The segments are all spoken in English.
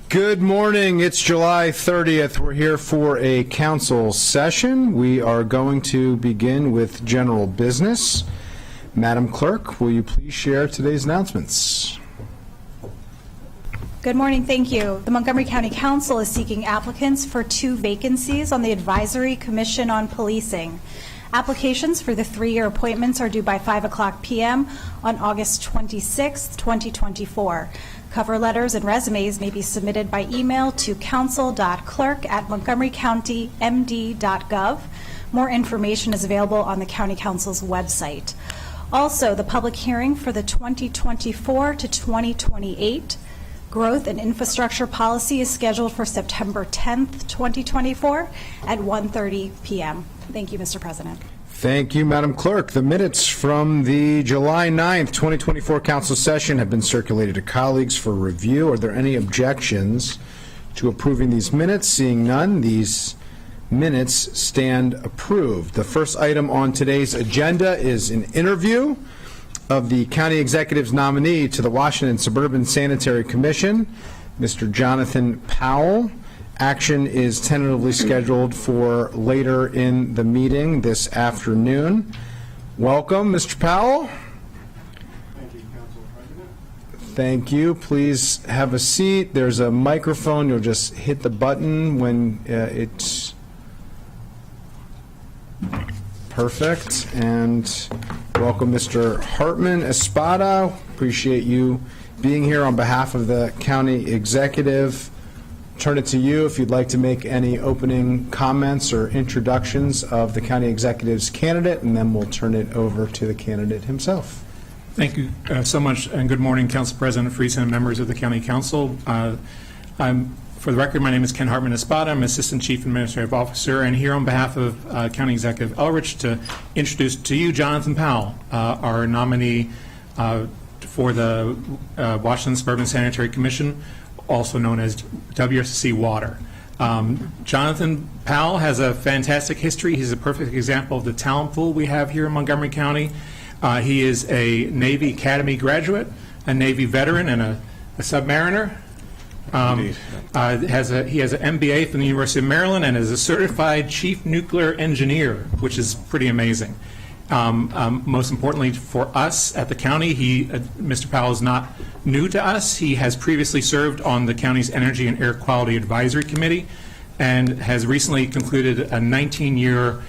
Good morning. It's July 30th. We're here for a council session. We are going to begin with general business. Madam Clerk, will you please share today's announcements? Good morning. Thank you. The Montgomery County Council is seeking applicants for 2 vacancies on the Advisory Commission on Policing. Applications for the 3-year appointments are due by 5:00 p.m. on August 26, 2024. Cover letters and resumes may be submitted by email to council.clerk@montgomerycountymd.gov. More information is available on the County Council's website. Also, the public hearing for the 2024 to 2028 Growth and Infrastructure Policy is scheduled for September 10th, 2024 at 1:30 p.m. Thank you, Mr. President. Thank you, Madam Clerk. The minutes from the July 9th, 2024 council session have been circulated to colleagues for review. Are there any objections to approving these minutes? Seeing none, these minutes stand approved. The first item on today's agenda is an interview of the county executive's nominee to the Washington Suburban Sanitary Commission, Mr. Jonathan Powell. Action is tentatively scheduled for later in the meeting this afternoon. Welcome, Mr. Powell. Thank you, Council President. Thank you. Please have a seat. There's a microphone. You'll just hit the button when it's perfect. And welcome, Mr. Hartman Espada. Appreciate you being here on behalf of the county executive. Turn it to you if you'd like to make any opening comments or introductions of the county executive's candidate, and then we'll turn it over to the candidate himself. Thank you so much, and good morning, Council President Friesen and members of the County Council. For the record, my name is Ken Hartman Espada. I'm Assistant Chief Administrative Officer, and here on behalf of County Executive Elrich to introduce to you Jonathan Powell, our nominee for the Washington Suburban Sanitary Commission, also known as WSC Water. Jonathan Powell has a fantastic history. He's a perfect example of the talent pool we have here in Montgomery County. He is a Navy Academy graduate, a Navy veteran, and a submariner. He has an MBA from the University of Maryland and is a certified chief nuclear engineer, which is pretty amazing. Most importantly for us at the county, Mr. Powell is not new to us. He has previously served on the county's Energy and Air Quality Advisory Committee and has recently concluded a 19-year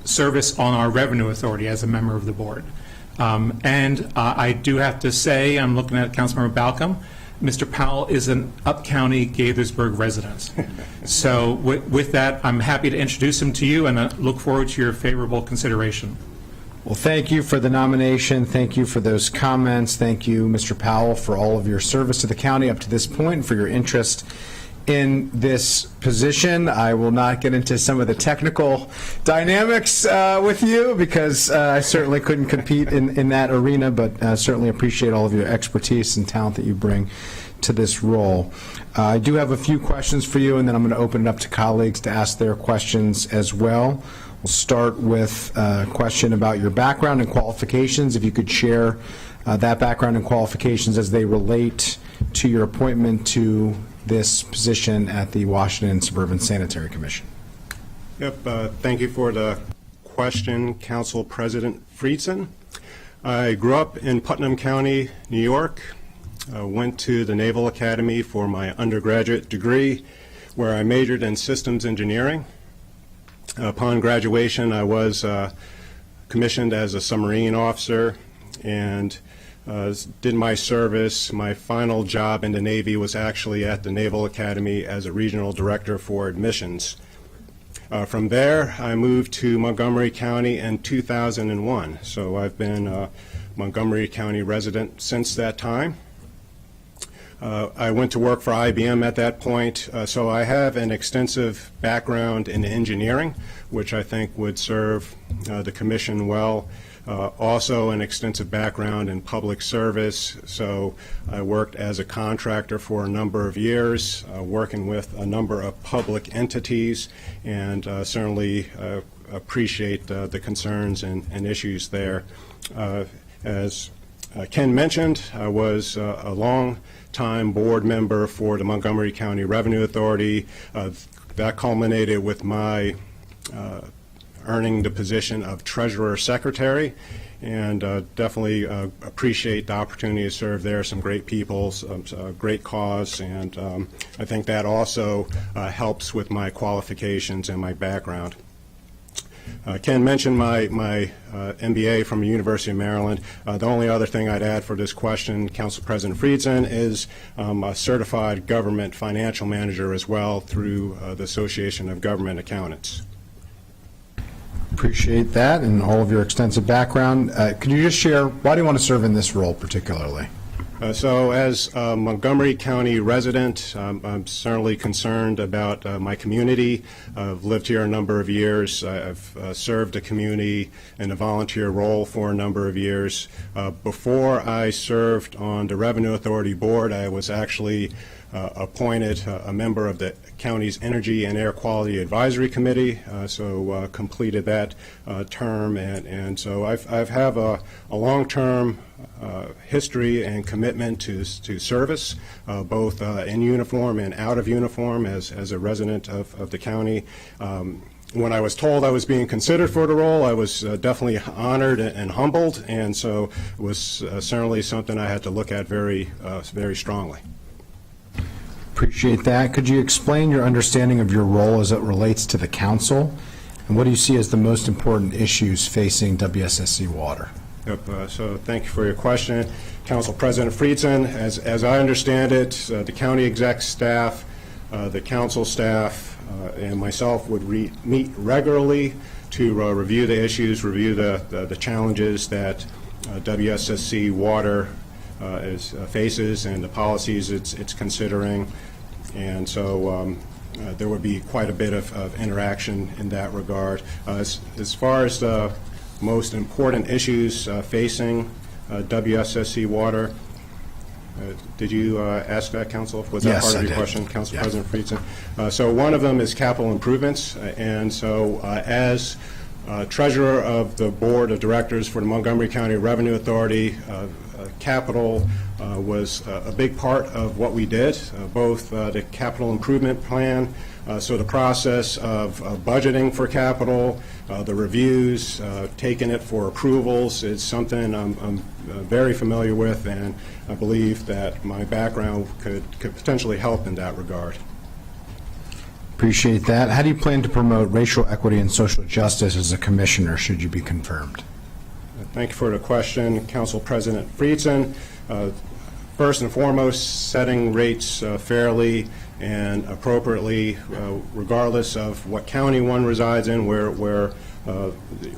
service on our Revenue Authority as a member of the board. I do have to say, I'm looking at Councilmember Balcom, Mr. Powell is an up-county Gaithersburg resident. So with that, I'm happy to introduce him to you and look forward to your favorable consideration. Well, thank you for the nomination. Thank you for those comments. Thank you, Mr. Powell, for all of your service to the county up to this point and for your interest in this position. I will not get into some of the technical dynamics with you because I certainly couldn't compete in that arena, but certainly appreciate all of your expertise and talent that you bring to this role. I do have a few questions for you, and then I'm going to open it up to colleagues to ask their questions as well. We'll start with a question about your background and qualifications. If you could share that background and qualifications as they relate to your appointment to this position at the Washington Suburban Sanitary Commission. Yep, thank you for the question, Council President Friesen. I grew up in Putnam County, New York. Went to the Naval Academy for my undergraduate degree, where I majored in systems engineering. Upon graduation, I was commissioned as a submarine officer and did my service. My final job in the Navy was actually at the Naval Academy as a regional director for admissions. From there, I moved to Montgomery County in 2001. So I've been a Montgomery County resident since that time. I went to work for IBM at that point, so I have an extensive background in engineering, which I think would serve the Commission well. Also an extensive background in public service, so I worked as a contractor for a number of years, working with a number of public entities, and certainly appreciate the concerns and issues there. As Ken mentioned, I was a long-time board member for the Montgomery County Revenue Authority. That culminated with my earning the position of Treasurer Secretary, and definitely appreciate the opportunity to serve there. Some great people, some great cause, and I think that also helps with my qualifications and my background. Ken mentioned my MBA from the University of Maryland. The only other thing I'd add for this question, Council President Friedson, is a certified government financial manager as well through the Association of Government Accountants. Appreciate that and all of your extensive background. Could you just share, why do you want to serve in this role particularly? So as a Montgomery County resident, I'm certainly concerned about my community. I've lived here a number of years. I've served the community in a volunteer role for a number of years. Before I served on the Revenue Authority Board, I was actually appointed a member of the county's Energy and Air Quality Advisory Committee, so completed that term, and so I have a long-term history and commitment to service, both in uniform and out of uniform as a resident of the county. When I was told I was being considered for the role, I was definitely honored and humbled, and so it was certainly something I had to look at very strongly. Appreciate that. Could you explain your understanding of your role as it relates to the council, and what do you see as the most important issues facing WSSC Water? Yep, so thank you for your question. Council President Friedson, as I understand it, the county exec staff, the council staff, and myself would meet regularly to review the issues, review the challenges that WSSC Water faces and the policies it's considering. And so there would be quite a bit of interaction in that regard. As far as the most important issues facing WSSC Water, did you ask that, Council? Was that Yes, part of I your did. question, Council Yeah. President Friedson? So one of them is capital improvements, and so as Treasurer of the Board of Directors for the Montgomery County Revenue Authority, capital was a big part of what we did, both the capital improvement plan, so the process of budgeting for capital, the reviews, taking it for approvals is something I'm very familiar with, and I believe that my background could potentially help in that regard. Appreciate that. How do you plan to promote racial equity and social justice as a commissioner, should you be confirmed? Thank you for the question, Council President Friedson. First and foremost, setting rates fairly and appropriately, regardless of what county one resides in, where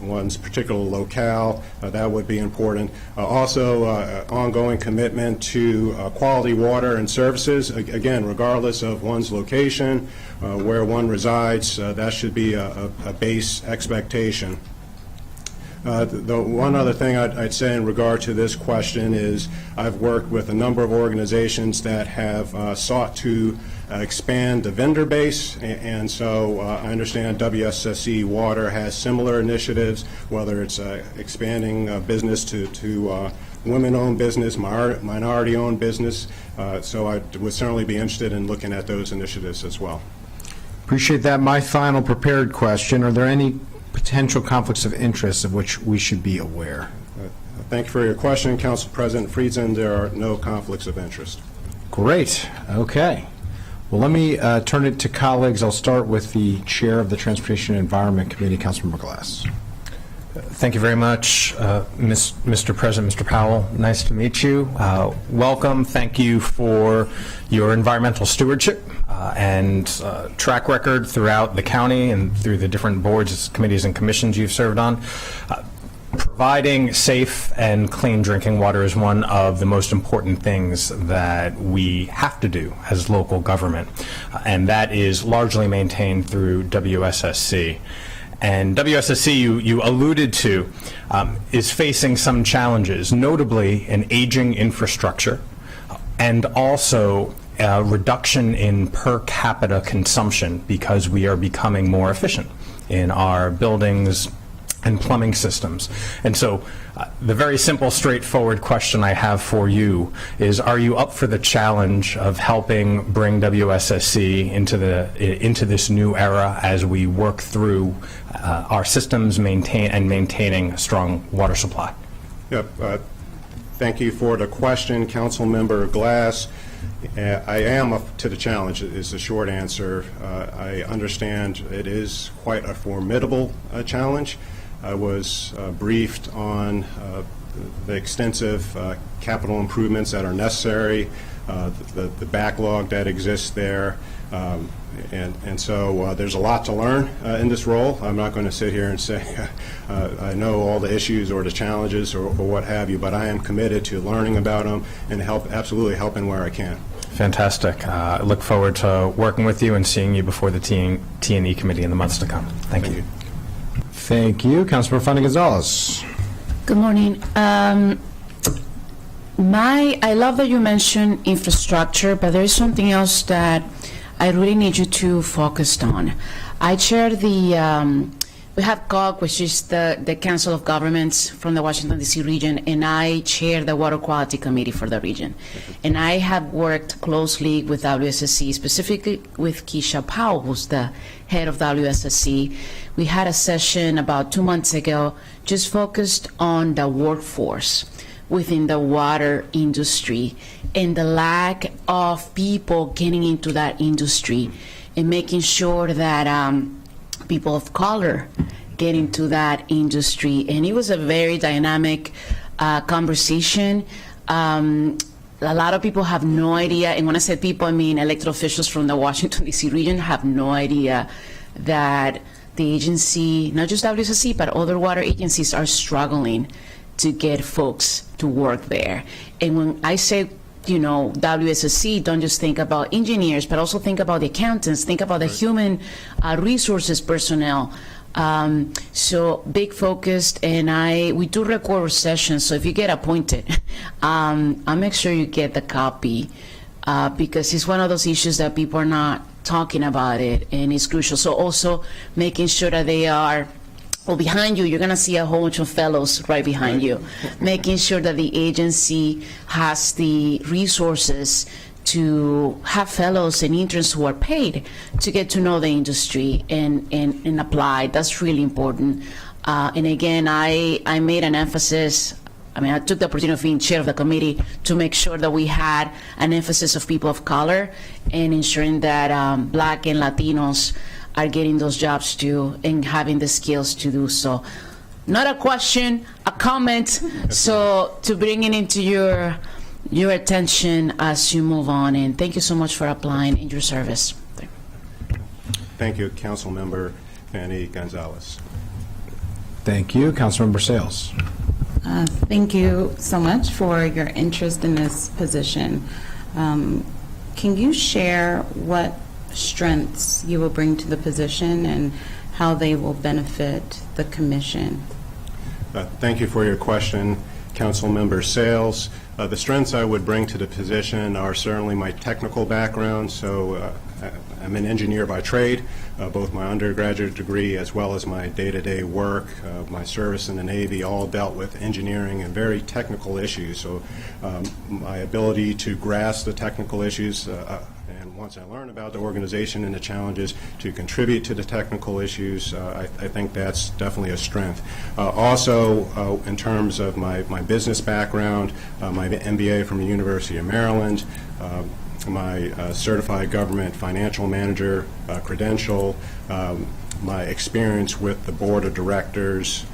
one's particular locale, that would be important. Also, ongoing commitment to quality water and services, again, regardless of one's location, where one resides, that should be a base expectation. The one other thing I'd say in regard to this question is I've worked with a number of organizations that have sought to expand the vendor base, and so I understand WSSC Water has similar initiatives, whether it's expanding business to women-owned business, minority-owned business, so I would certainly be interested in looking at those initiatives as well. Appreciate that. My final prepared question, are there any potential conflicts of interest of which we should be aware? Thank you for your question, Council President Friedson. There are no conflicts of interest. Great. Okay. Well, let me turn it to colleagues. I'll start with the Chair of the Transportation and Environment Committee, Councilmember Glass. Thank you very much, Mr. President, Mr. Powell. Nice to meet you. Welcome. Thank you for your environmental stewardship and track record throughout the county and through the different boards, committees, and commissions you've served on. Providing safe and clean drinking water is one of the most important things that we have to do as local government, and that is largely maintained through WSSC. And WSSC, you alluded to, is facing some challenges, notably an aging infrastructure and also a reduction in per capita consumption because we are becoming more efficient in our buildings and plumbing systems. And so the very simple, straightforward question I have for you is, are you up for the challenge of helping bring WSSC into this new era as we work through our systems maintaining a strong water supply? Yep. Thank you for the question, Council Member Glass. I am up to the challenge is the short answer. I understand it is quite a formidable challenge. I was briefed on the extensive capital improvements that are necessary, the backlog that exists there, and so there's a lot to learn in this role. I'm not going to sit here and say I know all the issues or the challenges or what have you, but I am committed to learning about them and absolutely helping where I can. Fantastic. I look forward to working with you and seeing you before the T&E committee in the months to come. Thank you. Thank you. Councilmember Fania Gonzalez. Good morning. I love that you mentioned infrastructure, but there is something else that I really need you to focus on. I chair we have COG, which is the Council of Governments from the Washington, D.C. region, and I chair the Water Quality Committee for the region. And I have worked closely with WSSC, specifically with Keisha Powell, who's the head of WSSC. We had a session about 2 months ago just focused on the workforce within the water industry and the lack of people getting into that industry and making sure that people of color get into that industry. And it was a very dynamic conversation. A lot of people have no idea, and when I say people, I mean elected officials from the Washington, D.C. region have no idea that the agency, not just WSSC, but other water agencies are struggling to get folks to work there. And when I say WSSC, don't just think about engineers, but also think about the accountants, think about the human resources personnel. So big focused, and we do record sessions, so if you get appointed, I'll make sure you get the copy, because it's one of those issues that people are not talking about it, and it's crucial. So also making sure that they are, well, behind you, you're going to see a whole bunch of fellows right behind you, making sure that the agency has the resources to have fellows and interns who are paid to get to know the industry and apply. That's really important. And again, I made an emphasis. I took the opportunity of being chair of the committee to make sure that we had an emphasis of people of color and ensuring that Black and Latinos are getting those jobs too and having the skills to do so. Not a question, a comment, so to bring it into your attention as you move on, and thank you so much for applying in your service. Thank you, Council Member Fania Gonzalez. Thank you. Councilmember Sales. Thank you so much for your interest in this position. Can you share what strengths you will bring to the position and how they will benefit the commission? Thank you for your question, Council Member Sales. The strengths I would bring to the position are certainly my technical background. So I'm an engineer by trade, both my undergraduate degree as well as my day-to-day work. My service in the Navy all dealt with engineering and very technical issues. So my ability to grasp the technical issues and once I learn about the organization and the challenges, to contribute to the technical issues, I think that's definitely a strength. Also, in terms of my business background, my MBA from the University of Maryland, my certified government financial manager credential, my experience with the board of directors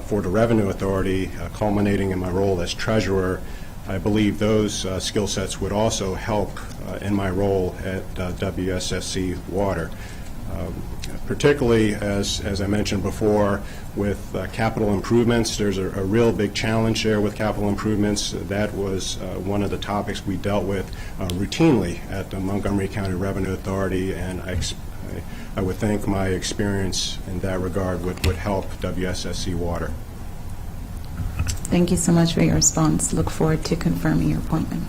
for the Revenue Authority, culminating in my role as treasurer, I believe those skill sets would also help in my role at WSSC Water. Particularly, as I mentioned before, with capital improvements, there's a real big challenge there with capital improvements. That was one of the topics we dealt with routinely at the Montgomery County Revenue Authority, and I would think my experience in that regard would help WSSC Water. Thank you so much for your response. Look forward to confirming your appointment.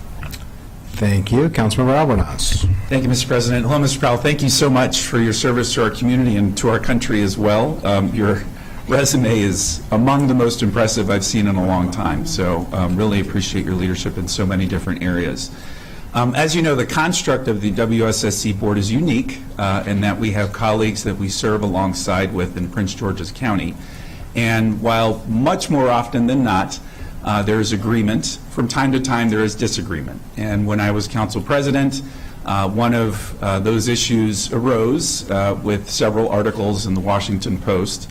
Thank you. Councilmember Albornoz. Thank you, Mr. President. Hello, Mr. Powell. Thank you so much for your service to our community and to our country as well. You're resume is among the most impressive I've seen in a long time. So really appreciate your leadership in so many different areas. As you know, the construct of the WSSC Board is unique in that we have colleagues that we serve alongside with in Prince George's County. And while much more often than not, there is agreement, from time to time there is disagreement. And when I was council president, one of those issues arose with several articles in the Washington Post.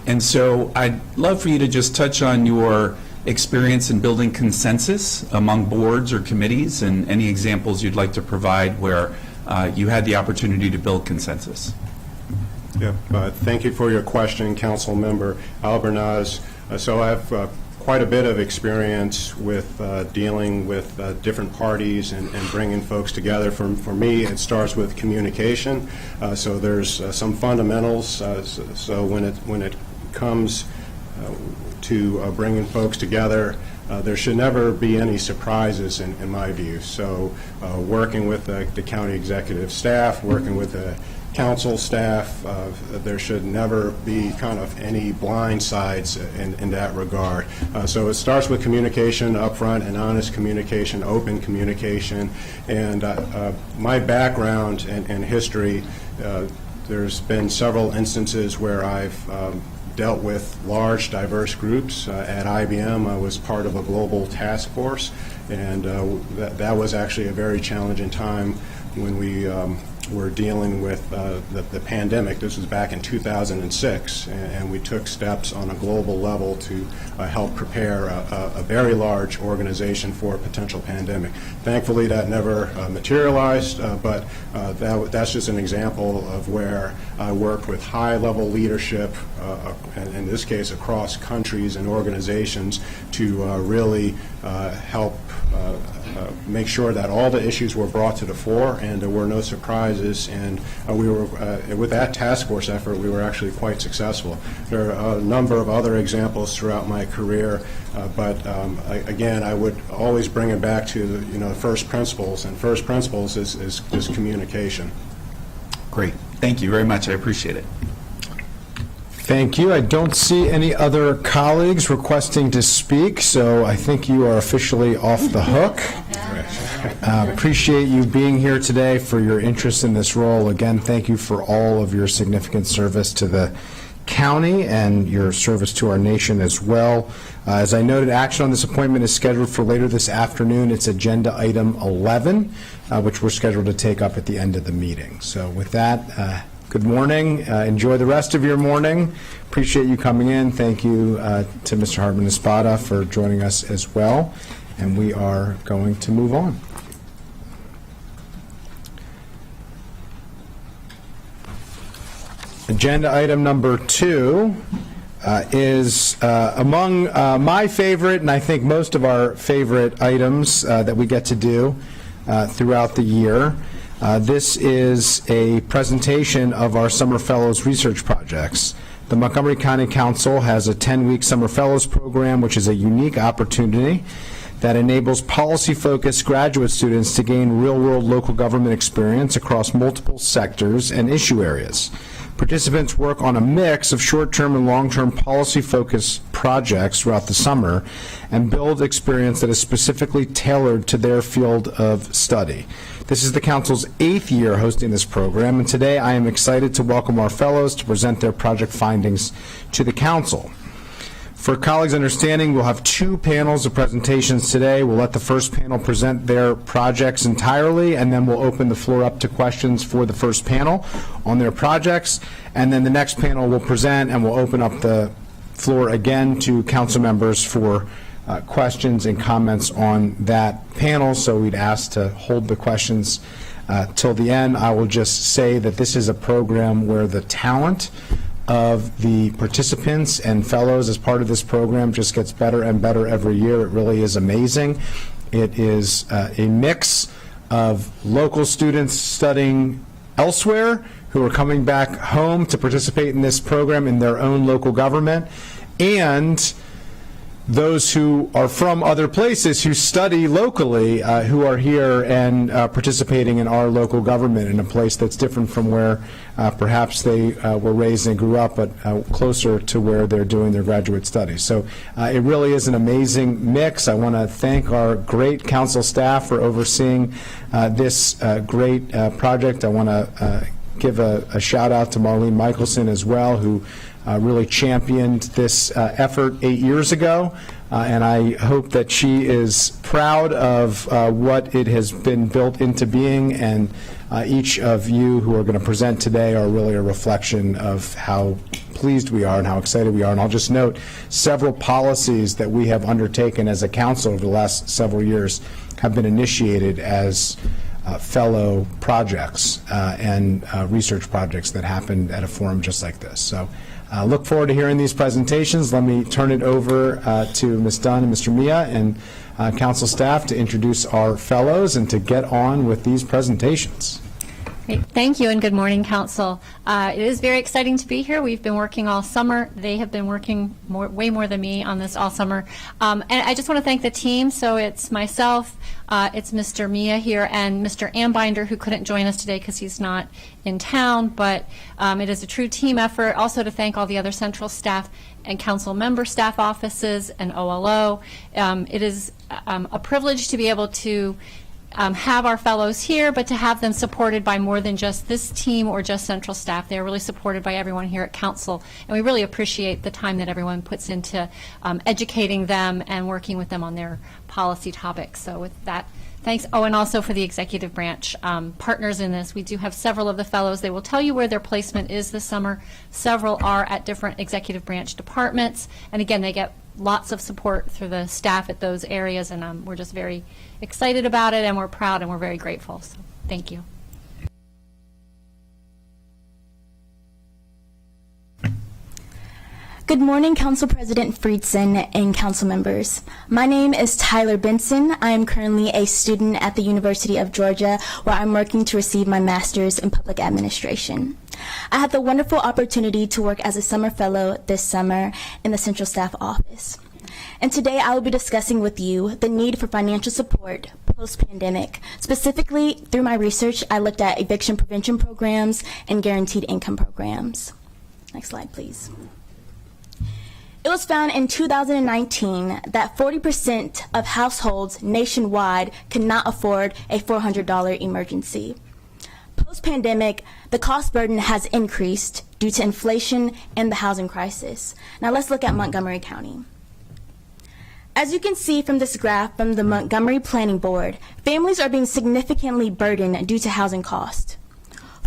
And so I'd love for you to just touch on your experience in building consensus among boards or committees, and any examples you'd like to provide where you had the opportunity to build consensus. Yeah, thank you for your question, Council Member Albernaz. So I have quite a bit of experience with dealing with different parties and bringing folks together. For me, it starts with communication. So there's some fundamentals. So when it comes to bringing folks together, there should never be any surprises in my view. So working with the county executive staff, working with the council staff, there should never be kind of any blind sides in that regard. So it starts with communication upfront and honest communication, open communication. And my background and history, there's been several instances where I've dealt with large, diverse groups. At IBM, I was part of a global task force, and that was actually a very challenging time when we were dealing with the pandemic. This was back in 2006, and we took steps on a global level to help prepare a very large organization for a potential pandemic. Thankfully, that never materialized, but that's just an example of where I worked with high-level leadership, in this case across countries and organizations, to really help make sure that all the issues were brought to the fore and there were no surprises. And we were, with that task force effort, we were actually quite successful. There are a number of other examples throughout my career, but again, I would always bring it back to the first principles, and first principles is communication. Great. Thank you very much. I appreciate it. Thank you. I don't see any other colleagues requesting to speak, so I think you are officially off the hook. Appreciate you being here today, for your interest in this role. Again, thank you for all of your significant service to the county and your service to our nation as well. As I noted, action on this appointment is scheduled for later this afternoon. It's agenda item 11, which we're scheduled to take up at the end of the meeting. So with that, good morning. Enjoy the rest of your morning. Appreciate you coming in. Thank you to Mr. Hartman-Espada for joining us as well. And we are going to move on. Agenda item number 2 is among my favorite, and I think most of our favorite items that we get to do throughout the year. This is a presentation of our Summer Fellows research projects. The Montgomery County Council has a 10-week Summer Fellows program, which is a unique opportunity that enables policy-focused graduate students to gain real-world local government experience across multiple sectors and issue areas. Participants work on a mix of short-term and long-term policy-focused projects throughout the summer and build experience that is specifically tailored to their field of study. This is the Council's 8th year hosting this program, and today I am excited to welcome our fellows to present their project findings to the Council. For colleagues' understanding, we'll have 2 panels of presentations today. We'll let the first panel present their projects entirely, and then we'll open the floor up to questions for the first panel on their projects. And then the next panel will present, and we'll open up the floor again to council members for questions and comments on that panel. So we'd ask to hold the questions till the end. I will just say that this is a program where the talent of the participants and fellows as part of this program just gets better and better every year. It really is amazing. It is a mix of local students studying elsewhere who are coming back home to participate in this program in their own local government, and those who are from other places who study locally, who are here and participating in our local government in a place that's different from where perhaps they were raised and grew up, but closer to where they're doing their graduate studies. So it really is an amazing mix. I want to thank our great council staff for overseeing this great project. I want to give a shout out to Marlene Michelson as well, who really championed this effort 8 years ago, and I hope that she is proud of what it has been built into being, and each of you who are going to present today are really a reflection of how pleased we are and how excited we are. And I'll just note several policies that we have undertaken as a council over the last several years have been initiated as fellow projects and research projects that happened at a forum just like this. So look forward to hearing these presentations. Let me turn it over to Ms. Dunn and Mr. Mia and council staff to introduce our fellows and to get on with these presentations. Great. Thank you, and good morning, Council. It is very exciting to be here. We've been working all summer. They have been working way more than me on this all summer. And I just want to thank the team. So it's myself, it's Mr. Mia here, and Mr. Ambinder, who couldn't join us today because he's not in town. But it is a true team effort. Also to thank all the other central staff and council member staff offices and OLO. It is a privilege to be able to have our fellows here, but to have them supported by more than just this team or just central staff. They're really supported by everyone here at council, and we really appreciate the time that everyone puts into educating them and working with them on their policy topics. So with that, thanks. Oh, and also for the executive branch partners in this. We do have several of the fellows. They will tell you where their placement is this summer. Several are at different executive branch departments, and again, they get lots of support through the staff at those areas, and we're just very excited about it, and we're proud, and we're very grateful. So thank you. Good morning, Council President Friedson and council members. My name is Tyler Benson. I am currently a student at the University of Georgia, where I'm working to receive my master's in public administration. I had the wonderful opportunity to work as a summer fellow this summer in the Central Staff Office. And today I will be discussing with you the need for financial support post-pandemic. Specifically, through my research, I looked at eviction prevention programs and guaranteed income programs. Next slide, please. It was found in 2019 that 40% of households nationwide could not afford a $400 emergency. Post-pandemic, the cost burden has increased due to inflation and the housing crisis. Now let's look at Montgomery County. As you can see from this graph from the Montgomery Planning Board, families are being significantly burdened due to housing costs.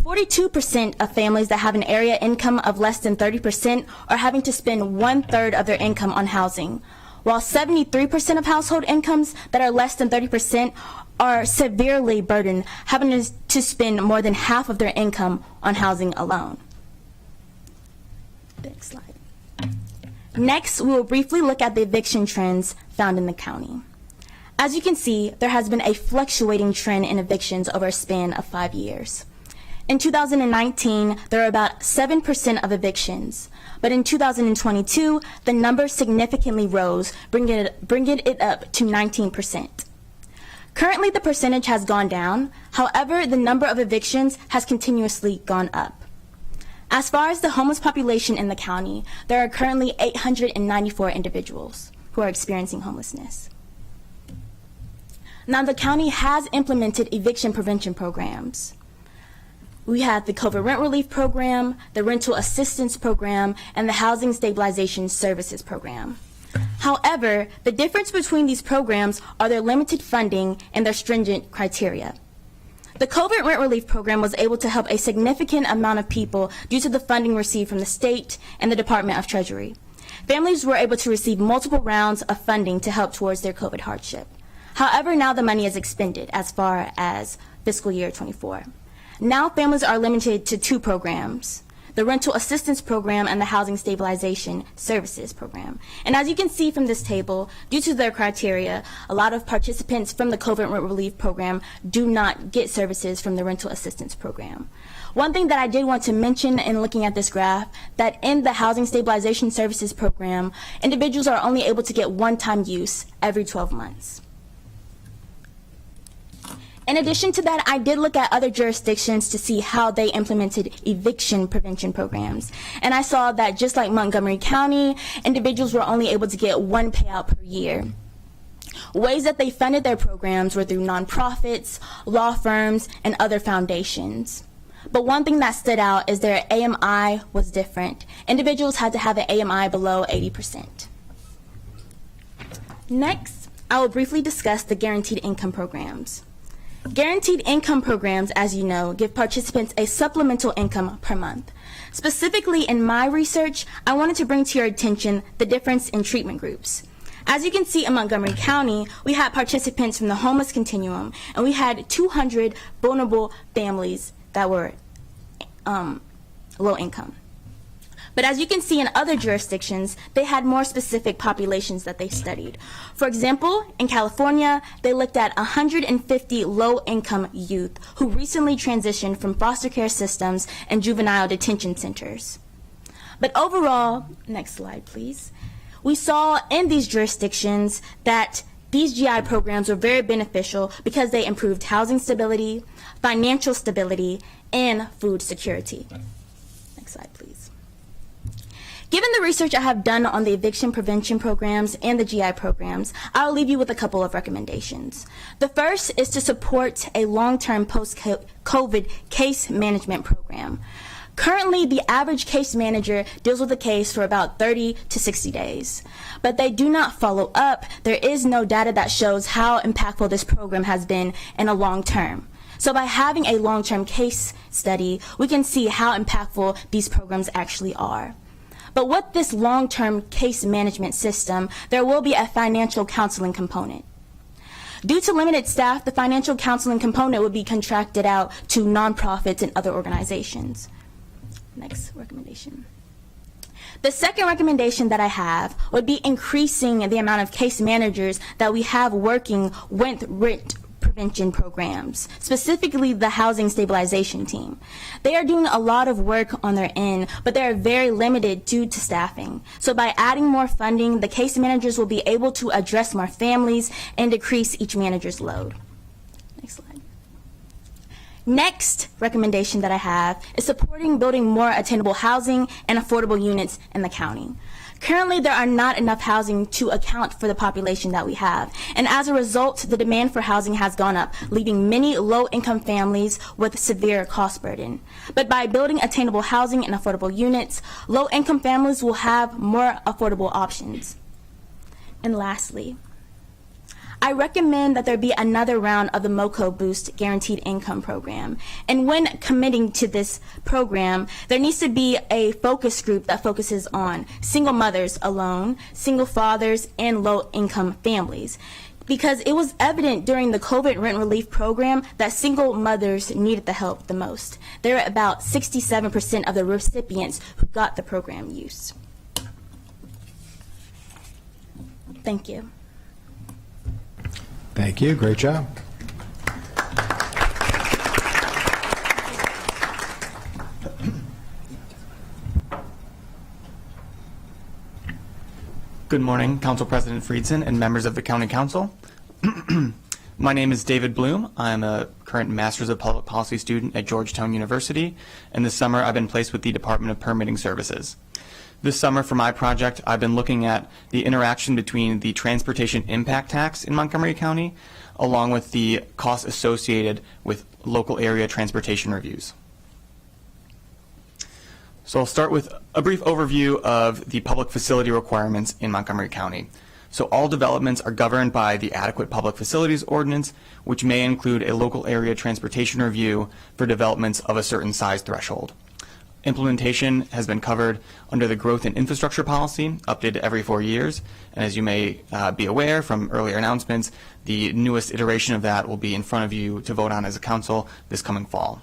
42% of families that have an area income of less than 30% are having to spend 1/3 of their income on housing, while 73% of household incomes that are less than 30% are severely burdened, having to spend more than half of their income on housing alone. Next slide. Next, we will briefly look at the eviction trends found in the county. As you can see, there has been a fluctuating trend in evictions over a span of 5 years. In 2019, there were about 7% of evictions, but in 2022, the number significantly rose, bringing it up to 19%. Currently, the percentage has gone down. However, the number of evictions has continuously gone up. As far as the homeless population in the county, there are currently 894 individuals who are experiencing homelessness. Now, the county has implemented eviction prevention programs. We have the COVID Rent Relief Program, the Rental Assistance Program, and the Housing Stabilization Services Program. However, the difference between these programs are their limited funding and their stringent criteria. The COVID Rent Relief Program was able to help a significant amount of people due to the funding received from the state and the Department of Treasury. Families were able to receive multiple rounds of funding to help towards their COVID hardship. However, now the money is expended as far as fiscal year 24. Now families are limited to 2 programs, the Rental Assistance Program and the Housing Stabilization Services Program. And as you can see from this table, due to their criteria, a lot of participants from the COVID Rent Relief Program do not get services from the Rental Assistance Program. One thing that I did want to mention in looking at this graph, that in the Housing Stabilization Services Program, individuals are only able to get one-time use every 12 months. In addition to that, I did look at other jurisdictions to see how they implemented eviction prevention programs. And I saw that just like Montgomery County, individuals were only able to get one payout per year. Ways that they funded their programs were through nonprofits, law firms, and other foundations. But one thing that stood out is their AMI was different. Individuals had to have an AMI below 80%. Next, I will briefly discuss the guaranteed income programs. Guaranteed income programs, as you know, give participants a supplemental income per month. Specifically in my research, I wanted to bring to your attention the difference in treatment groups. As you can see in Montgomery County, we had participants from the homeless continuum, and we had 200 vulnerable families that were low income. But as you can see in other jurisdictions, they had more specific populations that they studied. For example, in California, they looked at 150 low-income youth who recently transitioned from foster care systems and juvenile detention centers. But overall, next slide please, we saw in these jurisdictions that these GI programs were very beneficial because they improved housing stability, financial stability, and food security. Next slide, please. Given the research I have done on the eviction prevention programs and the GI programs, I'll leave you with a couple of recommendations. The first is to support a long-term post-COVID case management program. Currently, the average case manager deals with a case for about 30 to 60 days, but they do not follow up. There is no data that shows how impactful this program has been in a long term. So by having a long-term case study, we can see how impactful these programs actually are. But with this long-term case management system, there will be a financial counseling component. Due to limited staff, the financial counseling component would be contracted out to nonprofits and other organizations. Next recommendation. The second recommendation that I have would be increasing the amount of case managers that we have working with rent prevention programs, specifically the Housing Stabilization Team. They are doing a lot of work on their end, but they are very limited due to staffing. So by adding more funding, the case managers will be able to address more families and decrease each manager's load. Next slide. Next recommendation that I have is supporting building more attainable housing and affordable units in the county. Currently, there are not enough housing to account for the population that we have, and as a result, the demand for housing has gone up, leaving many low-income families with severe cost burden. But by building attainable housing and affordable units, low-income families will have more affordable options. And lastly, I recommend that there be another round of the MOCO Boost Guaranteed Income Program. And when committing to this program, there needs to be a focus group that focuses on single mothers alone, single fathers, and low-income families. Because it was evident during the COVID rent relief program that single mothers needed the help the most. There were about 67% of the recipients who got the program use. Thank you. Thank you. Great job. Good morning, Council President Friedson and members of the County Council. My name is David Bloom. I'm a current Master's of Public Policy student at Georgetown University, and this summer I've been placed with the Department of Permitting Services. This summer for my project, I've been looking at the interaction between the transportation impact tax in Montgomery County, along with the costs associated with local area transportation reviews. So I'll start with a brief overview of the public facility requirements in Montgomery County. So all developments are governed by the Adequate Public Facilities Ordinance, which may include a local area transportation review for developments of a certain size threshold. Implementation has been covered under the Growth and Infrastructure Policy, updated every 4 years. And as you may be aware from earlier announcements, the newest iteration of that will be in front of you to vote on as a council this coming fall.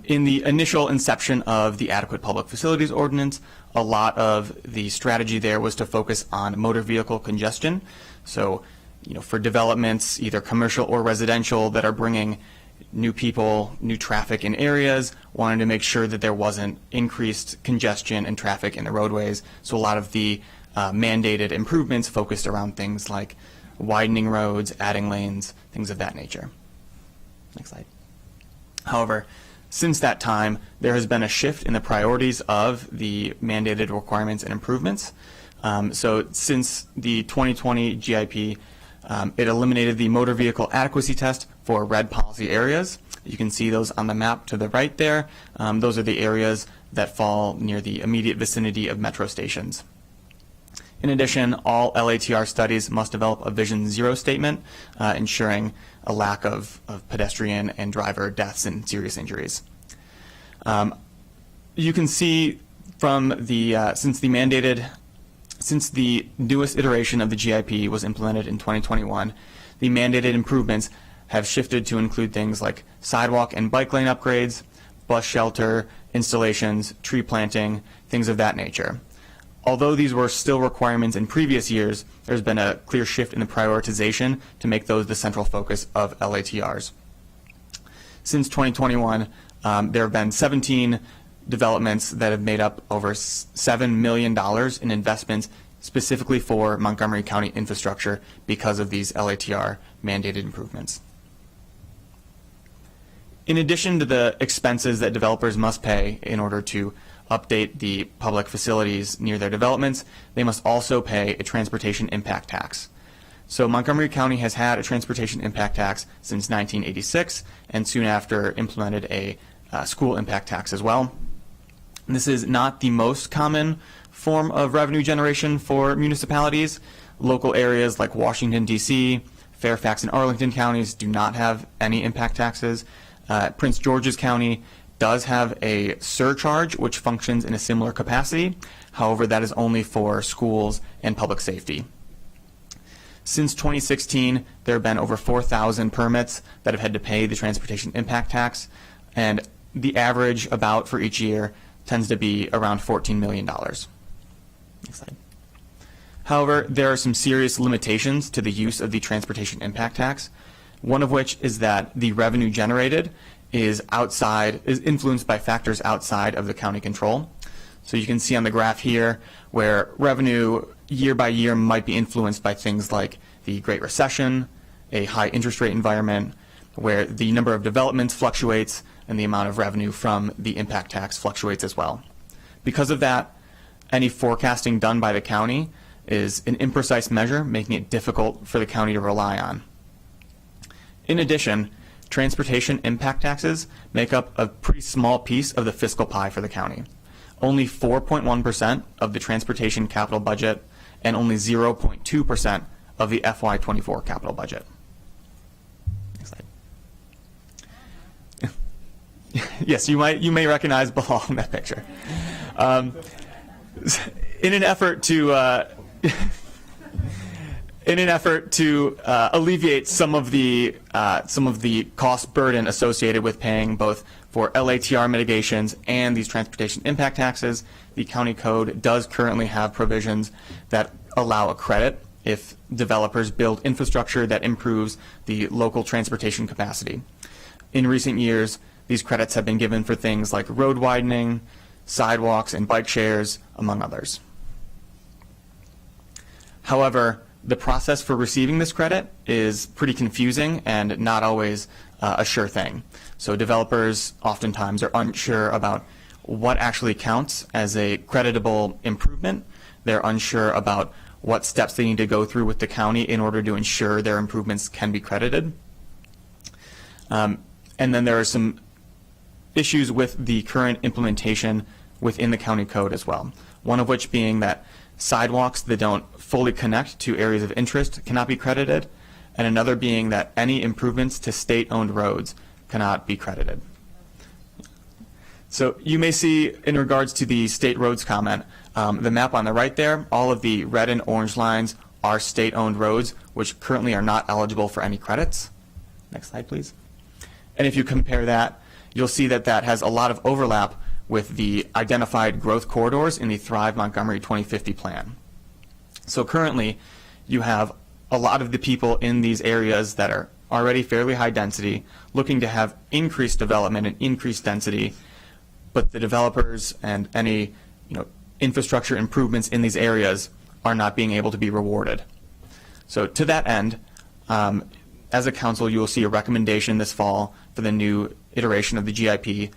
In the initial inception of the Adequate Public Facilities Ordinance, a lot of the strategy there was to focus on motor vehicle congestion. So, for developments, either commercial or residential, that are bringing new people, new traffic in areas, wanted to make sure that there wasn't increased congestion and traffic in the roadways. So a lot of the mandated improvements focused around things like widening roads, adding lanes, things of that nature. Next slide. However, since that time, there has been a shift in the priorities of the mandated requirements and improvements. So since the 2020 GIP, it eliminated the motor vehicle adequacy test for red policy areas. You can see those on the map to the right there. Those are the areas that fall near the immediate vicinity of metro stations. In addition, all LATR studies must develop a Vision Zero statement, ensuring a lack of pedestrian and driver deaths and serious injuries. You can see from the since the newest iteration of the GIP was implemented in 2021, the mandated improvements have shifted to include things like sidewalk and bike lane upgrades, bus shelter installations, tree planting, things of that nature. Although these were still requirements in previous years, there's been a clear shift in the prioritization to make those the central focus of LATRs. Since 2021, there have been 17 developments that have made up over $7 million in investments specifically for Montgomery County infrastructure because of these LATR mandated improvements. In addition to the expenses that developers must pay in order to update the public facilities near their developments, they must also pay a transportation impact tax. So Montgomery County has had a transportation impact tax since 1986 and soon after implemented a school impact tax as well. This is not the most common form of revenue generation for municipalities. Local areas like Washington, D.C., Fairfax, and Arlington counties do not have any impact taxes. Prince George's County does have a surcharge which functions in a similar capacity. However, that is only for schools and public safety. Since 2016, there have been over 4,000 permits that have had to pay the transportation impact tax, and the average about for each year tends to be around $14 million. Next slide. However, there are some serious limitations to the use of the transportation impact tax, one of which is that the revenue generated is influenced by factors outside of the county control. So you can see on the graph here where revenue year by year might be influenced by things like the Great Recession, a high interest rate environment, where the number of developments fluctuates and the amount of revenue from the impact tax fluctuates as well. Because of that, any forecasting done by the county is an imprecise measure, making it difficult for the county to rely on. In addition, transportation impact taxes make up a pretty small piece of the fiscal pie for the county. Only 4.1% of the transportation capital budget and only 0.2% of the FY24 capital budget. Next slide. Yes, you may recognize Bilal in that picture. In an effort to alleviate some of the cost burden associated with paying both for LATR mitigations and these transportation impact taxes, the county code does currently have provisions that allow a credit if developers build infrastructure that improves the local transportation capacity. In recent years, these credits have been given for things like road widening, sidewalks, and bike shares, among others. However, the process for receiving this credit is pretty confusing and not always a sure thing. So developers oftentimes are unsure about what actually counts as a creditable improvement. They're unsure about what steps they need to go through with the county in order to ensure their improvements can be credited. And then there are some issues with the current implementation within the county code as well. One of which being that sidewalks that don't fully connect to areas of interest cannot be credited, and another being that any improvements to state-owned roads cannot be credited. So you may see in regards to the state roads comment, the map on the right there, all of the red and orange lines are state-owned roads, which currently are not eligible for any credits. Next slide, please. And if you compare that, you'll see that that has a lot of overlap with the identified growth corridors in the Thrive Montgomery 2050 plan. So currently, you have a lot of the people in these areas that are already fairly high density, looking to have increased development and increased density, but the developers and any infrastructure improvements in these areas are not being able to be rewarded. So to that end, as a council, you will see a recommendation this fall for the new iteration of the GIP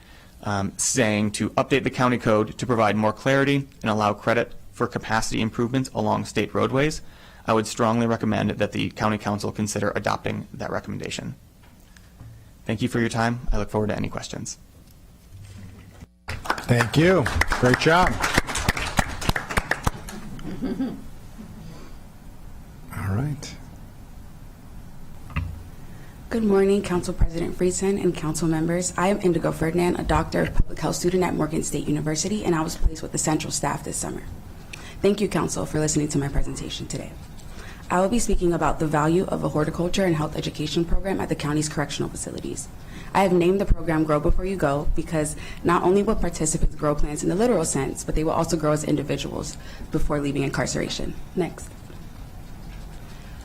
saying to update the county code to provide more clarity and allow credit for capacity improvements along state roadways. I would strongly recommend that the county council consider adopting that recommendation. Thank you for your time. I look forward to any questions. Thank you. Great job. All right. Good morning, Council President Friedson and council members. I am Indigo Ferdinand, a doctor of public health student at Morgan State University, and I was placed with the central staff this summer. Thank you, Council, for listening to my presentation today. I will be speaking about the value of a horticulture and health education program at the county's correctional facilities. I have named the program Grow Before You Go because not only will participants grow plants in the literal sense, but they will also grow as individuals before leaving incarceration. Next.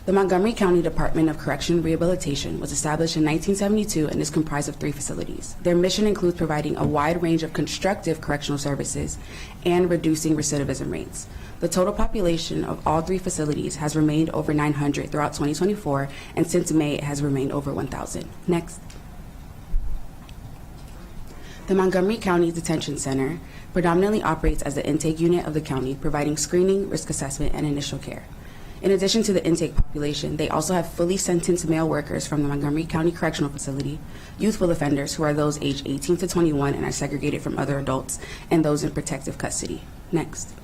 The Montgomery County Department of Correction and Rehabilitation was established in 1972 and is comprised of 3 facilities. Their mission includes providing a wide range of constructive correctional services and reducing recidivism rates. The total population of all 3 facilities has remained over 900 throughout 2024, and since May it has remained over 1,000. Next. The Montgomery County Detention Center predominantly operates as the intake unit of the county, providing screening, risk assessment, and initial care. In addition to the intake population, they also have fully sentenced male workers from the Montgomery County Correctional Facility, youthful offenders who are those aged 18 to 21 and are segregated from other adults, and those in protective custody. Next.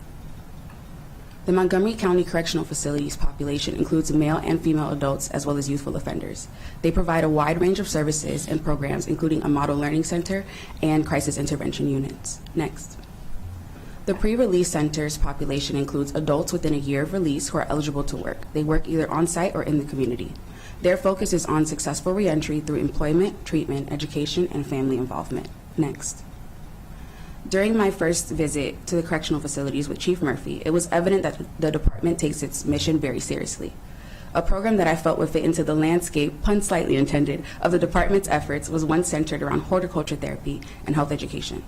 The Montgomery County Correctional Facility's population includes male and female adults as well as youthful offenders. They provide a wide range of services and programs, including a model learning center and crisis intervention units. Next. The pre-release center's population includes adults within a year of release who are eligible to work. They work either on-site or in the community. Their focus is on successful reentry through employment, treatment, education, and family involvement. Next. During my first visit to the correctional facilities with Chief Murphy, it was evident that the department takes its mission very seriously. A program that I felt would fit into the landscape, pun slightly intended, of the department's efforts was one centered around horticulture therapy and health education.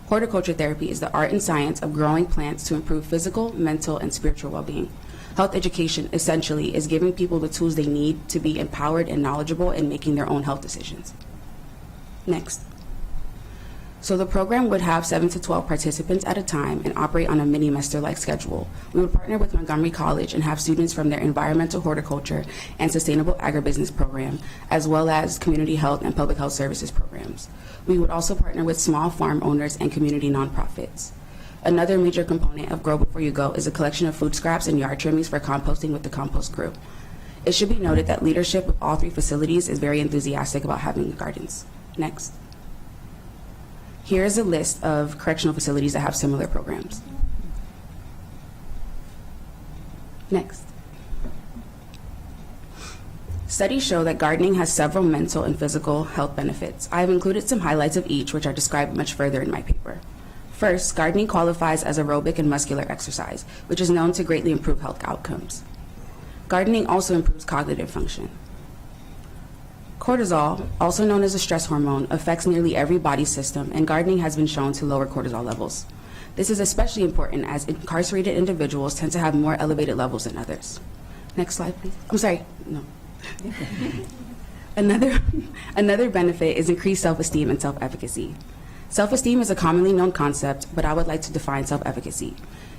Horticulture therapy is the art and science of growing plants to improve physical, mental, and spiritual well-being. Health education, essentially, is giving people the tools they need to be empowered and knowledgeable in making their own health decisions. Next. So the program would have 7 to 12 participants at a time and operate on a mini-semester-like schedule. We would partner with Montgomery College and have students from their environmental horticulture and sustainable agribusiness program, as well as community health and public health services programs. We would also partner with small farm owners and community nonprofits. Another major component of Grow Before You Go is a collection of food scraps and yard trimmings for composting with the compost crew. It should be noted that leadership of all 3 facilities is very enthusiastic about having gardens. Next. Here is a list of correctional facilities that have similar programs. Next. Studies show that gardening has several mental and physical health benefits. I have included some highlights of each, which are described much further in my paper. First, gardening qualifies as aerobic and muscular exercise, which is known to greatly improve health outcomes. Gardening also improves cognitive function. Cortisol, also known as a stress hormone, affects nearly every body system, and gardening has been shown to lower cortisol levels. This is especially important as incarcerated individuals tend to have more elevated levels than others. Next slide, please. I'm sorry, no. Another benefit is increased self-esteem and self-efficacy. Self-esteem is a commonly known concept, but I would like to define self-efficacy.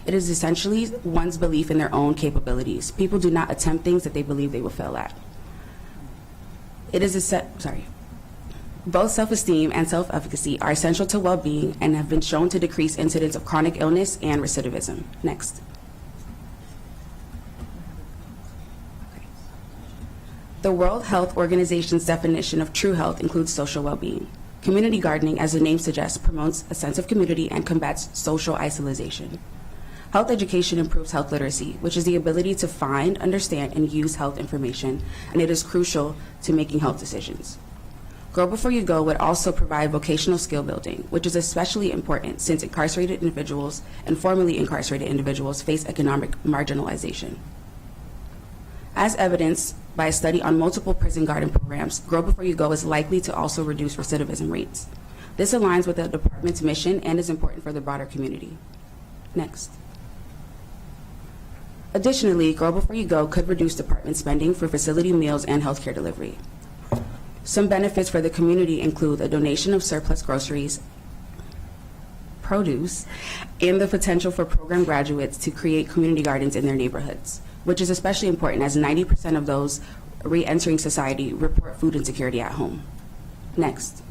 It is essentially one's belief in their own capabilities. People do not attempt things that they believe they will fail at. Both self-esteem and self-efficacy are essential to well-being and have been shown to decrease incidence of chronic illness and recidivism. Next. The World Health Organization's definition of true health includes social well-being. Community gardening, as the name suggests, promotes a sense of community and combats social isolation. Health education improves health literacy, which is the ability to find, understand, and use health information, and it is crucial to making health decisions. Grow Before You Go would also provide vocational skill building, which is especially important since incarcerated individuals and formerly incarcerated individuals face economic marginalization. As evidenced by a study on multiple prison garden programs, Grow Before You Go is likely to also reduce recidivism rates. This aligns with the department's mission and is important for the broader community. Next. Additionally, Grow Before You Go could reduce department spending for facility meals and healthcare delivery. Some benefits for the community include a donation of surplus groceries, produce, and the potential for program graduates to create community gardens in their neighborhoods, which is especially important as 90% of those re-entering society report food insecurity at home. Next.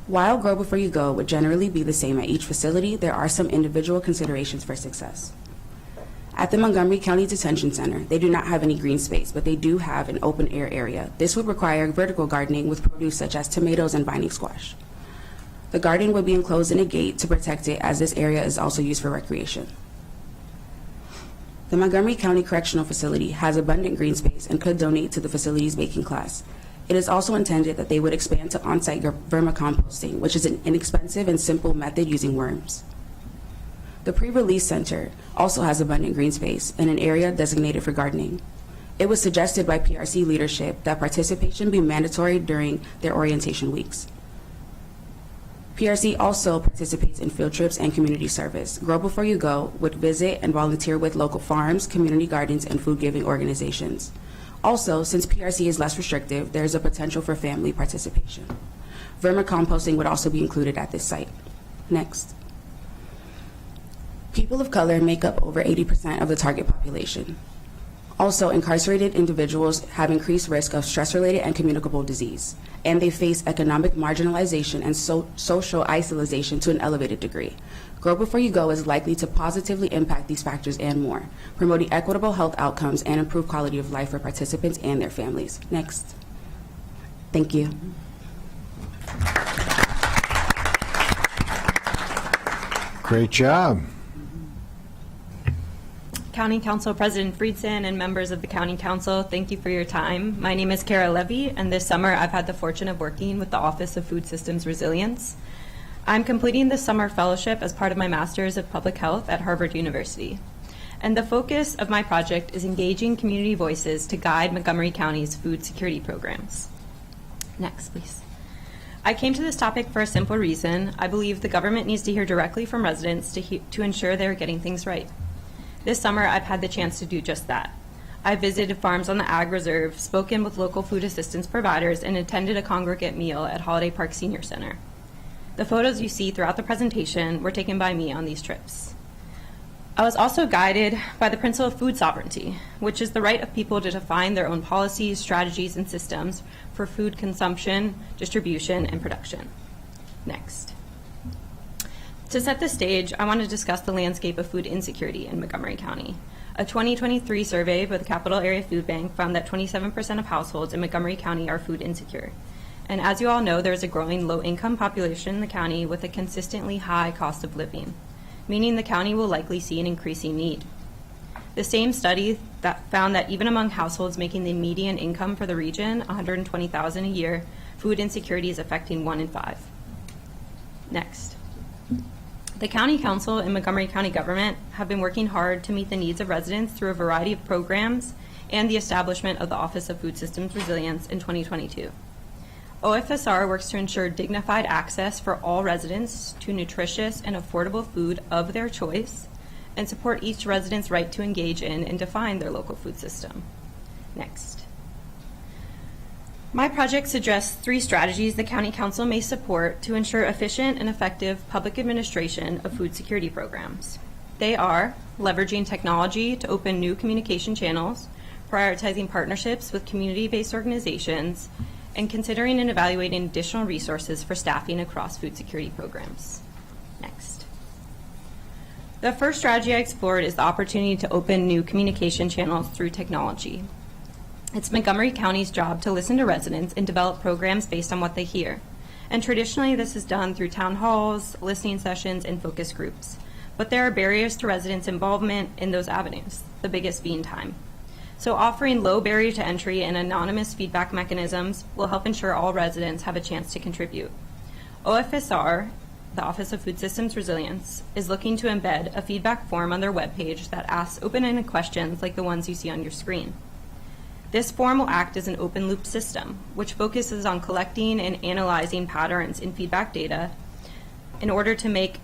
While Grow Before You Go would generally be the same at each facility, there are some individual considerations for success. At the Montgomery County Detention Center, they do not have any green space, but they do have an open air area. This would require vertical gardening with produce such as tomatoes and vining squash. The garden would be enclosed in a gate to protect it, as this area is also used for recreation. The Montgomery County Correctional Facility has abundant green space and could donate to the facility's baking class. It is also intended that they would expand to on-site vermicomposting, which is an inexpensive and simple method using worms. The Pre-Release Center also has abundant green space and an area designated for gardening. It was suggested by PRC leadership that participation be mandatory during their orientation weeks. PRC also participates in field trips and community service. Grow Before You Go would visit and volunteer with local farms, community gardens, and food-giving organizations. Also, since PRC is less restrictive, there is a potential for family participation. Vermicomposting would also be included at this site. Next. People of color make up over 80% of the target population. Also, incarcerated individuals have increased risk of stress-related and communicable disease, and they face economic marginalization and social isolation to an elevated degree. Grow Before You Go is likely to positively impact these factors and more, promoting equitable health outcomes and improved quality of life for participants and their families. Next. Thank you. Great job. County Council President Friedson and members of the County Council, thank you for your time. My name is Kara Levy, and this summer I've had the fortune of working with the Office of Food Systems Resilience. I'm completing this summer fellowship as part of my Master's of Public Health at Harvard University. And the focus of my project is engaging community voices to guide Montgomery County's food security programs. Next, please. I came to this topic for a simple reason. I believe the government needs to hear directly from residents to ensure they're getting things right. This summer, I've had the chance to do just that. I visited farms on the Ag Reserve, spoken with local food assistance providers, and attended a congregate meal at Holiday Park Senior Center. The photos you see throughout the presentation were taken by me on these trips. I was also guided by the principle of food sovereignty, which is the right of people to define their own policies, strategies, and systems for food consumption, distribution, and production. Next. To set the stage, I want to discuss the landscape of food insecurity in Montgomery County. A 2023 survey by the Capital Area Food Bank found that 27% of households in Montgomery County are food insecure. And as you all know, there is a growing low-income population in the county with a consistently high cost of living, meaning the county will likely see an increasing need. The same study that found that even among households making the median income for the region, $120,000 a year, food insecurity is affecting 1 in 5. Next. The County Council and Montgomery County government have been working hard to meet the needs of residents through a variety of programs and the establishment of the Office of Food Systems Resilience in 2022. OFSR works to ensure dignified access for all residents to nutritious and affordable food of their choice and support each resident's right to engage in and define their local food system. Next. My project suggests 3 strategies the County Council may support to ensure efficient and effective public administration of food security programs. They are leveraging technology to open new communication channels, prioritizing partnerships with community-based organizations, and considering and evaluating additional resources for staffing across food security programs. Next. The first strategy I explored is the opportunity to open new communication channels through technology. It's Montgomery County's job to listen to residents and develop programs based on what they hear. And traditionally, this is done through town halls, listening sessions, and focus groups. But there are barriers to residents' involvement in those avenues, the biggest being time. So offering low barrier to entry and anonymous feedback mechanisms will help ensure all residents have a chance to contribute. OFSR the Office of Food Systems Resilience, is looking to embed a feedback form on their webpage that asks open-ended questions like the ones you see on your screen. This form will act as an open-loop system, which focuses on collecting and analyzing patterns in feedback data in order to make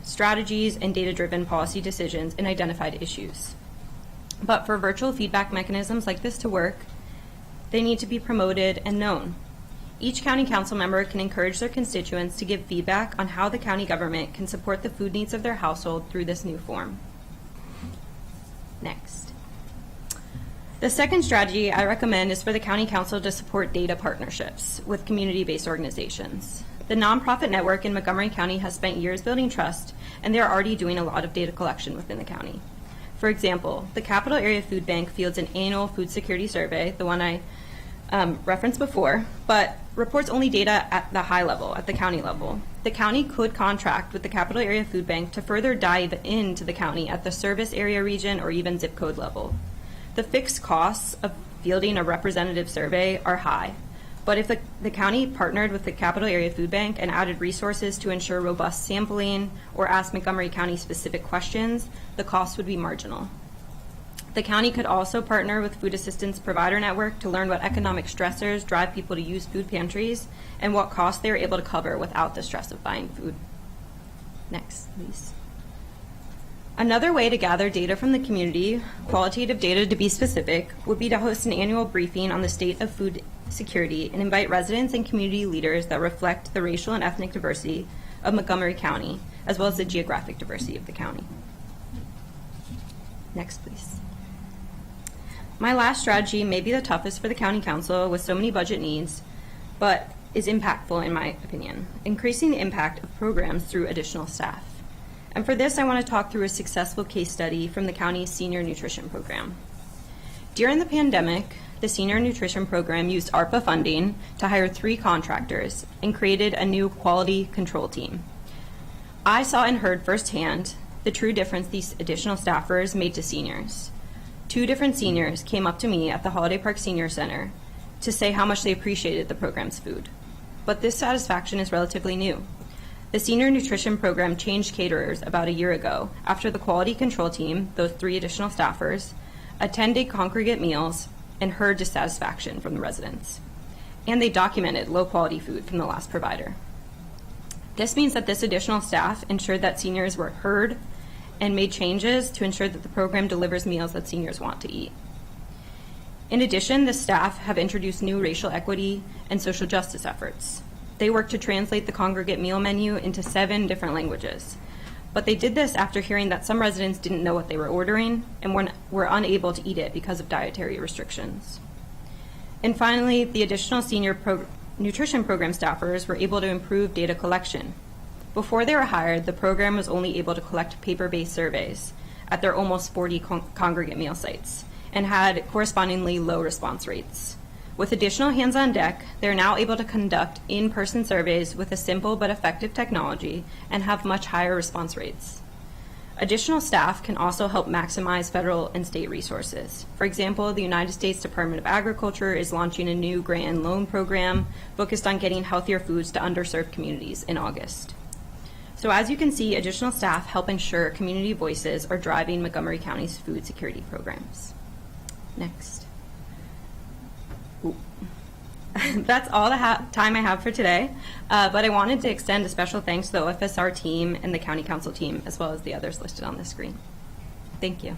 strategies and data-driven policy decisions in identified issues. But for virtual feedback mechanisms like this to work, they need to be promoted and known. Each county council member can encourage their constituents to give feedback on how the county government can support the food needs of their household through this new form. Next. The second strategy I recommend is for the county council to support data partnerships with community-based organizations. The nonprofit network in Montgomery County has spent years building trust, and they're already doing a lot of data collection within the county. For example, the Capital Area Food Bank fields an annual food security survey, the one I referenced before, but reports only data at the high level, at the county level. The county could contract with the Capital Area Food Bank to further dive into the county at the service area, region, or even zip code level. The fixed costs of fielding a representative survey are high, but if the county partnered with the Capital Area Food Bank and added resources to ensure robust sampling or ask Montgomery County specific questions, the cost would be marginal. The county could also partner with Food Assistance Provider Network to learn what economic stressors drive people to use food pantries and what costs they are able to cover without the stress of buying food. Next, please. Another way to gather data from the community, qualitative data to be specific, would be to host an annual briefing on the state of food security and invite residents and community leaders that reflect the racial and ethnic diversity of Montgomery County, as well as the geographic diversity of the county. Next, please. My last strategy may be the toughest for the county council with so many budget needs, but is impactful in my opinion, increasing the impact of programs through additional staff. And for this, I want to talk through a successful case study from the county's senior nutrition program. During the pandemic, the senior nutrition program used ARPA funding to hire 3 contractors and created a new quality control team. I saw and heard firsthand the true difference these additional staffers made to seniors. 2 different seniors came up to me at the Holiday Park Senior Center to say how much they appreciated the program's food. But this satisfaction is relatively new. The senior nutrition program changed caterers about a year ago after the quality control team, those 3 additional staffers, attended congregate meals and heard dissatisfaction from the residents. And they documented low quality food from the last provider. This means that this additional staff ensured that seniors were heard and made changes to ensure that the program delivers meals that seniors want to eat. In addition, the staff have introduced new racial equity and social justice efforts. They work to translate the congregate meal menu into 7 different languages. But they did this after hearing that some residents didn't know what they were ordering and were unable to eat it because of dietary restrictions. And finally, the additional senior nutrition program staffers were able to improve data collection. Before they were hired, the program was only able to collect paper-based surveys at their almost 40 congregate meal sites and had correspondingly low response rates. With additional hands on deck, they're now able to conduct in-person surveys with a simple but effective technology and have much higher response rates. Additional staff can also help maximize federal and state resources. For example, the United States Department of Agriculture is launching a new grant and loan program focused on getting healthier foods to underserved communities in August. So as you can see, additional staff help ensure community voices are driving Montgomery County's food security programs. Next. That's all the time I have for today, but I wanted to extend a special thanks to the OFSR team and the County Council team, as well as the others listed on the screen. Thank you.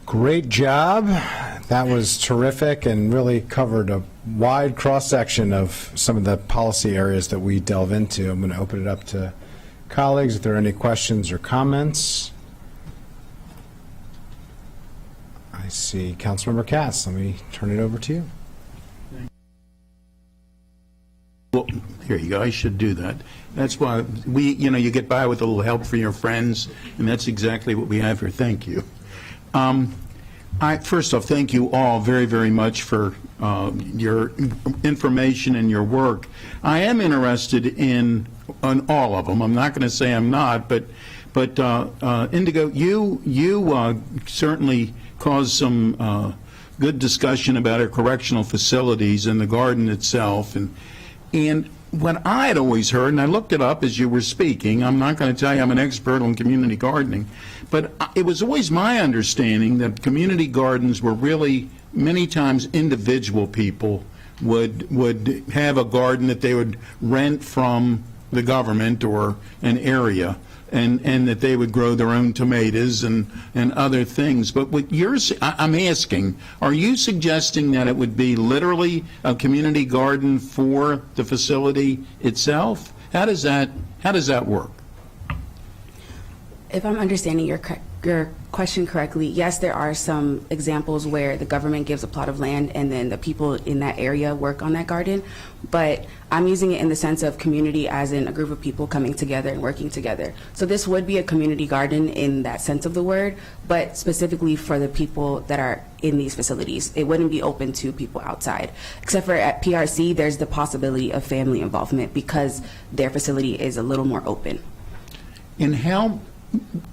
Great job. That was terrific and really covered a wide cross-section of some of the policy areas that we delve into. I'm going to open it up to colleagues if there are any questions or comments. I see Councilmember Katz. Let me turn it over to you. Well, here you go. I should do that. That's why you get by with a little help from your friends, and that's exactly what we have here. Thank you. First off, thank you all very, very much for your information and your work. I am interested in all of them. I'm not going to say I'm not, but Indigo, you certainly caused some good discussion about our correctional facilities and the garden itself. And what I had always heard, and I looked it up as you were speaking, I'm not going to tell you I'm an expert on community gardening, but it was always my understanding that community gardens were really, many times, individual people would have a garden that they would rent from the government or an area, and that they would grow their own tomatoes and other things. But what I'm asking, are you suggesting that it would be literally a community garden for the facility itself? How does that work? If I'm understanding your question correctly, yes, there are some examples where the government gives a plot of land and then the people in that area work on that garden, but I'm using it in the sense of community as in a group of people coming together and working together. So this would be a community garden in that sense of the word, but specifically for the people that are in these facilities. It wouldn't be open to people outside. Except for at PRC, there's the possibility of family involvement because their facility is a little more open. And how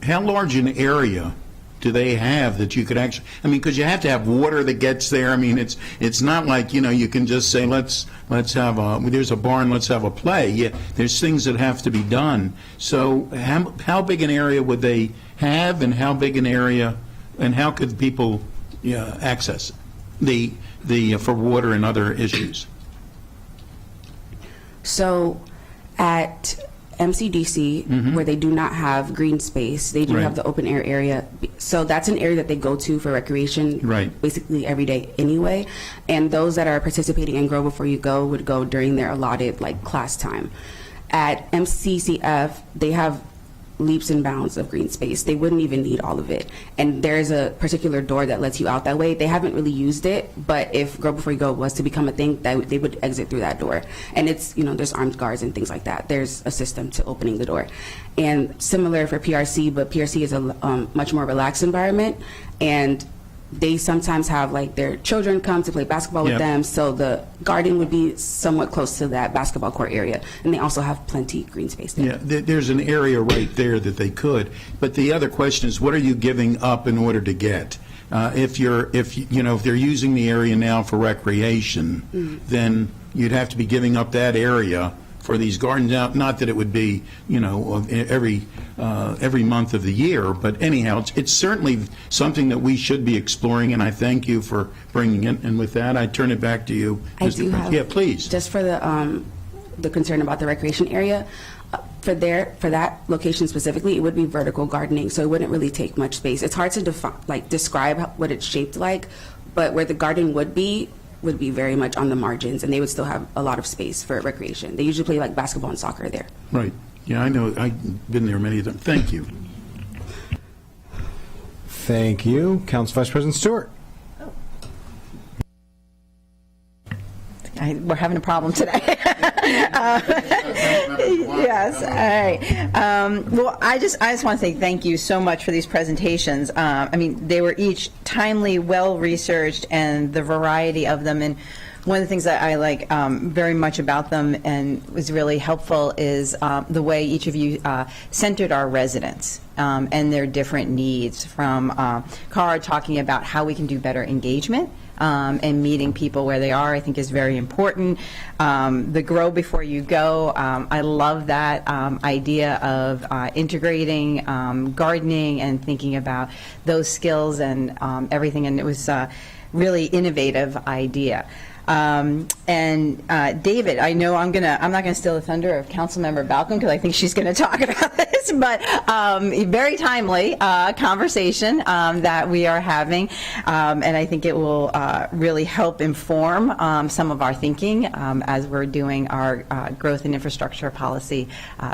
large an area do they have that you could actually, I mean, because you have to have water that gets there. I mean, it's not like, you can just say, let's have there's a barn, let's have a play. Yeah, there's things that have to be done. So how big an area would they have, and how big an area, and how could people access the for water and other issues? So at MCDC, where they do not have green space, they do have the open air area. So that's an area that they go to for recreation basically every day anyway. And those that are participating in Grow Before You Go would go during their allotted class time. At MCCF, they have leaps and bounds of green space. They wouldn't even need all of it. And there's a particular door that lets you out that way. They haven't really used it, but if Grow Before You Go was to become a thing, that they would exit through that door. And it's, there's armed guards and things like that. There's a system to opening the door. And similar for PRC, but PRC is a much more relaxed environment, and they sometimes have their children come to play basketball with them, so the garden would be somewhat close to that basketball court area, and they also have plenty green space there. Yeah, there's an area right there that they could. But the other question is, what are you giving up in order to get? If they're using the area now for recreation, then you'd have to be giving up that area for these gardens. Not that it would be, every month of the year, but anyhow, it's certainly something that we should be exploring, and I thank you for bringing it. And with that, I turn it back to you, Mr. President. Please. Just for the concern about the recreation area, for that location specifically, it would be vertical gardening, so it wouldn't really take much space. It's hard to describe what it's shaped like, but where the garden would be very much on the margins, and they would still have a lot of space for recreation. They usually play basketball and soccer there. Right. Yeah, I know. I've been there many times. Thank you. Thank you. Council Vice President Stewart. We're having a problem today. Yes, all right. Well, I just want to say thank you so much for these presentations. I mean, they were each timely, well-researched, and the variety of them. And one of the things that I like very much about them and was really helpful is the way each of you centered our residents and their different needs, from Cara talking about how we can do better engagement and meeting people where they are, I think is very important. The Grow Before You Go, I love that idea of integrating gardening and thinking about those skills and everything, and it was a really innovative idea. And David, I know I'm not gonna steal the thunder of Councilmember Balcom because I think she's gonna talk about this, but very timely conversation that we are having, and I think it will really help inform some of our thinking as we're doing our growth and infrastructure policy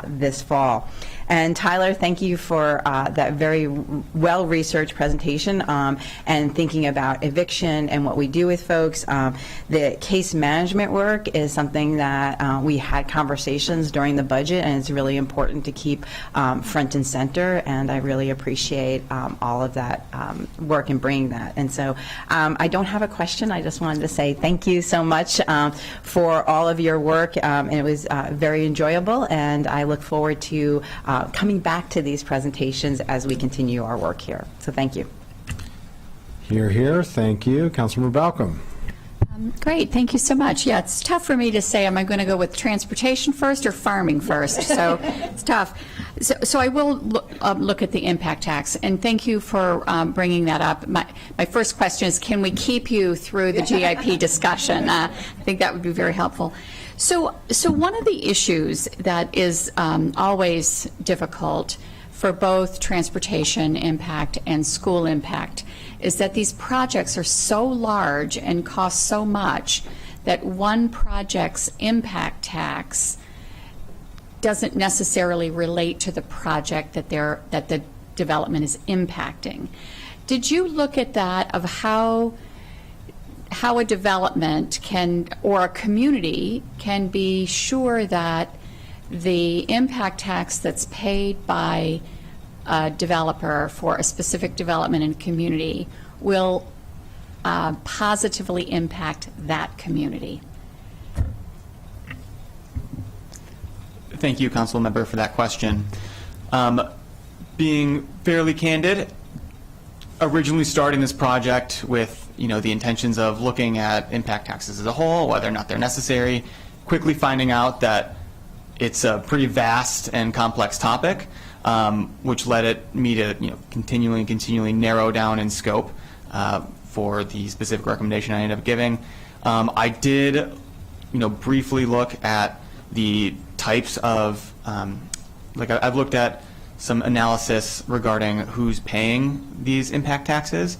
this fall. And Tyler, thank you for that very well-researched presentation and thinking about eviction and what we do with folks. The case management work is something that we had conversations during the budget, and it's really important to keep front and center, and I really appreciate all of that work and bringing that. And so I don't have a question. I just wanted to say thank you so much for all of your work, and it was very enjoyable, and I look forward to coming back to these presentations as we continue our work here. So thank you. Hear, hear. Thank you. Councilmember Balcom. Great, thank you so much. Yeah, it's tough for me to say, am I going to go with transportation first or farming first? So it's tough. So I will look at the impact tax, and thank you for bringing that up. My first question is, can we keep you through the GIP discussion? I think that would be very helpful. So one of the issues that is always difficult for both transportation impact and school impact is that these projects are so large and cost so much that one project's impact tax doesn't necessarily relate to the project that the development is impacting. Did you look at that, of how a development can, or a community can be sure that the impact tax that's paid by a developer for a specific development in community will positively impact that community? Thank you, Council Member, for that question. Being fairly candid, originally starting this project with the intentions of looking at impact taxes as a whole, whether or not they're necessary, quickly finding out that it's a pretty vast and complex topic, which led me to continually narrow down in scope for the specific recommendation I ended up giving. I did briefly look at the types of I've looked at some analysis regarding who's paying these impact taxes.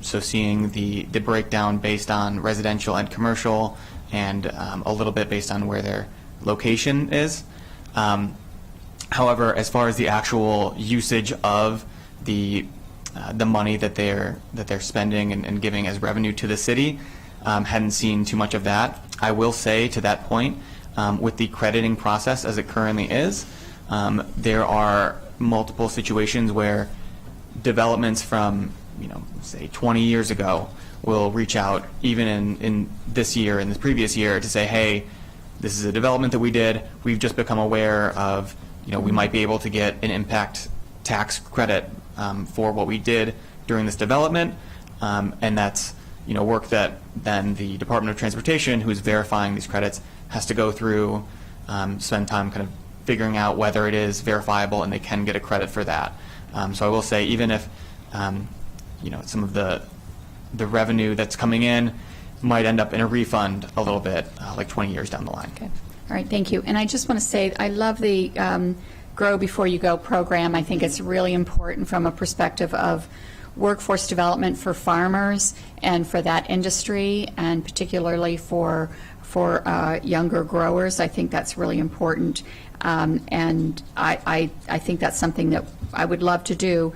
So seeing the breakdown based on residential and commercial, and a little bit based on where their location is. However, as far as the actual usage of the money that they're spending and giving as revenue to the city, hadn't seen too much of that. I will say, to that point, with the crediting process as it currently is, there are multiple situations where developments from say 20 years ago will reach out, even in this year and this previous year, to say, hey, this is a development that we did. We've just become aware of, we might be able to get an impact tax credit for what we did during this development. And that's, work that then the Department of Transportation, who's verifying these credits, has to go through, spend time kind of figuring out whether it is verifiable and they can get a credit for that. So I will say, even if, some of the revenue that's coming in might end up in a refund a little bit, like 20 years down the line. Okay. All right, thank you. And I just want to say, I love the Grow Before You Go program. I think it's really important from a perspective of workforce development for farmers and for that industry, and particularly for younger growers. I think that's really important. And I think that's something that I would love to do.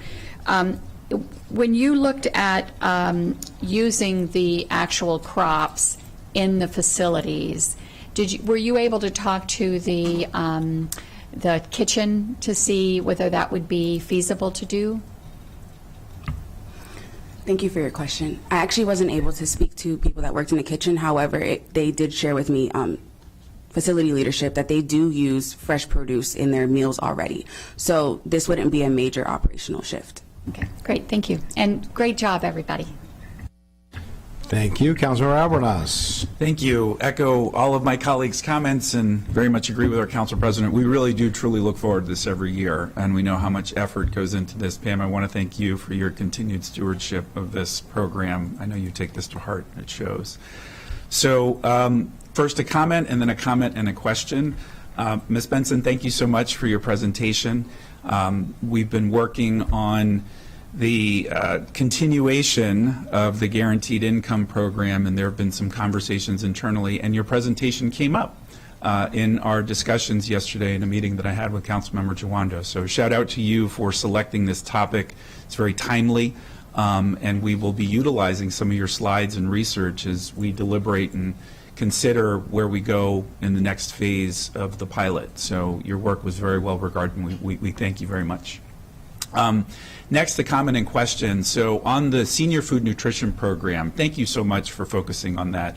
When you looked at using the actual crops in the facilities, were you able to talk to the kitchen to see whether that would be feasible to do? Thank you for your question. I actually wasn't able to speak to people that worked in the kitchen. However, they did share with me, facility leadership, that they do use fresh produce in their meals already. So this wouldn't be a major operational shift. Okay, great, thank you. And great job, everybody. Thank you. Councilor Albornoz. Thank you. Echo all of my colleagues' comments and very much agree with our council president. We really do truly look forward to this every year, and we know how much effort goes into this. Pam, I want to thank you for your continued stewardship of this program. I know you take this to heart, it shows. So first a comment, and then a comment and a question. Ms. Benson, thank you so much for your presentation. We've been working on the continuation of the Guaranteed Income Program, and there have been some conversations internally, and your presentation came up in our discussions yesterday in a meeting that I had with Councilmember Jawando. So shout out to you for selecting this topic. It's very timely, and we will be utilizing some of your slides and research as we deliberate and consider where we go in the next phase of the pilot. So your work was very well regarded, and we thank you very much. Next, the comment and question. So on the Senior Food Nutrition Program, thank you so much for focusing on that,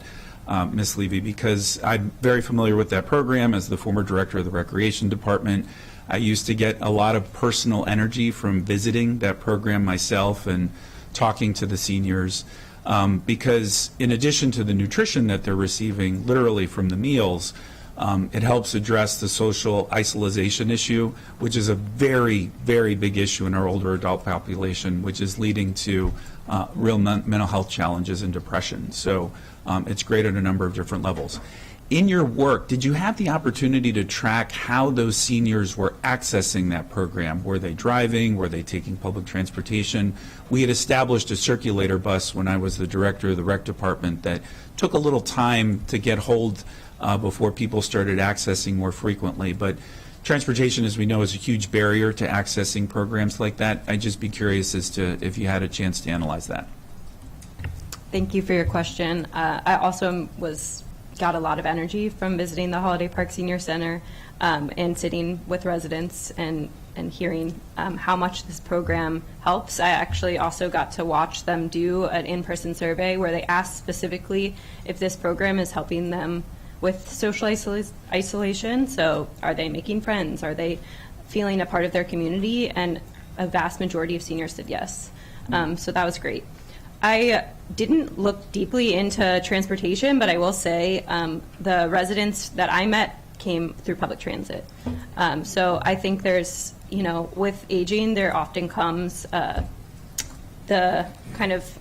Ms. Levy, because I'm very familiar with that program as the former director of the Recreation Department. I used to get a lot of personal energy from visiting that program myself and talking to the seniors, because in addition to the nutrition that they're receiving literally from the meals, it helps address the social isolation issue, which is a very, very big issue in our older adult population, which is leading to real mental health challenges and depression. So it's great at a number of different levels. In your work, did you have the opportunity to track how those seniors were accessing that program? Were they driving? Were they taking public transportation? We had established a circulator bus when I was the director of the rec department that took a little time to get hold before people started accessing more frequently. But transportation, as we know, is a huge barrier to accessing programs like that. I'd just be curious as to if you had a chance to analyze that. Thank you for your question. I also got a lot of energy from visiting the Holiday Park Senior Center and sitting with residents and hearing how much this program helps. I actually also got to watch them do an in-person survey where they asked specifically if this program is helping them with social isolation. So are they making friends? Are they feeling a part of their community? And a vast majority of seniors said yes. So that was great. I didn't look deeply into transportation, but I will say the residents that I met came through public transit. So I think there's, with aging, there often comes the kind of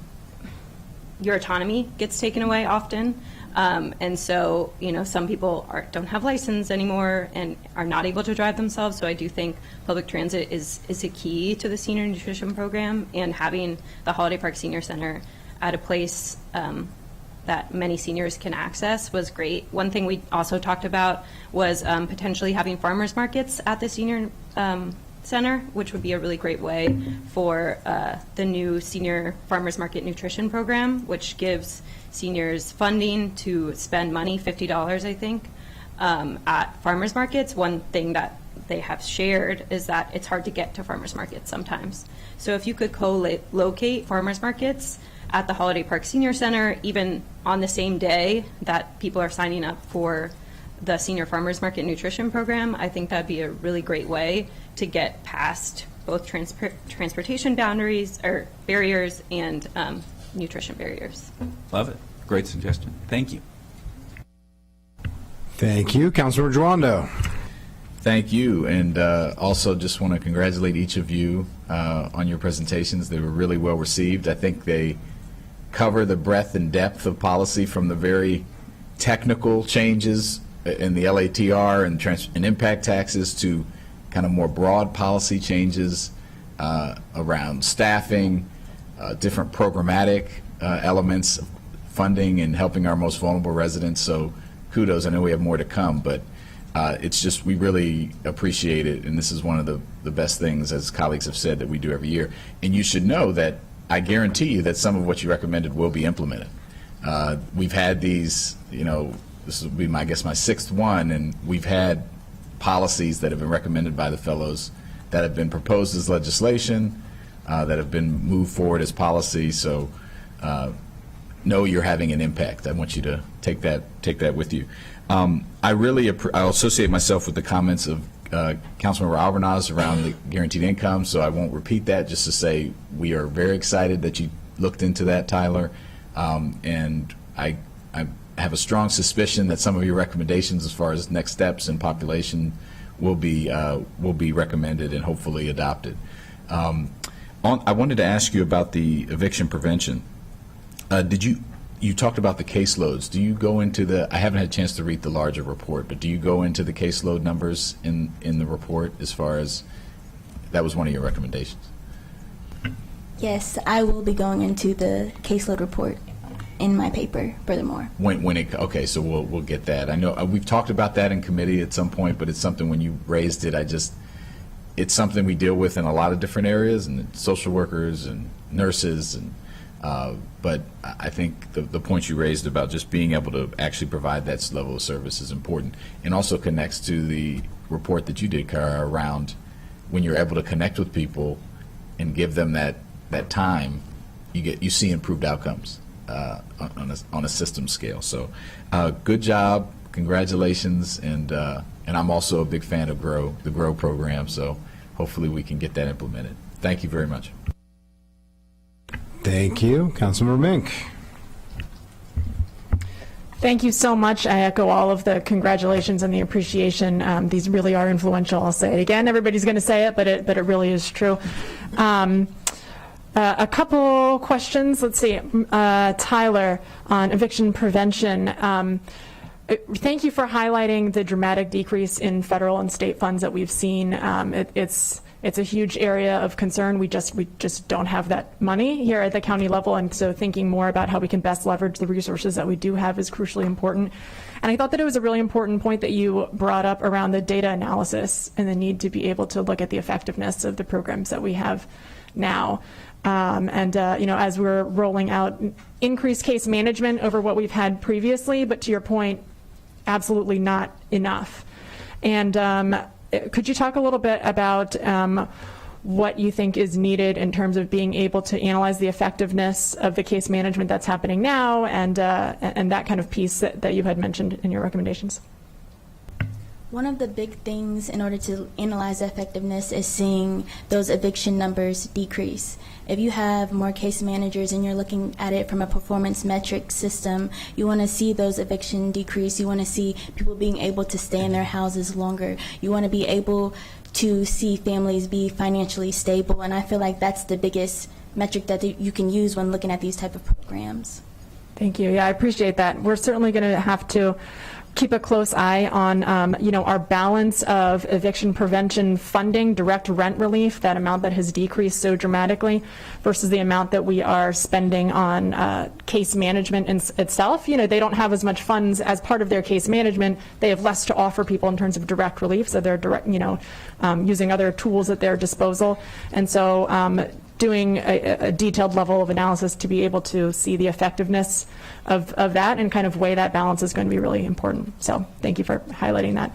your autonomy gets taken away often. And so, some people don't have license anymore and are not able to drive themselves. So I do think public transit is a key to the senior nutrition program, and having the Holiday Park Senior Center at a place that many seniors can access was great. One thing we also talked about was potentially having farmers markets at the senior center, which would be a really great way for the new senior farmers market nutrition program, which gives seniors funding to spend money, $50, I think, at farmers markets. One thing that they have shared is that it's hard to get to farmers markets sometimes. So if you could co-locate farmers markets at the Holiday Park Senior Center, even on the same day that people are signing up for the Senior Farmers Market Nutrition Program, I think that'd be a really great way to get past both transportation boundaries or barriers and nutrition barriers. Love it. Great suggestion. Thank you. Thank you. Councilmember Joando. Thank you, and also just want to congratulate each of you on your presentations. They were really well received. I think they cover the breadth and depth of policy, from the very technical changes in the LATR and impact taxes to kind of more broad policy changes around staffing, different programmatic elements of funding and helping our most vulnerable residents. So kudos. I know we have more to come, but it's just, we really appreciate it, and this is one of the best things, as colleagues have said, that we do every year. And you should know that I guarantee you that some of what you recommended will be implemented. We've had these, this will be, my sixth one, and we've had policies that have been recommended by the fellows that have been proposed as legislation, that have been moved forward as policy. So know you're having an impact. I want you to take that with you. I associate myself with the comments of Councilmember Albornoz around the guaranteed income, so I won't repeat that, just to say we are very excited that you looked into that, Tyler, and I have a strong suspicion that some of your recommendations as far as next steps and population will be recommended and hopefully adopted. I wanted to ask you about the eviction prevention. You talked about the caseloads. Do you go into I haven't had a chance to read the larger report, but do you go into the caseload numbers in the report, as far as that was one of your recommendations? Yes, I will be going into the caseload report in my paper, furthermore. Okay, so we'll get that. I know we've talked about that in committee at some point, but it's something, when you raised it, it's something we deal with in a lot of different areas, and social workers and nurses, and but I think the point you raised about just being able to actually provide that level of service is important, and also connects to the report that you did, Kara, around when you're able to connect with people and give them that time, you see improved outcomes on a system scale. So good job, congratulations, and I'm also a big fan of the GROW program, so hopefully we can get that implemented. Thank you very much. Thank you. Councilmember Mink. Thank you so much. I echo all of the congratulations and the appreciation. These really are influential. I'll say it again. Everybody's going to say it, but it really is true. A couple questions. Let's see. Tyler, on eviction prevention. Thank you for highlighting the dramatic decrease in federal and state funds that we've seen. It's a huge area of concern. We just don't have that money here at the county level, and so thinking more about how we can best leverage the resources that we do have is crucially important. And I thought that it was a really important point that you brought up around the data analysis and the need to be able to look at the effectiveness of the programs that we have now. As we're rolling out increased case management over what we've had previously, but to your point, absolutely not enough. And could you talk a little bit about what you think is needed in terms of being able to analyze the effectiveness of the case management that's happening now, and that kind of piece that you had mentioned in your recommendations? One of the big things in order to analyze effectiveness is seeing those eviction numbers decrease. If you have more case managers and you're looking at it from a performance metric system, you want to see those eviction decrease. You want to see people being able to stay in their houses longer. You want to be able to see families be financially stable, and I feel like that's the biggest metric that you can use when looking at these type of programs. Thank you. Yeah, I appreciate that. We're certainly going to have to keep a close eye on, our balance of eviction prevention funding, direct rent relief, that amount that has decreased so dramatically, versus the amount that we are spending on case management itself. They don't have as much funds as part of their case management. They have less to offer people in terms of direct relief, so they're using other tools at their disposal. And so doing a detailed level of analysis to be able to see the effectiveness of that and kind of weigh that balance is going to be really important. So thank you for highlighting that.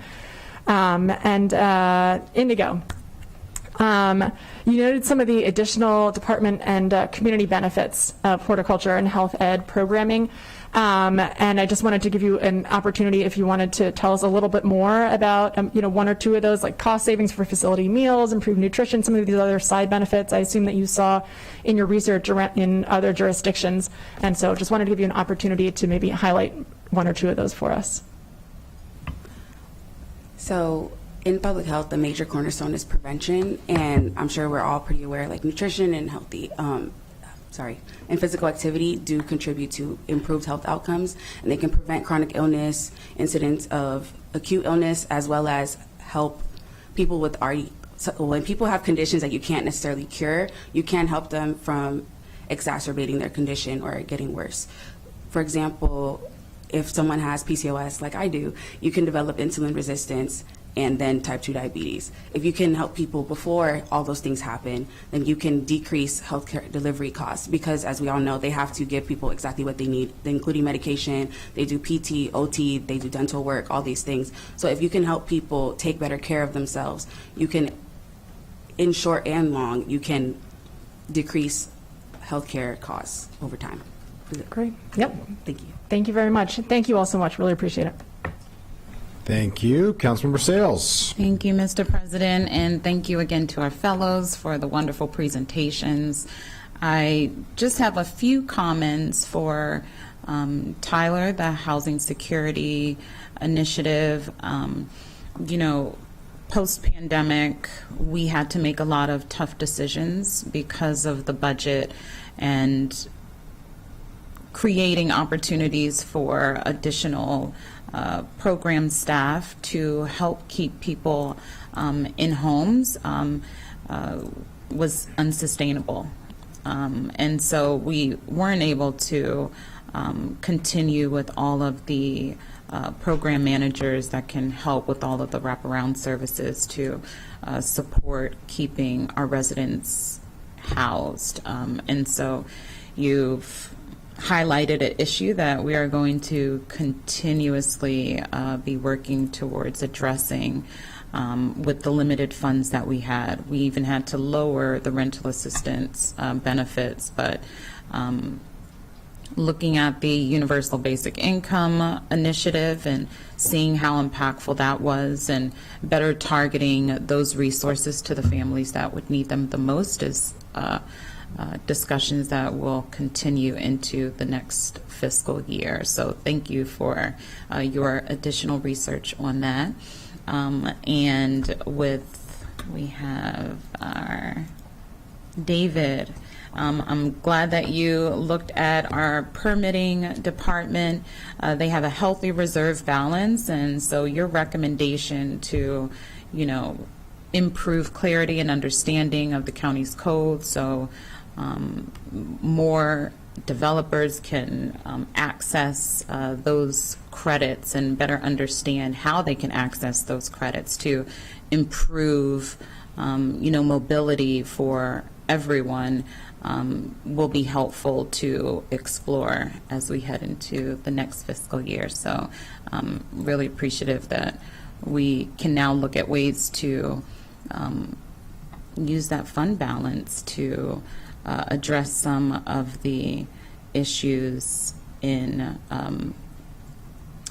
Indigo, you noted some of the additional department and community benefits of horticulture and health ed programming. And I just wanted to give you an opportunity if you wanted to tell us a little bit more about, one or two of those, like cost savings for facility meals, improved nutrition, some of these other side benefits I assume that you saw in your research in other jurisdictions. And so just wanted to give you an opportunity to maybe highlight one or two of those for us. So in public health, the major cornerstone is prevention, and I'm sure we're all pretty aware, like nutrition and and physical activity do contribute to improved health outcomes, and they can prevent chronic illness, incidents of acute illness, as well as help people with when people have conditions that you can't necessarily cure, you can help them from exacerbating their condition or getting worse. For example, if someone has PCOS like I do, you can develop insulin resistance and then type 2 diabetes. If you can help people before all those things happen, then you can decrease healthcare delivery costs, because as we all know, they have to give people exactly what they need, including medication, they do PT, OT, they do dental work, all these things. So if you can help people take better care of themselves, you can, in short and long, you can decrease healthcare costs over time. Great. Yep. Thank you. Thank you very much. Thank you all so much. Really appreciate it. Thank you. Councilmember Sales. Thank you, Mr. President, and thank you again to our fellows for the wonderful presentations. I just have a few comments for Tyler, the Housing Security Initiative. Post-pandemic, we had to make a lot of tough decisions because of the budget and creating opportunities for additional program staff to help keep people in homes was unsustainable. And so we weren't able to continue with all of the program managers that can help with all of the wraparound services to support keeping our residents housed. And so you've highlighted an issue that we are going to continuously be working towards addressing with the limited funds that we had. We even had to lower the rental assistance benefits, but looking at the Universal Basic Income Initiative and seeing how impactful that was and better targeting those resources to the families that would need them the most is discussions that will continue into the next fiscal year. So thank you for your additional research on that. We have our David. I'm glad that you looked at our permitting department. They have a healthy reserve balance, and so your recommendation to, improve clarity and understanding of the county's code, so more developers can access those credits and better understand how they can access those credits to improve, mobility for everyone, will be helpful to explore as we head into the next fiscal year. So really appreciative that we can now look at ways to use that fund balance to address some of the issues in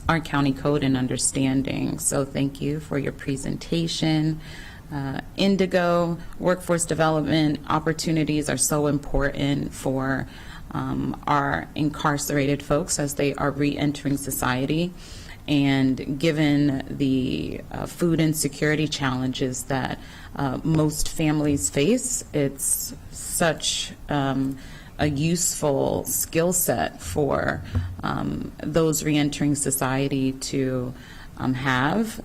our county code and understanding. So thank you for your presentation. Indigo, workforce development opportunities are so important for our incarcerated folks as they are re-entering society. And given the food insecurity challenges that most families face, it's such a useful skill set for those re-entering society to have.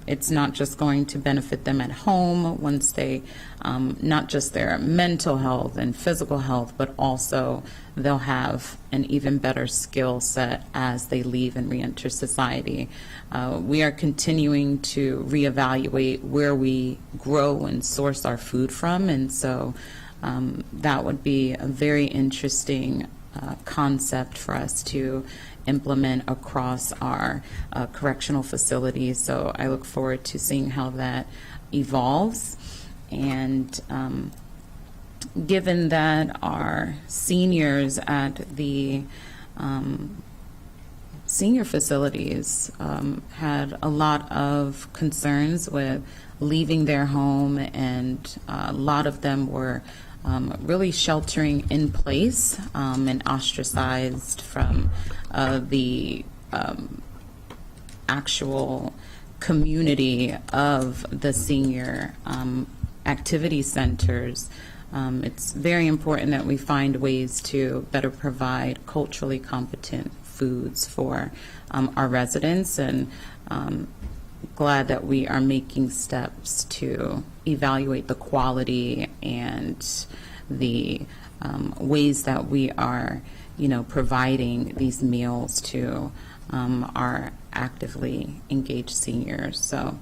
It's not just going to benefit them at home once they, not just their mental health and physical health, but also they'll have an even better skill set as they leave and re-enter society. We are continuing to reevaluate where we grow and source our food from, and so that would be a very interesting concept for us to implement across our correctional facilities. So I look forward to seeing how that evolves. And given that our seniors at the senior facilities had a lot of concerns with leaving their home, and a lot of them were really sheltering in place and ostracized from the actual community of the senior activity centers. It's very important that we find ways to better provide culturally competent foods for our residents, and glad that we are making steps to evaluate the quality and the ways that we are, providing these meals to our actively engaged seniors. So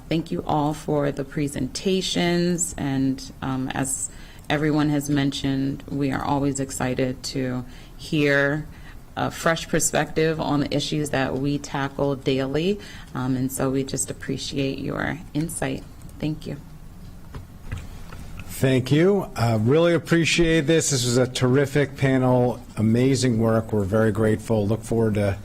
thank you all for the presentations, and as everyone has mentioned, we are always excited to hear a fresh perspective on the issues that we tackle daily, and so we just appreciate your insight. Thank you. Thank you. Really appreciate this. This was a terrific panel, amazing work. We're very grateful. Look forward to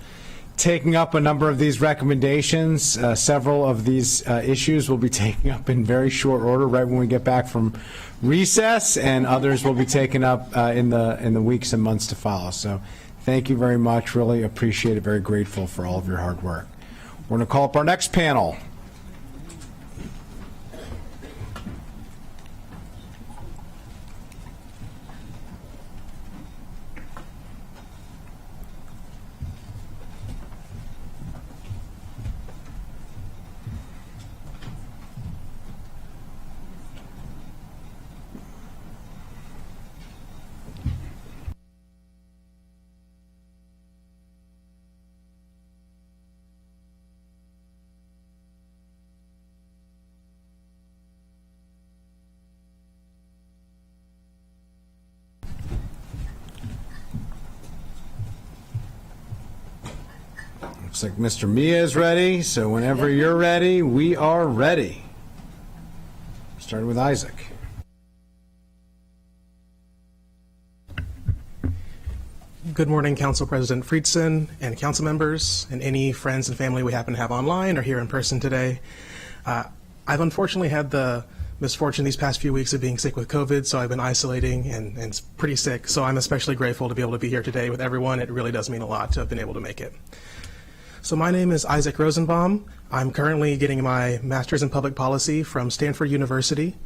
taking up a number of these recommendations. Several of these issues will be taken up in very short order right when we get back from recess, and others will be taken up in the weeks and months to follow. So thank you very much. Really appreciate it. Very grateful for all of your hard work. We're going to call up our next panel. Looks like Mr. Mia is ready, so whenever you're ready, we are ready. Starting with Isaac. Good morning, Council President Friedson and council members and any friends and family we happen to have online or here in person today. I've unfortunately had the misfortune these past few weeks of being sick with COVID, so I've been isolating and pretty sick. So I'm especially grateful to be able to be here today with everyone. It really does mean a lot to have been able to make it. So my name is Isaac Rosenbaum. I'm currently getting my master's in public policy from Stanford University.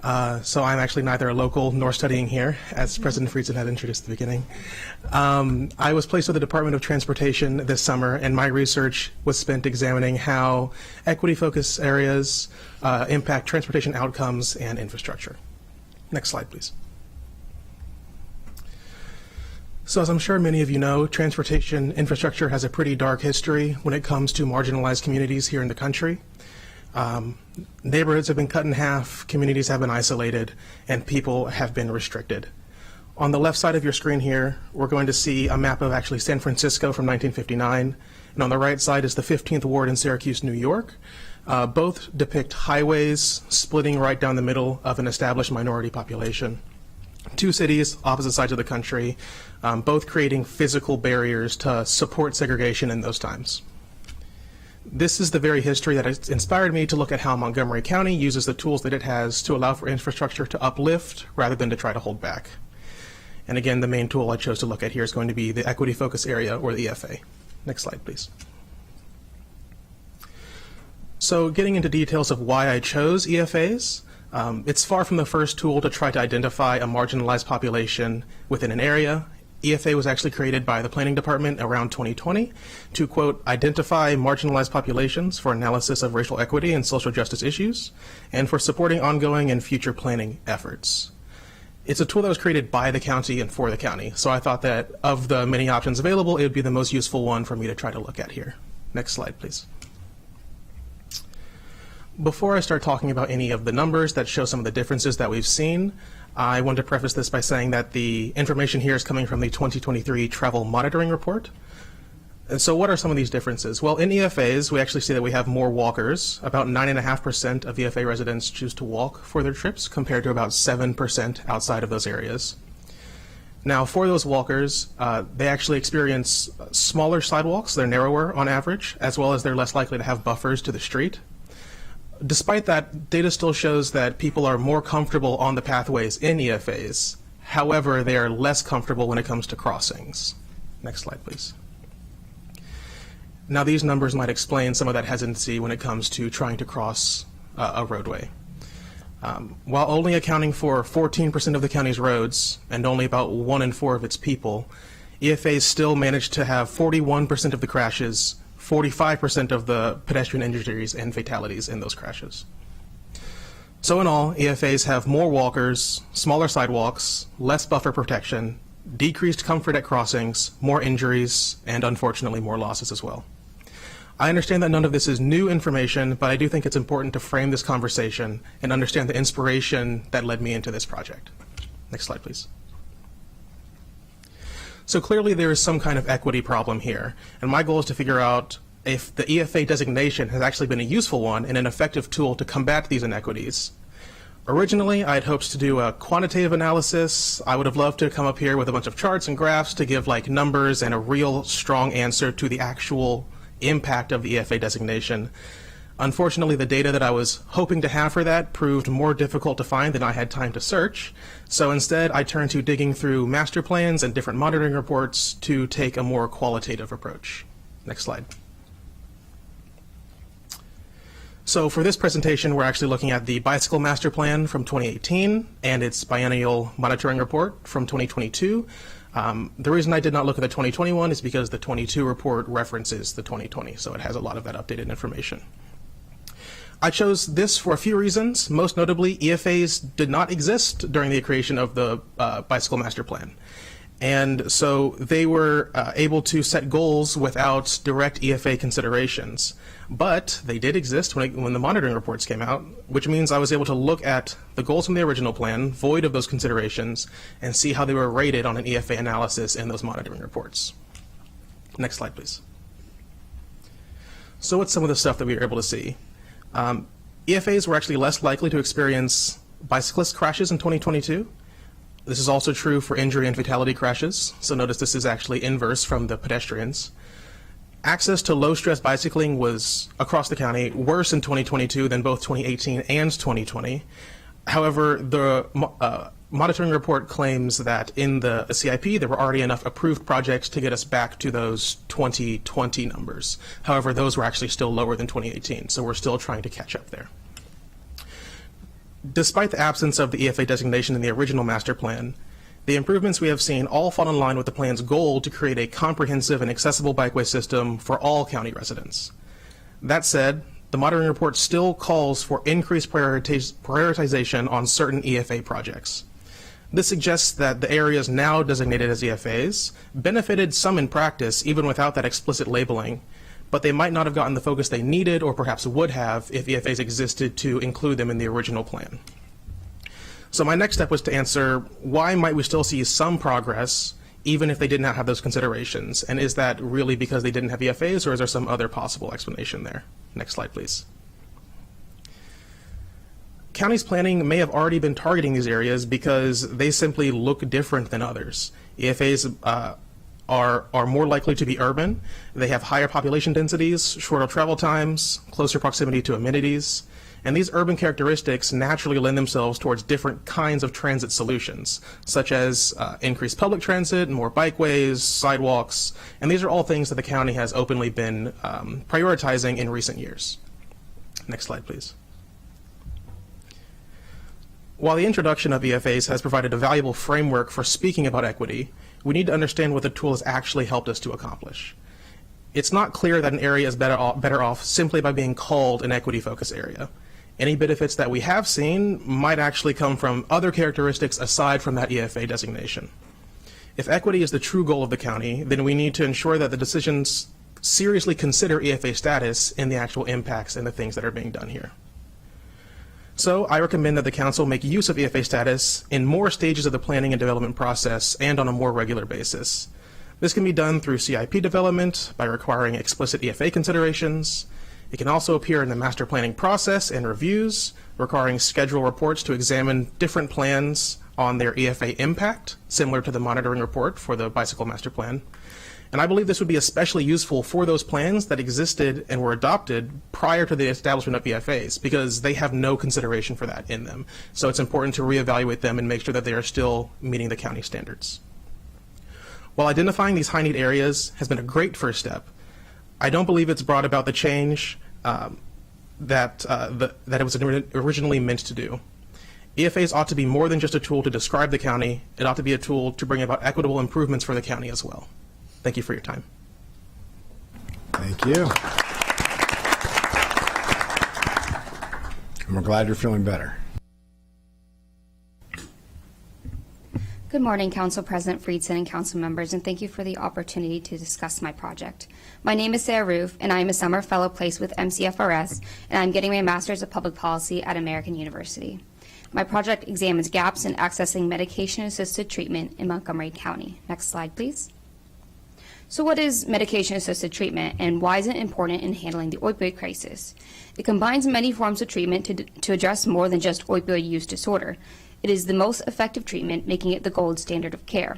So I'm actually neither a local nor studying here, as President Friedson had introduced at the beginning. I was placed with the Department of Transportation this summer, and my research was spent examining how equity-focused areas impact transportation outcomes and infrastructure. Next slide, please. So as I'm sure many of you know, transportation infrastructure has a pretty dark history when it comes to marginalized communities here in the country. Neighborhoods have been cut in half, communities have been isolated, and people have been restricted. On the left side of your screen here, we're going to see a map of actually San Francisco from 1959, and on the right side is the 15th Ward in Syracuse, New York. Both depict highways splitting right down the middle of an established minority population. Two cities, opposite sides of the country, both creating physical barriers to support segregation in those times. This is the very history that has inspired me to look at how Montgomery County uses the tools that it has to allow for infrastructure to uplift rather than to try to hold back. And again, the main tool I chose to look at here is going to be the Equity Focus Area, or the EFA. Next slide, please. So getting into details of why I chose EFAs, it's far from the first tool to try to identify a marginalized population within an area. EFA was actually created by the Planning Department around 2020 to, quote, identify marginalized populations for analysis of racial equity and social justice issues, and for supporting ongoing and future planning efforts. It's a tool that was created by the county and for the county, so I thought that of the many options available, it would be the most useful one for me to try to look at here. Next slide, please. Before I start talking about any of the numbers that show some of the differences that we've seen, I want to preface this by saying that the information here is coming from the 2023 Travel Monitoring Report. And so what are some of these differences? Well, in EFAs, we actually see that we have more walkers. About 9.5% of EFA residents choose to walk for their trips, compared to about 7% outside of those areas. Now, for those walkers, they actually experience smaller sidewalks. They're narrower on average, as well as they're less likely to have buffers to the street. Despite that, data still shows that people are more comfortable on the pathways in EFAs. However, they are less comfortable when it comes to crossings. Next slide, please. Now, these numbers might explain some of that hesitancy when it comes to trying to cross a roadway. While only accounting for 14% of the county's roads and only about 1 in 4 of its people, EFAs still managed to have 41% of the crashes, 45% of the pedestrian injuries and fatalities in those crashes. So in all, EFAs have more walkers, smaller sidewalks, less buffer protection, decreased comfort at crossings, more injuries, and unfortunately more losses as well. I understand that none of this is new information, but I do think it's important to frame this conversation and understand the inspiration that led me into this project. Next slide, please. So clearly there is some kind of equity problem here, and my goal is to figure out if the EFA designation has actually been a useful one and an effective tool to combat these inequities. Originally, I had hoped to do a quantitative analysis. I would have loved to come up here with a bunch of charts and graphs to give like numbers and a real strong answer to the actual impact of the EFA designation. Unfortunately, the data that I was hoping to have for that proved more difficult to find than I had time to search. So instead, I turned to digging through master plans and different monitoring reports to take a more qualitative approach. Next slide. So for this presentation, we're actually looking at the Bicycle Master Plan from 2018 and its biennial monitoring report from 2022. The reason I did not look at the 2021 is because the 22 report references the 2020, so it has a lot of that updated information. I chose this for a few reasons. Most notably, EFAs did not exist during the creation of the Bicycle Master Plan. And so they were able to set goals without direct EFA considerations. But they did exist when the monitoring reports came out, which means I was able to look at the goals from the original plan, void of those considerations, and see how they were rated on an EFA analysis in those monitoring reports. Next slide, please. So what's some of the stuff that we were able to see? EFAs were actually less likely to experience bicyclist crashes in 2022. This is also true for injury and fatality crashes. So notice this is actually inverse from the pedestrians. Access to low-stress bicycling was, across the county, worse in 2022 than both 2018 and 2020. However, the monitoring report claims that in the CIP, there were already enough approved projects to get us back to those 2020 numbers. However, those were actually still lower than 2018, so we're still trying to catch up there. Despite the absence of the EFA designation in the original master plan, the improvements we have seen all fall in line with the plan's goal to create a comprehensive and accessible bikeway system for all county residents. That said, the monitoring report still calls for increased prioritization on certain EFA projects. This suggests that the areas now designated as EFAs benefited some in practice even without that explicit labeling, but they might not have gotten the focus they needed or perhaps would have if EFAs existed to include them in the original plan. So my next step was to answer, why might we still see some progress even if they did not have those considerations? And is that really because they didn't have EFAs, or is there some other possible explanation there? Next slide, please. County's planning may have already been targeting these areas because they simply look different than others. EFAs are more likely to be urban. They have higher population densities, shorter travel times, closer proximity to amenities, and these urban characteristics naturally lend themselves towards different kinds of transit solutions, such as increased public transit, more bikeways, sidewalks, and these are all things that the county has openly been prioritizing in recent years. Next slide, please. While the introduction of EFAs has provided a valuable framework for speaking about equity, we need to understand what the tool has actually helped us to accomplish. It's not clear that an area is better off simply by being called an equity focus area. Any benefits that we have seen might actually come from other characteristics aside from that EFA designation. If equity is the true goal of the county, then we need to ensure that the decisions seriously consider EFA status in the actual impacts and the things that are being done here. So I recommend that the council make use of EFA status in more stages of the planning and development process and on a more regular basis. This can be done through CIP development by requiring explicit EFA considerations. It can also appear in the master planning process and reviews, requiring schedule reports to examine different plans on their EFA impact, similar to the monitoring report for the bicycle master plan. And I believe this would be especially useful for those plans that existed and were adopted prior to the establishment of EFAs, because they have no consideration for that in them. So it's important to reevaluate them and make sure that they are still meeting the county standards. While identifying these high-need areas has been a great first step, I don't believe it's brought about the change that it was originally meant to do. EFAs ought to be more than just a tool to describe the county. It ought to be a tool to bring about equitable improvements for the county as well. Thank you for your time. Thank you. And we're glad you're feeling better. Good morning, Council President Friedson and council members, and thank you for the opportunity to discuss my project. My name is Sarah Roof, and I am a summer fellow placed with MCFRS, and I'm getting my Master's of Public Policy at American University. My project examines gaps in accessing medication-assisted treatment in Montgomery County. Next slide, please. So what is medication-assisted treatment, and why is it important in handling the opioid crisis? It combines many forms of treatment to address more than just opioid use disorder. It is the most effective treatment, making it the gold standard of care.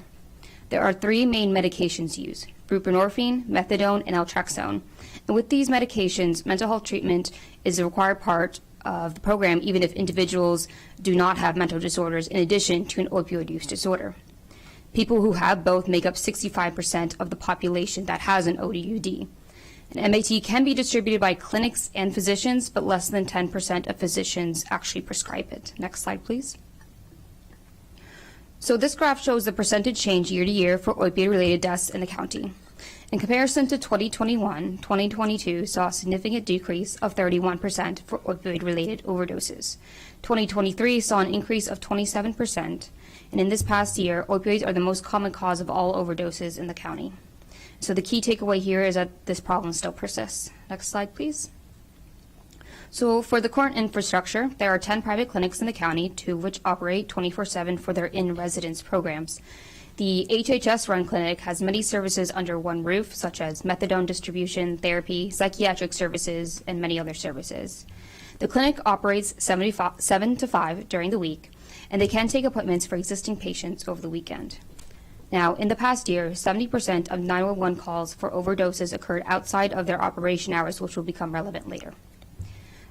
There are three main medications used: buprenorphine, methadone, and naltrexone. And with these medications, mental health treatment is a required part of the program, even if individuals do not have mental disorders in addition to an opioid use disorder. People who have both make up 65% of the population that has an OUD. An MAT can be distributed by clinics and physicians, but less than 10% of physicians actually prescribe it. Next slide, please. So this graph shows the percentage change year to year for opioid-related deaths in the county. In comparison to 2021, 2022 saw a significant decrease of 31% for opioid-related overdoses. 2023 saw an increase of 27%, and in this past year, opioids are the most common cause of all overdoses in the county. So the key takeaway here is that this problem still persists. Next slide, please. So for the current infrastructure, there are 10 private clinics in the county, 2 of which operate 24/7 for their in-residence programs. The HHS-run clinic has many services under one roof, such as methadone distribution, therapy, psychiatric services, and many other services. The clinic operates 7 to 5 during the week, and they can take appointments for existing patients over the weekend. Now, in the past year, 70% of 911 calls for overdoses occurred outside of their operation hours, which will become relevant later.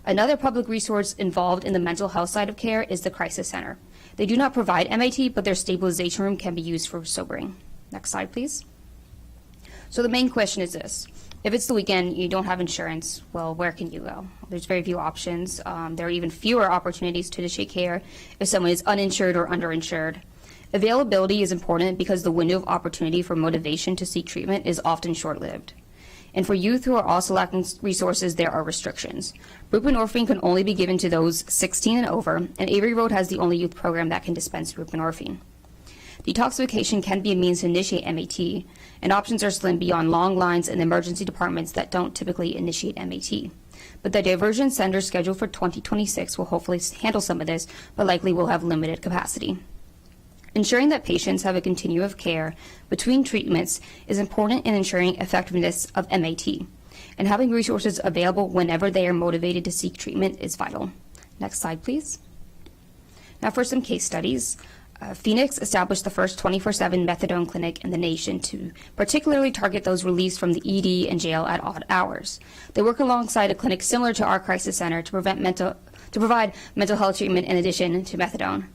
Another public resource involved in the mental health side of care is the Crisis Center. They do not provide MAT, but their stabilization room can be used for sobering. Next slide, please. So the main question is this. If it's the weekend, you don't have insurance, well, where can you go? There's very few options. There are even fewer opportunities to initiate care if someone is uninsured or underinsured. Availability is important because the window of opportunity for motivation to seek treatment is often short-lived. And for youth who are also lacking resources, there are restrictions. Buprenorphine can only be given to those 16 and over, and Avery Road has the only youth program that can dispense buprenorphine. Detoxification can be a means to initiate MAT, and options are slim beyond long lines in emergency departments that don't typically initiate MAT. But the diversion center scheduled for 2026 will hopefully handle some of this, but likely will have limited capacity. Ensuring that patients have a continuum of care between treatments is important in ensuring effectiveness of MAT, and having resources available whenever they are motivated to seek treatment is vital. Next slide, please. Now for some case studies. Phoenix established the first 24/7 methadone clinic in the nation to particularly target those released from the ED and jail at odd hours. They work alongside a clinic similar to our crisis center to provide mental health treatment in addition to methadone.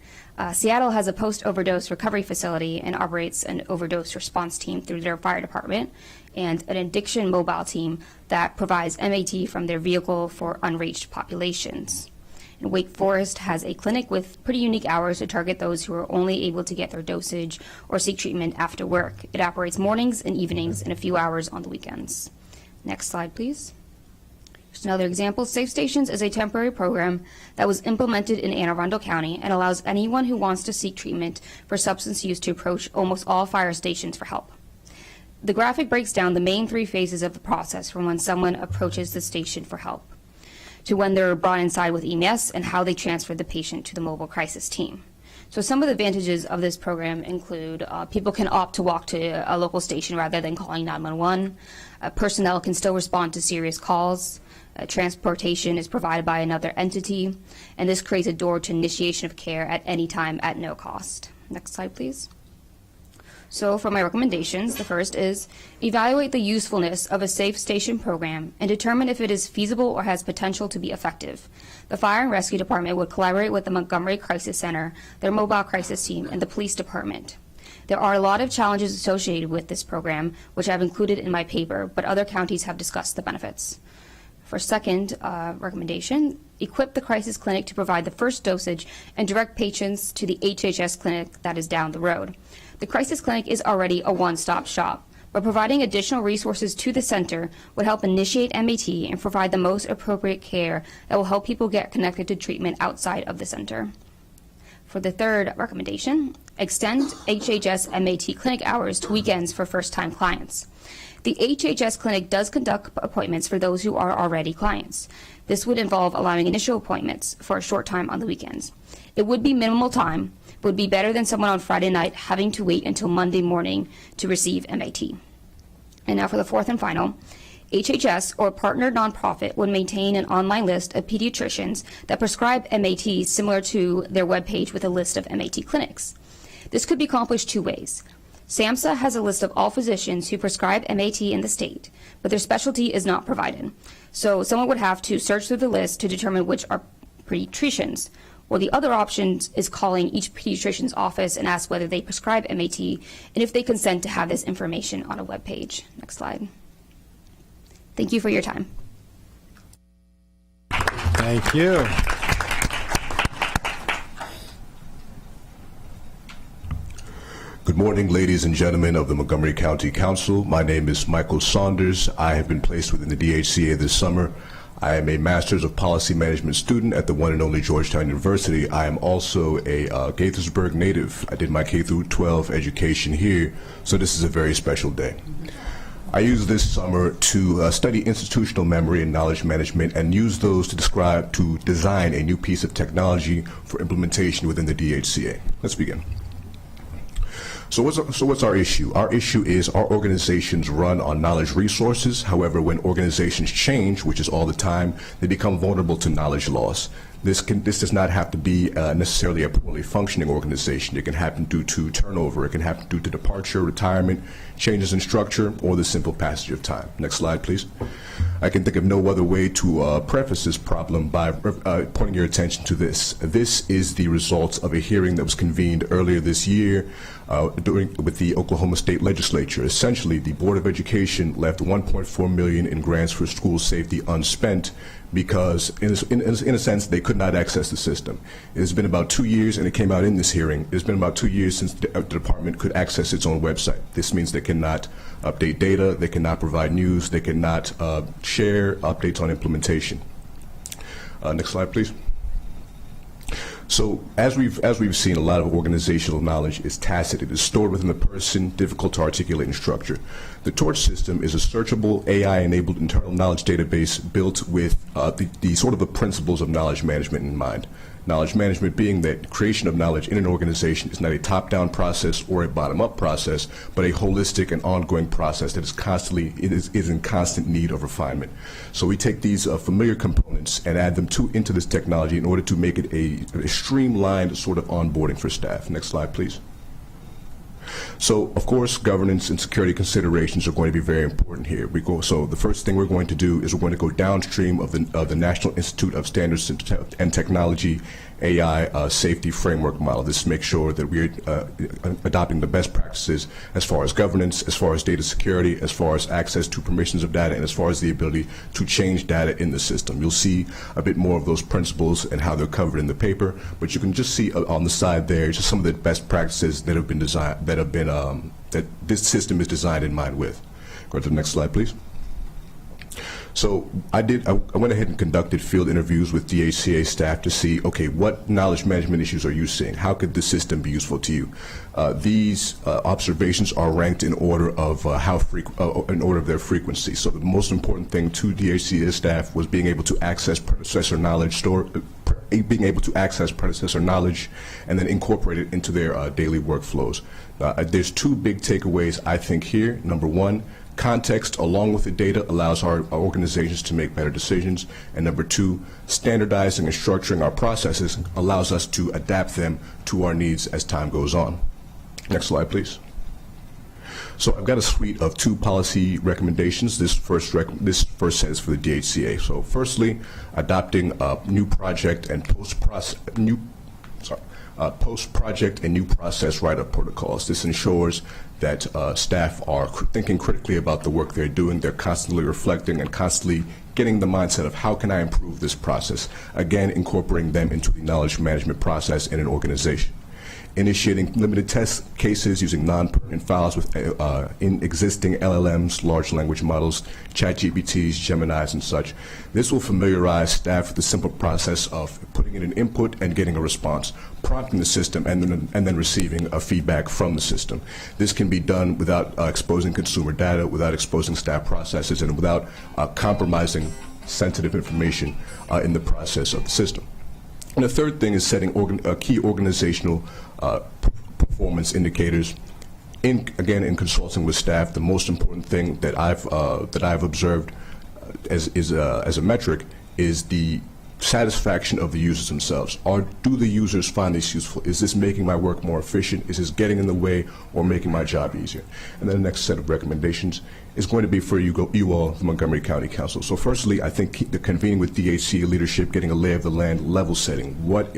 Seattle has a post-overdose recovery facility and operates an overdose response team through their fire department and an addiction mobile team that provides MAT from their vehicle for unreached populations. And Wake Forest has a clinic with pretty unique hours to target those who are only able to get their dosage or seek treatment after work. It operates mornings and evenings and a few hours on the weekends. Next slide, please. Here's another example. Safe Stations is a temporary program that was implemented in Anne Arundel County and allows anyone who wants to seek treatment for substance use to approach almost all fire stations for help. The graphic breaks down the main 3 phases of the process from when someone approaches the station for help to when they're brought inside with EMS and how they transfer the patient to the mobile crisis team. So some of the advantages of this program include people can opt to walk to a local station rather than calling 911. Personnel can still respond to serious calls. Transportation is provided by another entity, and this creates a door to initiation of care at any time at no cost. Next slide, please. So for my recommendations, the first is evaluate the usefulness of a safe station program and determine if it is feasible or has potential to be effective. The Fire and Rescue Department would collaborate with the Montgomery Crisis Center, their mobile crisis team, and the police department. There are a lot of challenges associated with this program, which I've included in my paper, but other counties have discussed the benefits. For second recommendation, equip the crisis clinic to provide the first dosage and direct patients to the HHS clinic that is down the road. The crisis clinic is already a one-stop shop, but providing additional resources to the center would help initiate MAT and provide the most appropriate care that will help people get connected to treatment outside of the center. For the third recommendation, extend HHS MAT clinic hours to weekends for first-time clients. The HHS clinic does conduct appointments for those who are already clients. This would involve allowing initial appointments for a short time on the weekends. It would be minimal time, but would be better than someone on Friday night having to wait until Monday morning to receive MAT. And now for the fourth and final, HHS or a partner nonprofit would maintain an online list of pediatricians that prescribe MAT similar to their webpage with a list of MAT clinics. This could be accomplished 2 ways. SAMHSA has a list of all physicians who prescribe MAT in the state, but their specialty is not provided. So someone would have to search through the list to determine which are pediatricians. Or the other option is calling each pediatrician's office and ask whether they prescribe MAT and if they consent to have this information on a web page. Next slide. Thank you for your time. Thank you. Good morning, ladies and gentlemen of the Montgomery County Council. My name is Michael Saunders. I have been placed within the DHCA this summer. I am a Master's of Policy Management student at the one and only Georgetown University. I am also a Gaithersburg native. I did my K-12 education here, so this is a very special day. I used this summer to study institutional memory and knowledge management and use those to design a new piece of technology for implementation within the DHCA. Let's begin. So what's our issue? Our issue is our organizations run on knowledge resources. However, when organizations change, which is all the time, they become vulnerable to knowledge loss. This does not have to be necessarily a poorly functioning organization. It can happen due to turnover. It can happen due to departure, retirement, changes in structure, or the simple passage of time. Next slide, please. I can think of no other way to preface this problem by pointing your attention to this. This is the results of a hearing that was convened earlier this year with the Oklahoma State Legislature. Essentially, the Board of Education left $1.4 million in grants for school safety unspent because, in a sense, they could not access the system. It has been about 2 years, and it came out in this hearing, it's been about 2 years since the department could access its own website. This means they cannot update data, they cannot provide news, they cannot share updates on implementation. Next slide, please. So as we've seen, a lot of organizational knowledge is tacit. It is stored within the person, difficult to articulate in structure. The TORCH system is a searchable, AI-enabled internal knowledge database built with the sort of the principles of knowledge management in mind. Knowledge management being that creation of knowledge in an organization is not a top-down process or a bottom-up process, but a holistic and ongoing process that is in constant need of refinement. So we take these familiar components and add them into this technology in order to make it a streamlined sort of onboarding for staff. Next slide, please. So, of course, governance and security considerations are going to be very important here. So the first thing we're going to do is we're going to go downstream of the National Institute of Standards and Technology AI safety framework model. This makes sure that we're adopting the best practices as far as governance, as far as data security, as far as access to permissions of data, and as far as the ability to change data in the system. You'll see a bit more of those principles and how they're covered in the paper, but you can just see on the side there just some of the best practices that have been designed, that this system is designed in mind with. Go to the next slide, please. So I went ahead and conducted field interviews with DHCA staff to see, okay, what knowledge management issues are you seeing? How could the system be useful to you? These observations are ranked in order of in order of their frequency. So the most important thing to DHCA staff was being able to access predecessor knowledge being able to access predecessor knowledge and then incorporate it into their daily workflows. There's two big takeaways, I think, here. Number one, context along with the data allows our organizations to make better decisions. And number two, standardizing and structuring our processes allows us to adapt them to our needs as time goes on. Next slide, please. So I've got a suite of 2 policy recommendations. This first says for the DHCA. So firstly, adopting new project and post-project and new process write-up protocols. This ensures that staff are thinking critically about the work they're doing. They're constantly reflecting and constantly getting the mindset of how can I improve this process? Again, incorporating them into the knowledge management process in an organization. Initiating limited test cases using non-pertinent files in existing LLMs, large language models, ChatGPTs, Geminis, and such. This will familiarize staff with the simple process of putting in an input and getting a response, prompting the system, and then receiving a feedback from the system. This can be done without exposing consumer data, without exposing staff processes, and without compromising sensitive information in the process of the system. And the third thing is setting key organizational performance indicators. Again, in consulting with staff, the most important thing that I've observed as a metric is the satisfaction of the users themselves. Do the users find this useful? Is this making my work more efficient? Is this getting in the way or making my job easier? And then the next set of recommendations is going to be for you all, the Montgomery County Council. So firstly, I think the convening with DHCA leadership, getting a lay of the land, level setting. What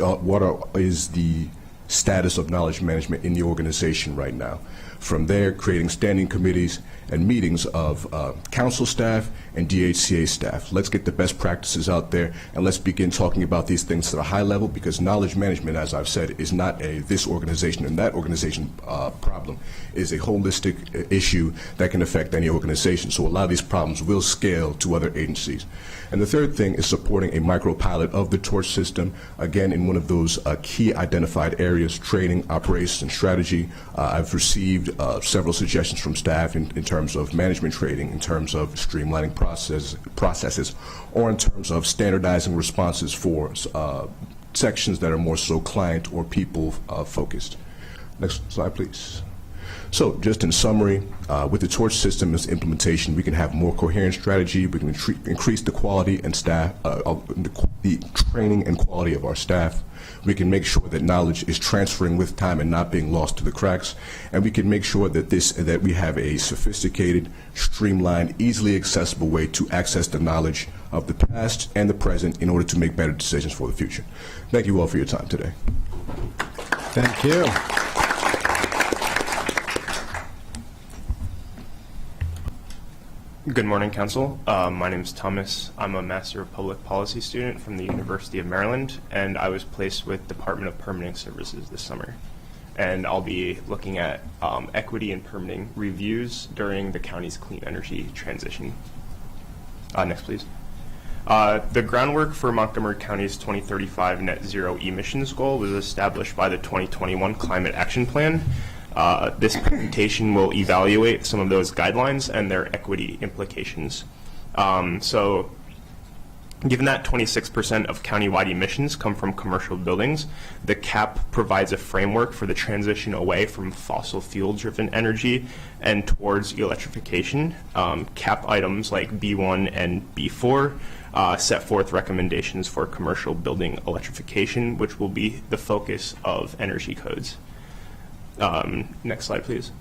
is the status of knowledge management in the organization right now? From there, creating standing committees and meetings of council staff and DHCA staff. Let's get the best practices out there, and let's begin talking about these things at a high level, because knowledge management, as I've said, is not a this organization and that organization problem. It is a holistic issue that can affect any organization. So a lot of these problems will scale to other agencies. And the third thing is supporting a micro-pilot of the TORCH system, again, in one of those key identified areas, training, operations, and strategy. I've received several suggestions from staff in terms of management training, in terms of streamlining processes, or in terms of standardizing responses for sections that are more so client or people focused. Next slide, please. So just in summary, with the torch system's implementation, we can have more coherent strategy, we can increase the quality and staff, the training and quality of our staff. We can make sure that knowledge is transferring with time and not being lost to the cracks. And we can make sure that we have a sophisticated, streamlined, easily accessible way to access the knowledge of the past and the present in order to make better decisions for the future. Thank you all for your time today. Thank you. Good morning, Council. My name is Thomas. I'm a Master of Public Policy student from the University of Maryland, and I was placed with Department of Permitting Services this summer. And I'll be looking at equity and permitting reviews during the county's clean energy transition. Next, please. The groundwork for Montgomery County's 2035 net zero emissions goal was established by the 2021 Climate Action Plan. This presentation will evaluate some of those guidelines and their equity implications. So, given that 26% of countywide emissions come from commercial buildings, the CAP provides a framework for the transition away from fossil fuel-driven energy and towards electrification. CAP items like B1 and B4 set forth recommendations for commercial building electrification, which will be the focus of energy codes. Next slide, please.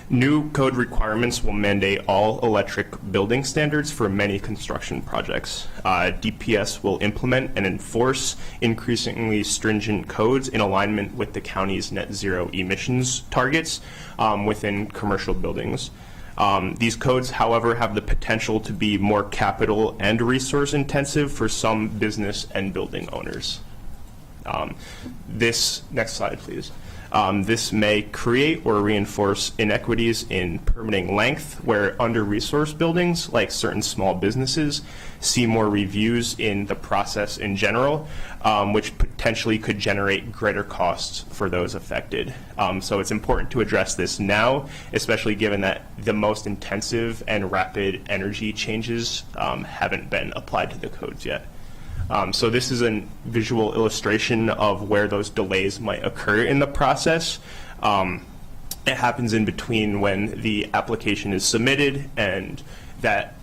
New code requirements will mandate all electric building standards for many construction projects. DPS will implement and enforce increasingly stringent codes in alignment with the county's net zero emissions targets within commercial buildings. These codes, however, have the potential to be more capital and resource intensive for some business and building owners. Next slide, please. This may create or reinforce inequities in permitting length, where under-resourced buildings, like certain small businesses, see more reviews in the process in general, which potentially could generate greater costs for those affected. So it's important to address this now, especially given that the most intensive and rapid energy changes haven't been applied to the codes yet. So this is a visual illustration of where those delays might occur in the process. It happens in between when the application is submitted and that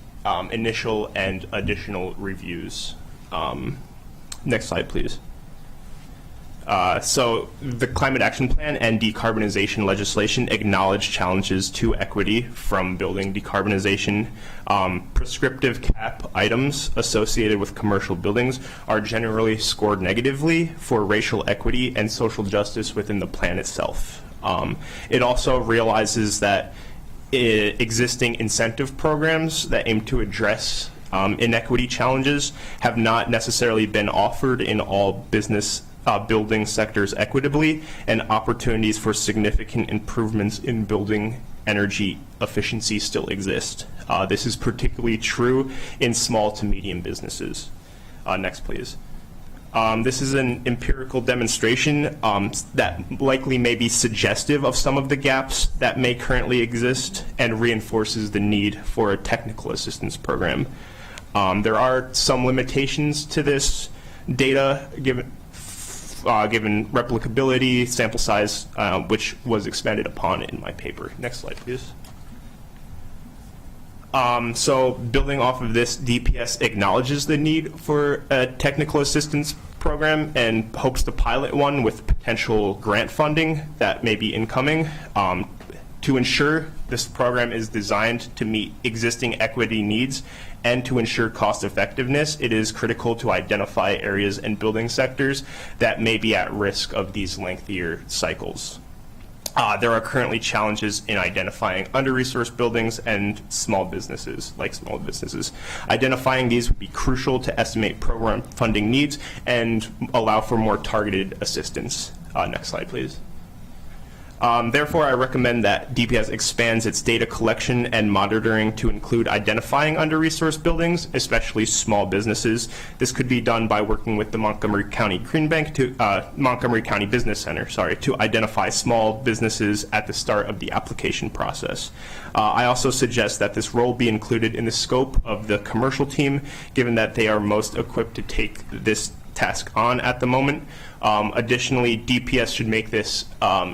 initial and additional reviews. Next slide, please. So the Climate Action Plan and decarbonization legislation acknowledge challenges to equity from building decarbonization. Prescriptive CAP items associated with commercial buildings are generally scored negatively for racial equity and social justice within the plan itself. It also realizes that existing incentive programs that aim to address inequity challenges have not necessarily been offered in all building sectors equitably, and opportunities for significant improvements in building energy efficiency still exist. This is particularly true in small to medium businesses. Next, please. This is an empirical demonstration that likely may be suggestive of some of the gaps that may currently exist and reinforces the need for a technical assistance program. There are some limitations to this data given replicability, sample size, which was expanded upon in my paper. Next slide, please. So building off of this, DPS acknowledges the need for a technical assistance program and hopes to pilot one with potential grant funding that may be incoming. To ensure this program is designed to meet existing equity needs and to ensure cost effectiveness, it is critical to identify areas and building sectors that may be at risk of these lengthier cycles. There are currently challenges in identifying under-resourced buildings and small businesses. Identifying these would be crucial to estimate program funding needs and allow for more targeted assistance. Next slide, please. Therefore, I recommend that DPS expands its data collection and monitoring to include identifying under-resourced buildings, especially small businesses. This could be done by working with the Montgomery County Green Bank Montgomery County Business Center, to identify small businesses at the start of the application process. I also suggest that this role be included in the scope of the commercial team, given that they are most equipped to take this task on at the moment. Additionally, DPS should make this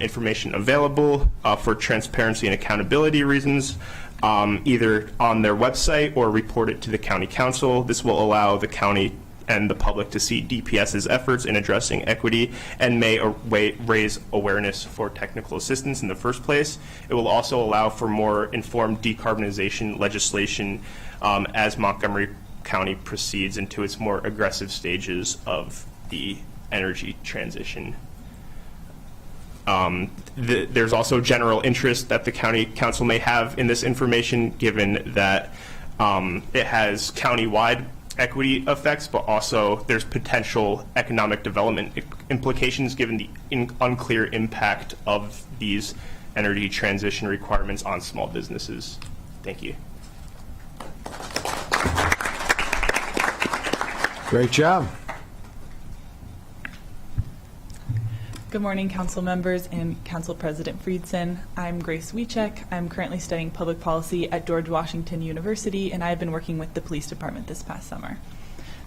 information available for transparency and accountability reasons, either on their website or report it to the county council. This will allow the county and the public to see DPS's efforts in addressing equity and may raise awareness for technical assistance in the first place. It will also allow for more informed decarbonization legislation as Montgomery County proceeds into its more aggressive stages of the energy transition. There's also general interest that the county council may have in this information, given that it has county-wide equity effects, but also there's potential economic development implications given the unclear impact of these energy transition requirements on small businesses. Thank you. Great job. Good morning, council members and Council President Friedson. I'm Grace Wiechek. I'm currently studying public policy at George Washington University, and I've been working with the police department this past summer.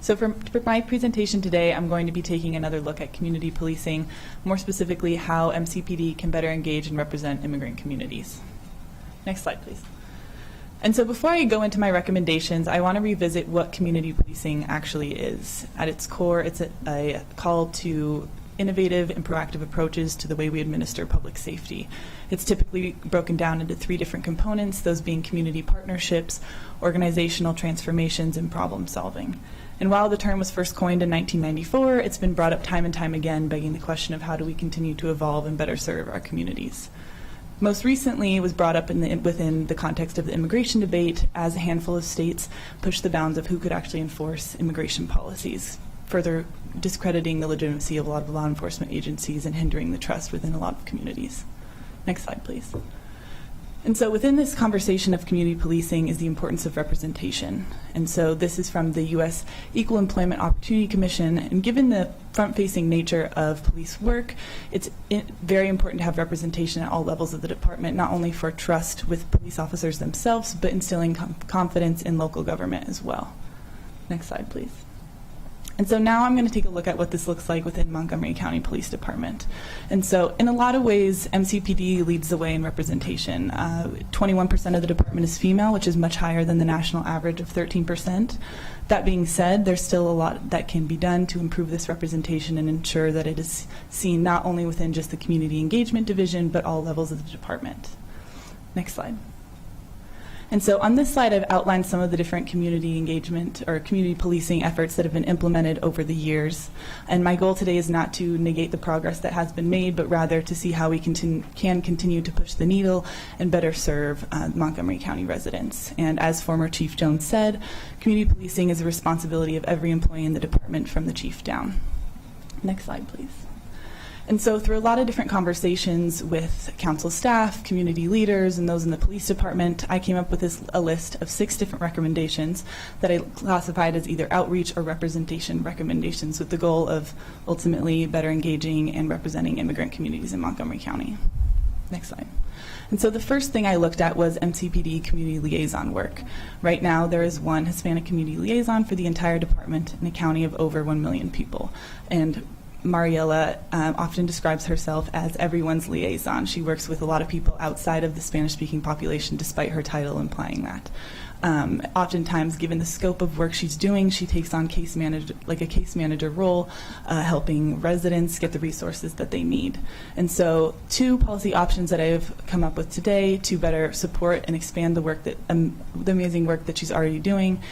So for my presentation today, I'm going to be taking another look at community policing, more specifically how MCPD can better engage and represent immigrant communities. Next slide, please. And so before I go into my recommendations, I want to revisit what community policing actually is. At its core, it's a call to innovative and proactive approaches to the way we administer public safety. It's typically broken down into 3 different components, those being community partnerships, organizational transformations, and problem solving. And while the term was first coined in 1994, it's been brought up time and time again, begging the question of how do we continue to evolve and better serve our communities. Most recently, it was brought up within the context of the immigration debate as a handful of states pushed the bounds of who could actually enforce immigration policies, further discrediting the legitimacy of a lot of law enforcement agencies and hindering the trust within a lot of communities. Next slide, please. And so within this conversation of community policing is the importance of representation. And so this is from the U.S. Equal Employment Opportunity Commission. And given the front-facing nature of police work, it's very important to have representation at all levels of the department, not only for trust with police officers themselves, but instilling confidence in local government as well. Next slide, please. And so now I'm going to take a look at what this looks like within Montgomery County Police Department. And so in a lot of ways, MCPD leads the way in representation. 21% of the department is female, which is much higher than the national average of 13%. That being said, there's still a lot that can be done to improve this representation and ensure that it is seen not only within just the community engagement division, but all levels of the department. Next slide. And so on this slide, I've outlined some of the different community engagement or community policing efforts that have been implemented over the years. And my goal today is not to negate the progress that has been made, but rather to see how we can continue to push the needle and better serve Montgomery County residents. And as former Chief Jones said, community policing is a responsibility of every employee in the department from the chief down. Next slide, please. And so through a lot of different conversations with council staff, community leaders, and those in the police department, I came up with a list of 6 different recommendations that I classified as either outreach or representation recommendations with the goal of ultimately better engaging and representing immigrant communities in Montgomery County. Next slide. And so the first thing I looked at was MCPD community liaison work. Right now, there is 1 Hispanic community liaison for the entire department in a county of over 1 million people. And Mariela often describes herself as everyone's liaison. She works with a lot of people outside of the Spanish-speaking population, despite her title implying that. Oftentimes, given the scope of work she's doing, she takes on a case manager role, helping residents get the resources that they need. And so 2 policy options that I've come up with today to better support and expand the work that the amazing work that she's already doing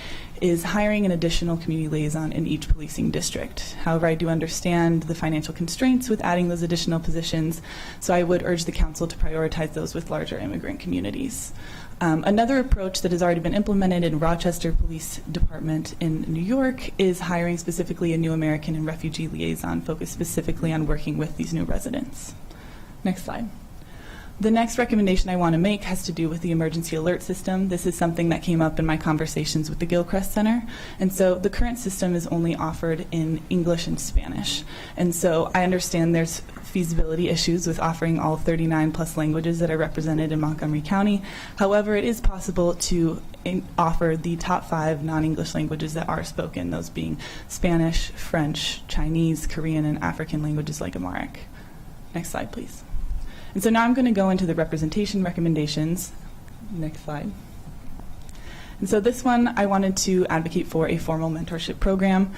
is hiring an additional community liaison in each policing district. However, I do understand the financial constraints with adding those additional positions, so I would urge the council to prioritize those with larger immigrant communities. Another approach that has already been implemented in Rochester Police Department in New York is hiring specifically a new American and refugee liaison focused specifically on working with these new residents. Next slide. The next recommendation I want to make has to do with the emergency alert system. This is something that came up in my conversations with the Gilchrist Center. And so the current system is only offered in English and Spanish. And so I understand there's feasibility issues with offering all 39 plus languages that are represented in Montgomery County. However, it is possible to offer the top 5 non-English languages that are spoken, those being Spanish, French, Chinese, Korean, and African languages like Amharic. Next slide, please. And so now I'm going to go into the representation recommendations. Next slide. And so this one, I wanted to advocate for a formal mentorship program.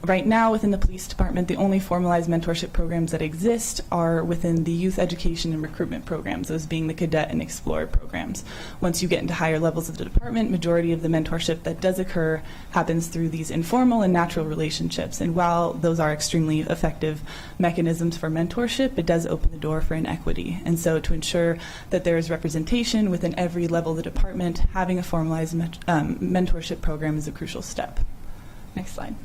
Right now, within the police department, the only formalized mentorship programs that exist are within the youth education and recruitment programs, those being the cadet and explorer programs. Once you get into higher levels of the department, majority of the mentorship that does occur happens through these informal and natural relationships. And while those are extremely effective mechanisms for mentorship, it does open the door for inequity. And so to ensure that there is representation within every level of the department, having a formalized mentorship program is a crucial step. Next slide.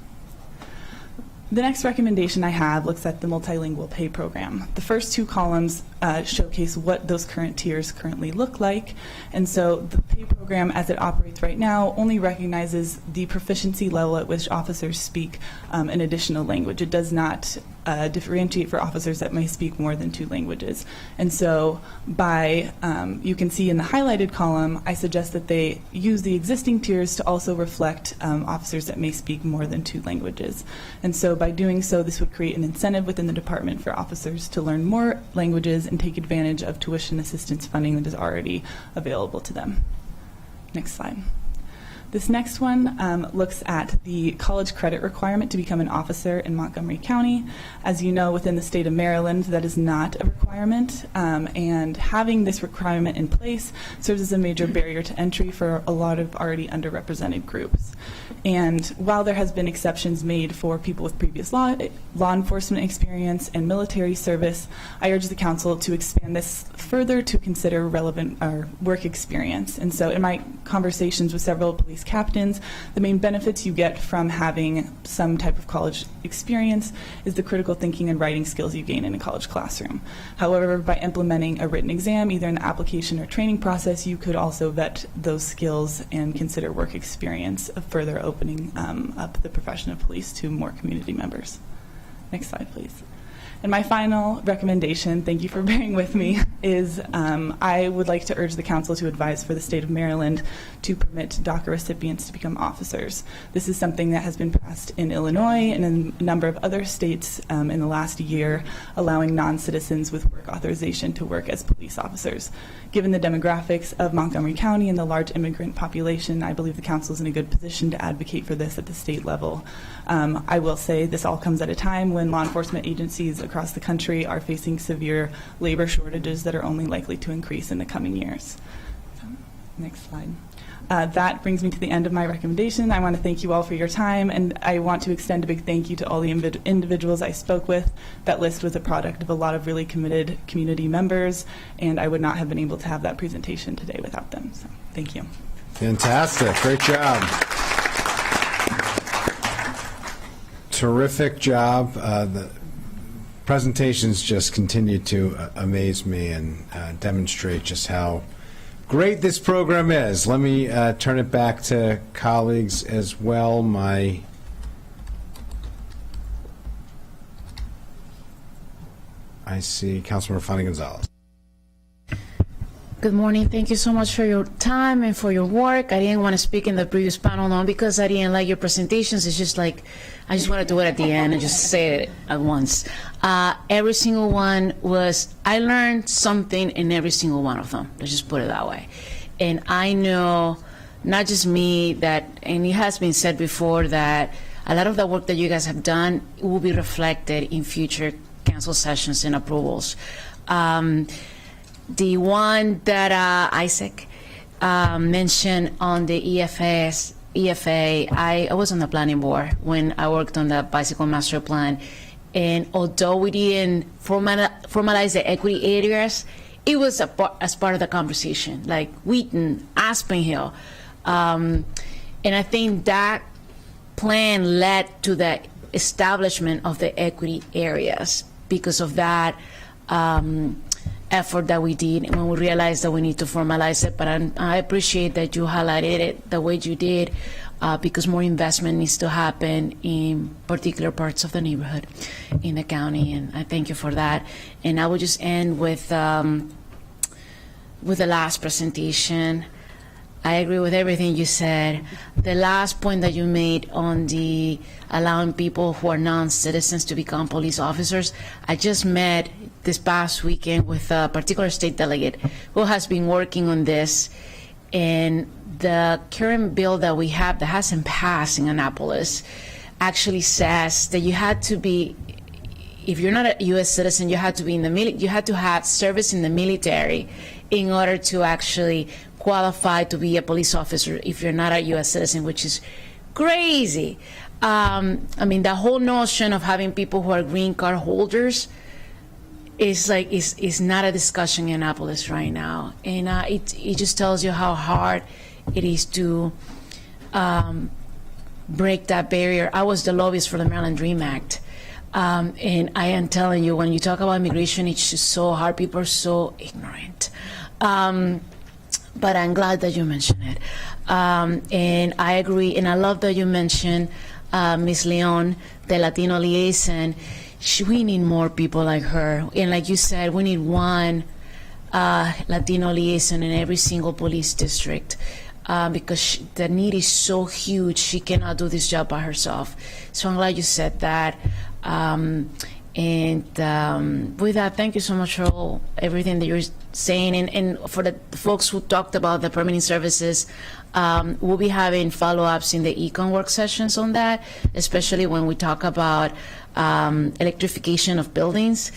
The next recommendation I have looks at the multilingual pay program. The first 2 columns showcase what those current tiers currently look like. And so the pay program as it operates right now only recognizes the proficiency level at which officers speak an additional language. It does not differentiate for officers that may speak more than 2 languages. And so by, you can see in the highlighted column, I suggest that they use the existing tiers to also reflect officers that may speak more than 2 languages. And so by doing so, this would create an incentive within the department for officers to learn more languages and take advantage of tuition assistance funding that is already available to them. Next slide. This next one looks at the college credit requirement to become an officer in Montgomery County. As you know, within the state of Maryland, that is not a requirement, and having this requirement in place serves as a major barrier to entry for a lot of already underrepresented groups. And while there has been exceptions made for people with previous law enforcement experience and military service, I urge the council to expand this further to consider relevant work experience. And so in my conversations with several police captains, the main benefits you get from having some type of college experience is the critical thinking and writing skills you gain in a college classroom. However, by implementing a written exam, either in the application or training process, you could also vet those skills and consider work experience, further opening up the profession of police to more community members. Next slide, please. And my final recommendation, thank you for bearing with me, is I would like to urge the council to advise for the state of Maryland to permit DACA recipients to become officers. This is something that has been passed in Illinois and in a number of other states in the last year, allowing non-citizens with work authorization to work as police officers. Given the demographics of Montgomery County and the large immigrant population, I believe the council is in a good position to advocate for this at the state level. I will say this all comes at a time when law enforcement agencies across the country are facing severe labor shortages that are only likely to increase in the coming years. So, next slide. That brings me to the end of my recommendation. I want to thank you all for your time, and I want to extend a big thank you to all the individuals I spoke with. That list was a product of a lot of really committed community members, and I would not have been able to have that presentation today without them. So, thank you. Fantastic. Great job. Terrific job. The presentations just continue to amaze me and demonstrate just how great this program is. Let me turn it back to colleagues as well. I see Councilmember Fanny Gonzalez. Good morning. Thank you so much for your time and for your work. I didn't want to speak in the previous panel, not because I didn't like your presentations. It's just like, I just want to do it at the end and just say it at once. Every single one I learned something in every single one of them. Let's just put it that way. And I know, not just me, and it has been said before, that a lot of the work that you guys have done will be reflected in future council sessions and approvals. The one that Isaac mentioned on the EFA, I was on the planning board when I worked on the bicycle master plan, and although we didn't formalize the equity areas, it was as part of the conversation, like Wheaton, Aspen Hill, and I think that plan led to the establishment of the equity areas because of that effort that we did when we realized that we need to formalize it. But I appreciate that you highlighted it the way you did, because more investment needs to happen in particular parts of the neighborhood in the county, and I thank you for that. And I will just end with the last presentation. I agree with everything you said. The last point that you made on the allowing people who are non-citizens to become police officers, I just met this past weekend with a particular state delegate who has been working on this, and the current bill that we have that hasn't passed in Annapolis actually says that you had to be, if you're not a U.S. citizen, you had to be in the you had to have service in the military in order to actually qualify to be a police officer if you're not a U.S. citizen, which is crazy. I mean, the whole notion of having people who are green card holders is not a discussion in Annapolis right now, and it just tells you how hard it is to break that barrier. I was the lobbyist for the Maryland Dream Act, and I am telling you, when you talk about immigration, it's just so hard. People are so ignorant. But I'm glad that you mentioned it. And I agree, and I love that you mentioned Ms. Leon, the Latino liaison. We need more people like her. And like you said, we need one Latino liaison in every single police district, because the need is so huge. She cannot do this job by herself. So I'm glad you said that. And with that, thank you so much for everything that you're saying. And for the folks who talked about the permitting services, we'll be having follow-ups in the econ work sessions on that, especially when we talk about electrification of buildings.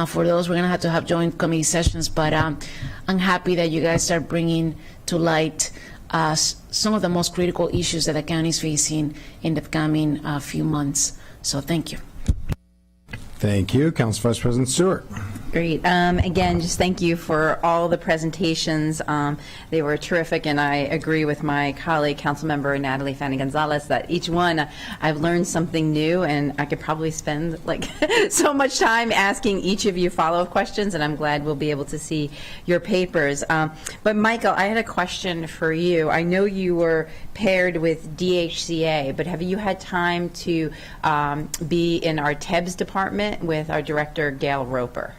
For those, we're going to have joint committee sessions, but I'm happy that you guys are bringing to light some of the most critical issues that the county is facing in the coming few months. So thank you. Thank you. Council Vice President Stewart. Great. Again, just thank you for all the presentations. They were terrific, and I agree with my colleague, Councilmember Natalie Fanny Gonzalez, that each one I've learned something new, and I could probably spend like so much time asking each of you follow-up questions, and I'm glad we'll be able to see your papers. But Michael, I had a question for you. I know you were paired with DHCA, but have you had time to be in our TEBS department with our director, Gail Roper?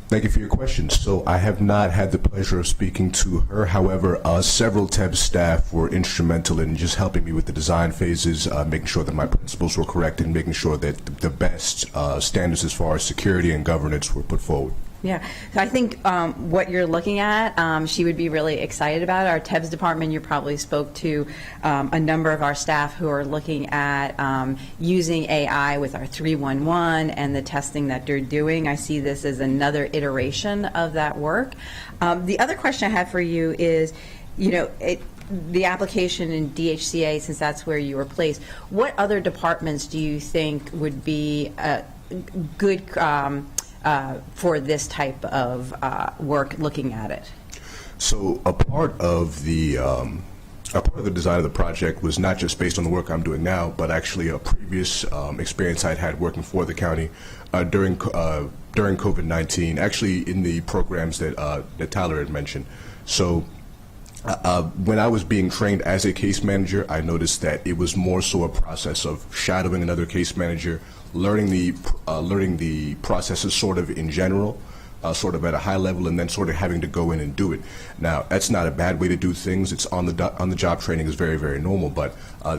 Thank you for your question. So I have not had the pleasure of speaking to her. However, several TEBS staff were instrumental in just helping me with the design phases, making sure that my principles were correct, and making sure that the best standards as far as security and governance were put forward. Yeah, so I think what you're looking at, she would be really excited about. Our TEBS department, you probably spoke to a number of our staff who are looking at using AI with our 311 and the testing that they're doing. I see this as another iteration of that work. The other question I have for you is, you know, the application in DHCA, since that's where you were placed, what other departments do you think would be good for this type of work, looking at it? So a part of the design of the project was not just based on the work I'm doing now, but actually a previous experience I'd had working for the county during COVID-19, actually in the programs that Tyler had mentioned. So when I was being trained as a case manager, I noticed that it was more so a process of shadowing another case manager, learning the processes sort of in general, sort of at a high level, and then sort of having to go in and do it. Now, that's not a bad way to do things. It's on the job training is very, very normal, but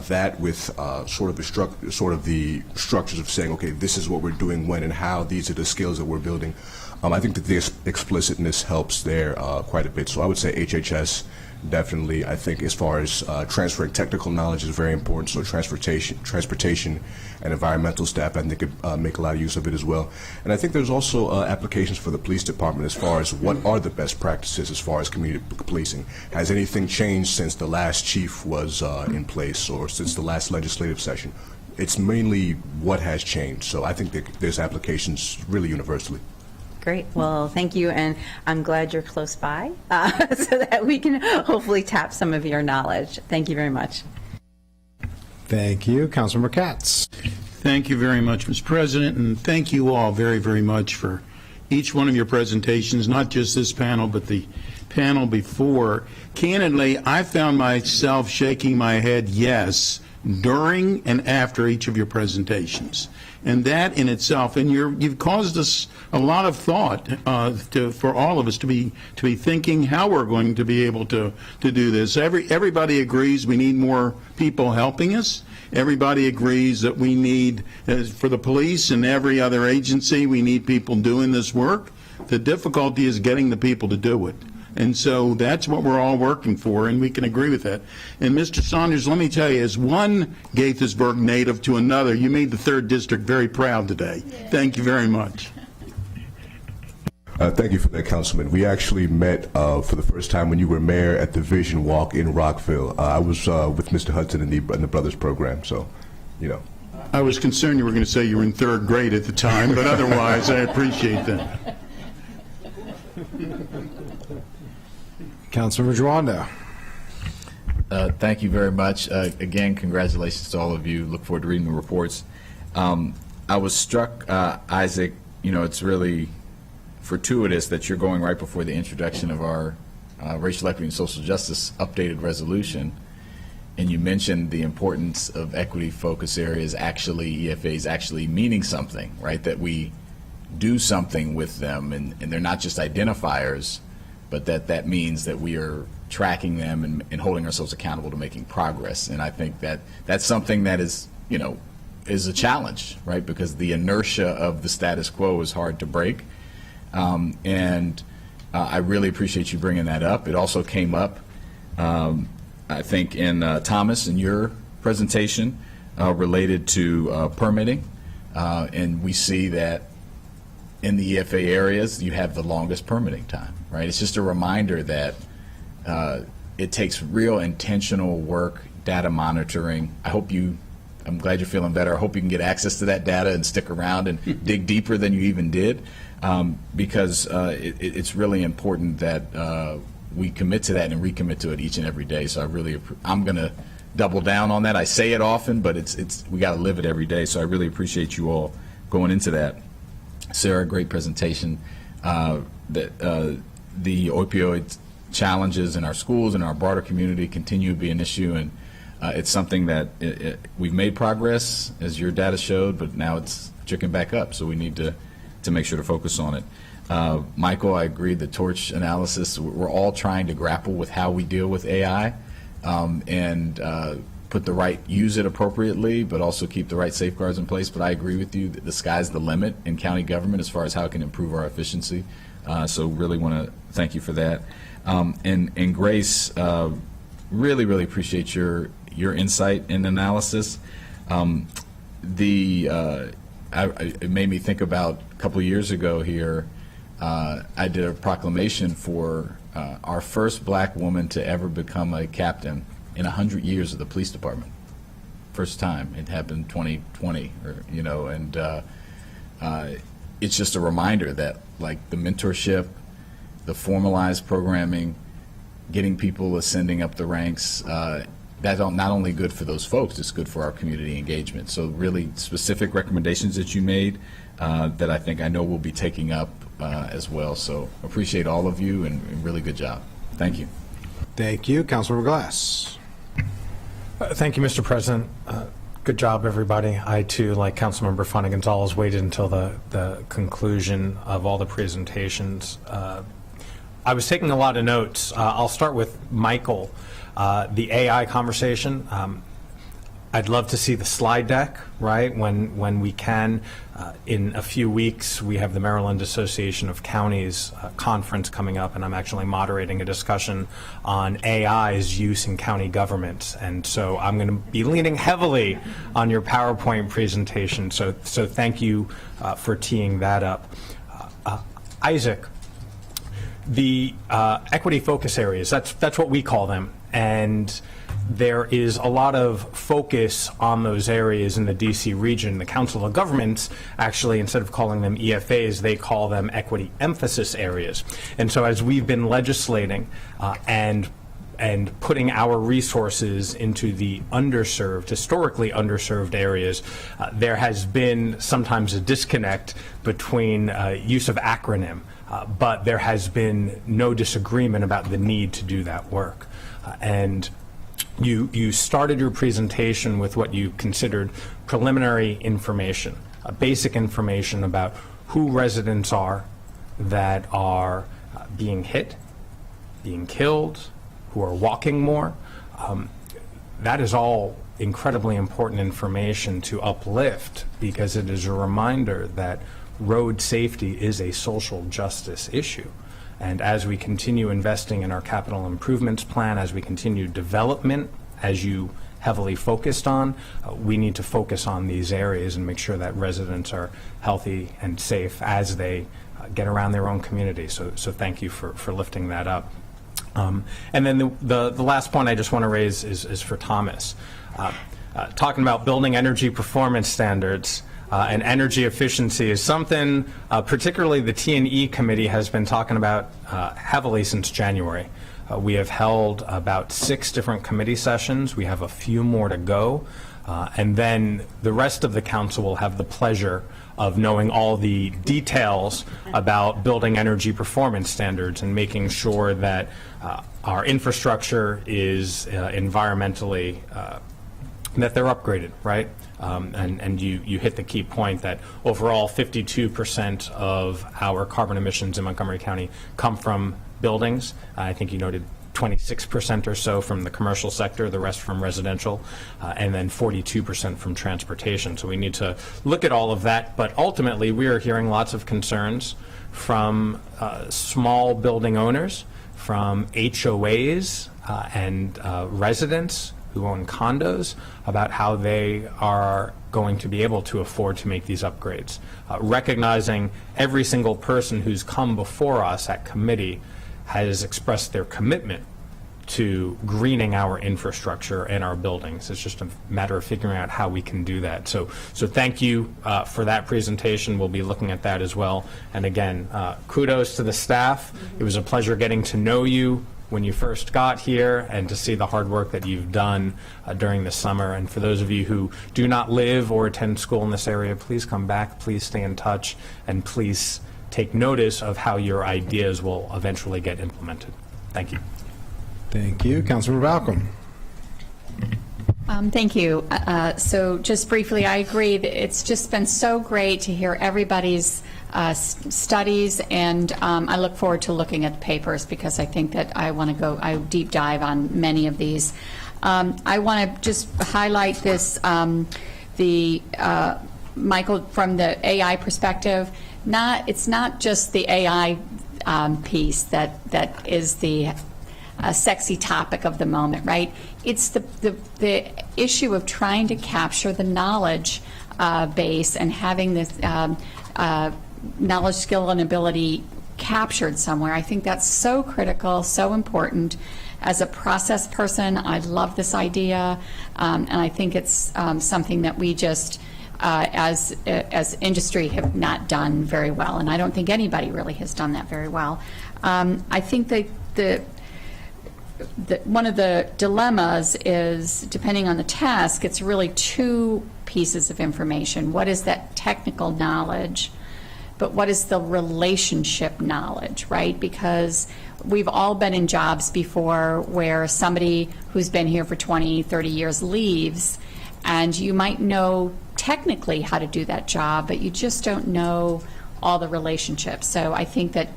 that with sort of the structures of saying, okay, this is what we're doing when and how, these are the skills that we're building. I think that the explicitness helps there quite a bit. So I would say HHS definitely. I think as far as transferring technical knowledge is very important. So transportation and environmental staff, I think, could make a lot of use of it as well. And I think there's also applications for the police department as far as what are the best practices as far as community policing. Has anything changed since the last chief was in place or since the last legislative session? It's mainly what has changed. So I think that there's applications really universally. Great. Well, thank you, and I'm glad you're close by so that we can hopefully tap some of your knowledge. Thank you very much. Thank you. Councilmember Katz. Thank you very much, Mr. President, and thank you all very, very much for each one of your presentations, not just this panel, but the panel before. Candidly, I found myself shaking my head yes during and after each of your presentations. And that in itself, and you've caused us a lot of thought for all of us to be thinking how we're going to be able to do this. Everybody agrees we need more people helping us. Everybody agrees that we need, for the police and every other agency, we need people doing this work. The difficulty is getting the people to do it. And so that's what we're all working for, and we can agree with that. And Mr. Saunders, let me tell you, as one Gaithersburg native to another, you made the 3rd District very proud today. Yeah. Thank you very much. Thank you for that, Councilman. We actually met for the first time when you were mayor at the Vision Walk in Rockville. I was with Mr. Hudson in the Brothers program, so, you know. I was concerned you were going to say you were in 3rd grade at the time, but otherwise I appreciate that. Councilmember Joando. Thank you very much. Again, congratulations to all of you. Look forward to reading the reports. I was struck, Isaac, it's really fortuitous that you're going right before the introduction of our Racial Equity and Social Justice updated resolution, and you mentioned the importance of equity focus areas, actually EFAs actually meaning something, right? That we do something with them, and they're not just identifiers, but that means that we are tracking them and holding ourselves accountable to making progress. And I think that that's something that is, is a challenge, right? Because the inertia of the status quo is hard to break. I really appreciate you bringing that up. It also came up, I think, in Thomas, in your presentation related to permitting. And we see that in the EFA areas, you have the longest permitting time, right? It's just a reminder that it takes real intentional work, data monitoring. I'm glad you're feeling better. I hope you can get access to that data and stick around and dig deeper than you even did, because it's really important that we commit to that and recommit to it each and every day. So I'm going to double down on that. I say it often, but we got to live it every day. So I really appreciate you all going into that. Sarah, great presentation. The opioid challenges in our schools and our broader community continue to be an issue, and it's something that we've made progress, as your data showed, but now it's chicken back up, so we need to make sure to focus on it. Michael, I agree, the torch analysis, we're all trying to grapple with how we deal with AI and use it appropriately, but also keep the right safeguards in place. But I agree with you that the sky's the limit in county government as far as how it can improve our efficiency. So really want to thank you for that. And Grace, really appreciate your insight and analysis. It made me think about a couple of years ago here, I did a proclamation for our first black woman to ever become a captain in 100 years of the police department. First time. It happened 2020, it's just a reminder that, like, the mentorship, the formalized programming, getting people ascending up the ranks, that's not only good for those folks, it's good for our community engagement. So really specific recommendations that you made that I know we'll be taking up as well. So appreciate all of you and really good job. Thank you. Thank you. Councilmember Glass. Thank you, Mr. President. Good job, everybody. I, too, like Councilmember Fana Gonzalez, waited until the conclusion of all the presentations. I was taking a lot of notes. I'll start with Michael. The AI conversation. I'd love to see the slide deck, right, when we can. In a few weeks, we have the Maryland Association of Counties conference coming up, and I'm actually moderating a discussion on AI's use in county government. And so I'm going to be leaning heavily on your PowerPoint presentation. So thank you for teeing that up. Isaac, the equity focus areas, that's what we call them. And there is a lot of focus on those areas in the DC region. The Council of Governments, actually, instead of calling them EFAs, they call them equity emphasis areas. And so as we've been legislating and and putting our resources into the underserved, historically underserved areas, there has been sometimes a disconnect between use of acronym, but there has been no disagreement about the need to do that work. And you started your presentation with what you considered preliminary information, basic information about who residents are that are being hit, being killed, who are walking more. That is all incredibly important information to uplift, because it is a reminder that road safety is a social justice issue. And as we continue investing in our capital improvements plan, as we continue development, as you heavily focused on, we need to focus on these areas and make sure that residents are healthy and safe as they get around their own community. So thank you for lifting that up. And then the last point I just want to raise is for Thomas. Talking about building energy performance standards and energy efficiency is something particularly the T&E committee has been talking about heavily since January. We have held about 6 different committee sessions. We have a few more to go. And then the rest of the council will have the pleasure of knowing all the details about building energy performance standards and making sure that our infrastructure is environmentally, that they're upgraded, right? And you hit the key point that overall 52% of our carbon emissions in Montgomery County come from buildings. I think you noted 26% or so from the commercial sector, the rest from residential, and then 42% from transportation. So we need to look at all of that, but ultimately we are hearing lots of concerns from small building owners, from HOAs and residents who own condos about how they are going to be able to afford to make these upgrades. Recognizing every single person who's come before us at committee has expressed their commitment to greening our infrastructure and our buildings. It's just a matter of figuring out how we can do that. So thank you for that presentation. We'll be looking at that as well. And again, kudos to the staff. It was a pleasure getting to know you when you first got here and to see the hard work that you've done during the summer. And for those of you who do not live or attend school in this area, please come back, please stay in touch, and please take notice of how your ideas will eventually get implemented. Thank you. Thank you. Councilmember Balcom. Thank you. So just briefly, I agree that it's just been so great to hear everybody's studies, and I look forward to looking at the papers because I think that I want to I deep dive on many of these. I want to just highlight this, Michael, from the AI perspective. It's not just the AI piece that is the sexy topic of the moment, right? It's the issue of trying to capture the knowledge base and having this knowledge, skill, and ability captured somewhere. I think that's so critical, so important. As a process person, I love this idea, and I think it's something that we just, as industry, have not done very well, and I don't think anybody really has done that very well. I think that one of the dilemmas is, depending on the task, it's really 2 pieces of information. What is that technical knowledge, but what is the relationship knowledge, right? Because we've all been in jobs before where somebody who's been here for 20, 30 years leaves, and you might know technically how to do that job, but you just don't know all the relationships. So I think that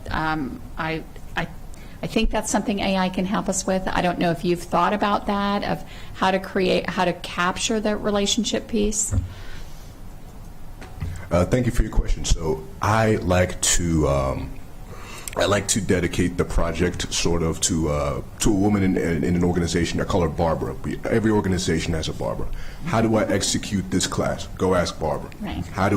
I think that's something AI can help us with. I don't know if you've thought about that, of how to capture the relationship piece. Thank you for your question. So I like to dedicate the project sort of to a woman in an organization. I call her Barbara. Every organization has a Barbara. How do I execute this class? Go ask Barbara. Right. How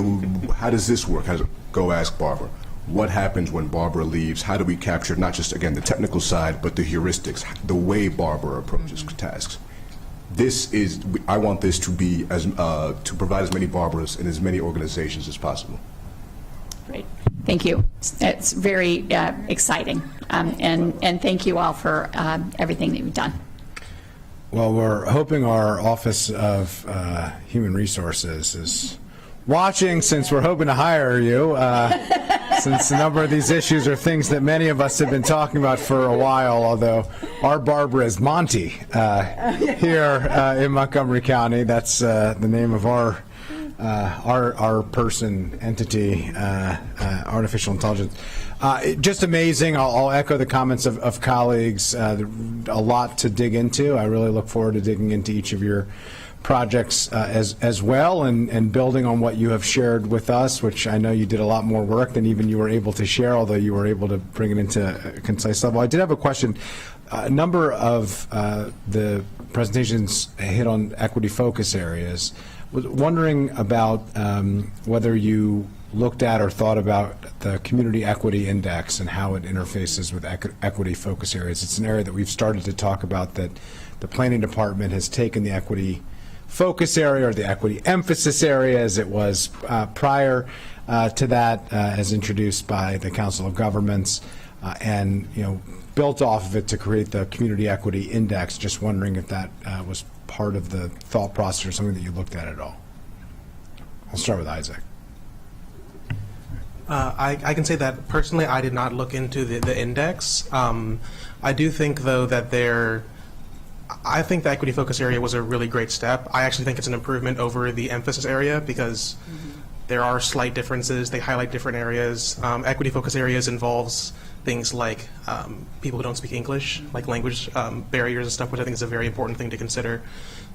does this work? Go ask Barbara. What happens when Barbara leaves? How do we capture not just, again, the technical side, but the heuristics, the way Barbara approaches tasks? I want this to be to provide as many Barbaras in as many organizations as possible. Great. Thank you. It's very exciting. And thank you all for everything that you've done. Well, we're hoping our Office of Human Resources is watching, since we're hoping to hire you, since a number of these issues are things that many of us have been talking about for a while, although our Barbara is Monty here in Montgomery County. That's the name of our person, entity, artificial intelligence. Just amazing. I'll echo the comments of colleagues. A lot to dig into. I really look forward to digging into each of your projects as well, and building on what you have shared with us, which I know you did a lot more work than even you were able to share, although you were able to bring it into a concise level. I did have a question. A number of the presentations hit on equity focus areas. Was wondering about whether you looked at or thought about the Community Equity Index and how it interfaces with equity focus areas. It's an area that we've started to talk about, that the Planning Department has taken the equity focus area, or the equity emphasis area as it was prior to that, as introduced by the Council of Governments, and built off of it to create the Community Equity Index. Just wondering if that was part of the thought process or something that you looked at all. I'll start with Isaac. I can say that personally I did not look into the index. I do think, though, that I think the equity focus area was a really great step. I actually think it's an improvement over the emphasis area, because there are slight differences. They highlight different areas. Equity focus areas involves things like people who don't speak English, like language barriers and stuff, which I think is a very important thing to consider.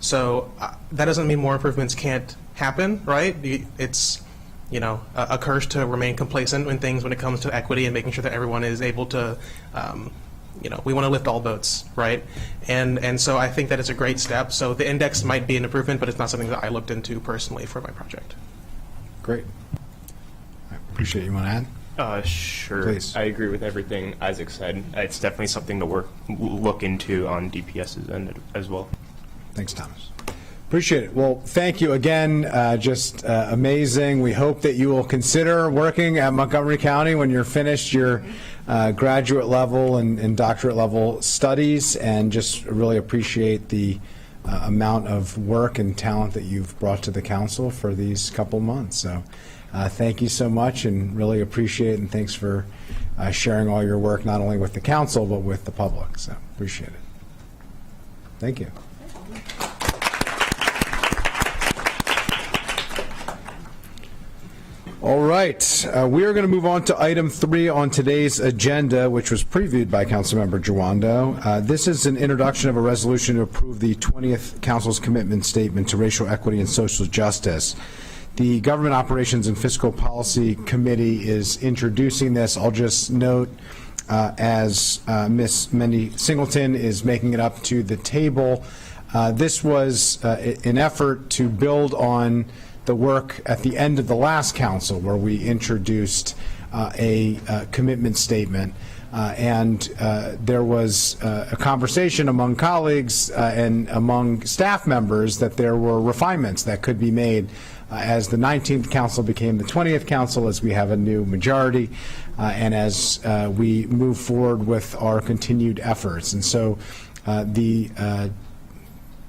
So that doesn't mean more improvements can't happen, right? It's a curse to remain complacent when it comes to equity and making sure that everyone is able to, we want to lift all boats, right? And so I think that it's a great step. So the index might be an improvement, but it's not something that I looked into personally for my project. Great. I appreciate it. You want to add? Sure. Please. I agree with everything Isaac said. It's definitely something to look into on DPS's end as well. Thanks, Thomas. Appreciate it. Well, thank you again. Just amazing. We hope that you will consider working at Montgomery County when you're finished your graduate level and doctorate level studies, and just really appreciate the amount of work and talent that you've brought to the council for these couple months. So thank you so much, and really appreciate it, and thanks for sharing all your work, not only with the council, but with the public. So appreciate it. Thank you. All right, we are going to move on to item 3 on today's agenda, which was previewed by Councilmember Jawando. This is an introduction of a resolution to approve the 20th Council's commitment statement to racial equity and social justice. The Government Operations and Fiscal Policy Committee is introducing this. I'll just note, as Ms. Mendy Singleton is making it up to the table, this was an effort to build on the work at the end of the last council, where we introduced a commitment statement, and there was a conversation among colleagues and among staff members that there were refinements that could be made as the 19th council became the 20th council, as we have a new majority, and as we move forward with our continued efforts. And so the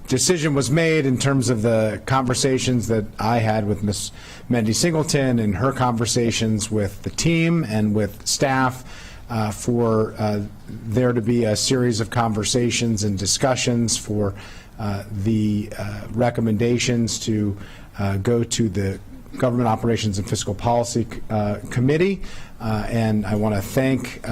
decision was made in terms of the conversations that I had with Ms. Mendy Singleton and her conversations with the team and with staff, for there to be a series of conversations and discussions for the recommendations to go to the Government Operations and Fiscal Policy Committee. And I want to thank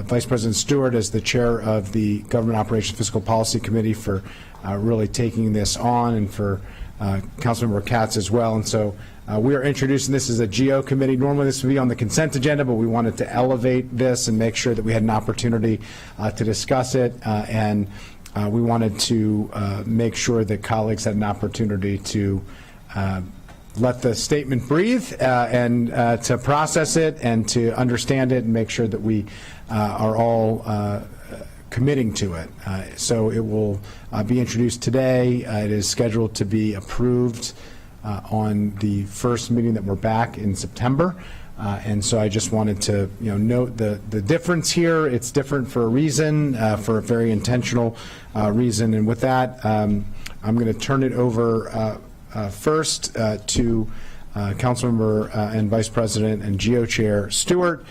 Vice President Stewart, as the chair of the Government Operations and Fiscal Policy Committee, for really taking this on, and for Councilmember Katz as well. And so we are introducing this as a GO committee. Normally this would be on the consent agenda, but we wanted to elevate this and make sure that we had an opportunity to discuss it. And we wanted to make sure that colleagues had an opportunity to let the statement breathe, and to process it and to understand it, and make sure that we are all committing to it. So it will be introduced today. It is scheduled to be approved on the first meeting that we're back in September. And so I just wanted to, note the difference here. It's different for a reason, for a very intentional reason. And with that, I'm going to turn it over first to Councilmember and Vice President and GEO Chair Stewart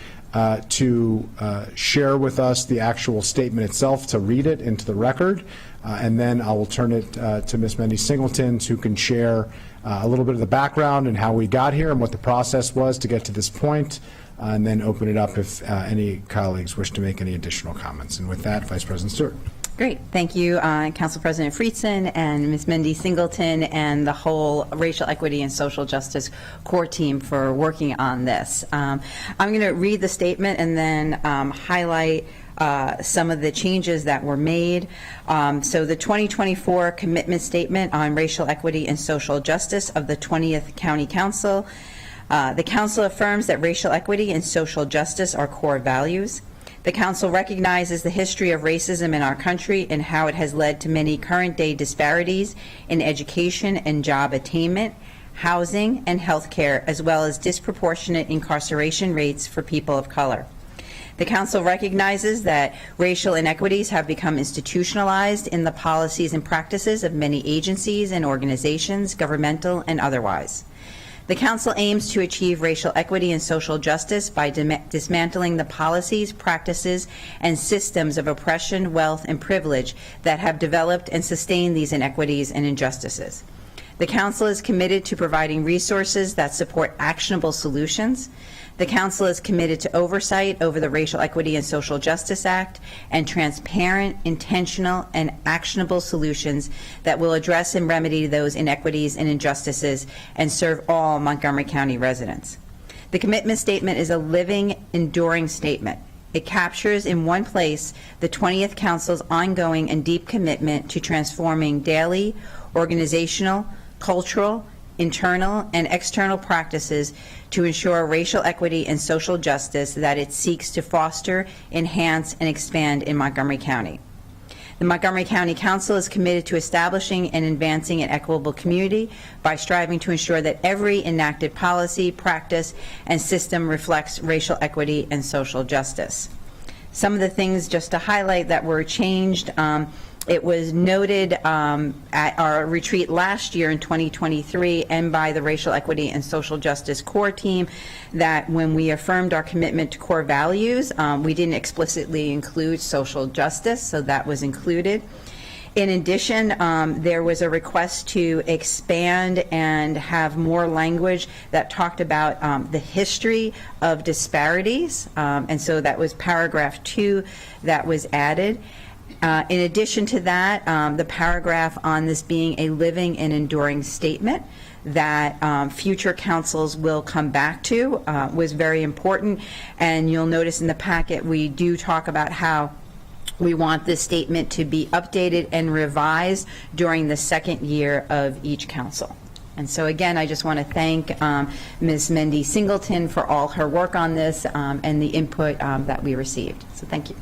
to share with us the actual statement itself, to read it into the record. And then I will turn it to Ms. Mendy Singleton, who can share a little bit of the background and how we got here and what the process was to get to this point, and then open it up if any colleagues wish to make any additional comments. And with that, Vice President Stewart. Great. Thank you, Council President Friedson and Ms. Mendy Singleton and the whole Racial Equity and Social Justice core team for working on this. I'm going to read the statement and then highlight some of the changes that were made. So the 2024 commitment statement on racial equity and social justice of the 20th County Council. The Council affirms that racial equity and social justice are core values. The Council recognizes the history of racism in our country and how it has led to many current-day disparities in education and job attainment, housing, and health care, as well as disproportionate incarceration rates for people of color. The Council recognizes that racial inequities have become institutionalized in the policies and practices of many agencies and organizations, governmental and otherwise. The Council aims to achieve racial equity and social justice by dismantling the policies, practices, and systems of oppression, wealth, and privilege that have developed and sustained these inequities and injustices. The Council is committed to providing resources that support actionable solutions. The Council is committed to oversight over the Racial Equity and Social Justice Act and transparent, intentional, and actionable solutions that will address and remedy those inequities and injustices and serve all Montgomery County residents. The commitment statement is a living, enduring statement. It captures in one place the 20th Council's ongoing and deep commitment to transforming daily, organizational, cultural, internal, and external practices to ensure racial equity and social justice that it seeks to foster, enhance, and expand in Montgomery County. The Montgomery County Council is committed to establishing and advancing an equitable community by striving to ensure that every enacted policy, practice, and system reflects racial equity and social justice. Some of the things just to highlight that were changed, it was noted at our retreat last year in 2023 and by the Racial Equity and Social Justice core team that when we affirmed our commitment to core values, we didn't explicitly include social justice, so that was included. In addition, there was a request to expand and have more language that talked about the history of disparities, and so that was paragraph 2 that was added. In addition to that, the paragraph on this being a living and enduring statement that future councils will come back to was very important. And you'll notice in the packet we do talk about how we want this statement to be updated and revised during the second year of each council. And so again, I just want to thank Ms. Mendy Singleton for all her work on this and the input that we received. So thank you.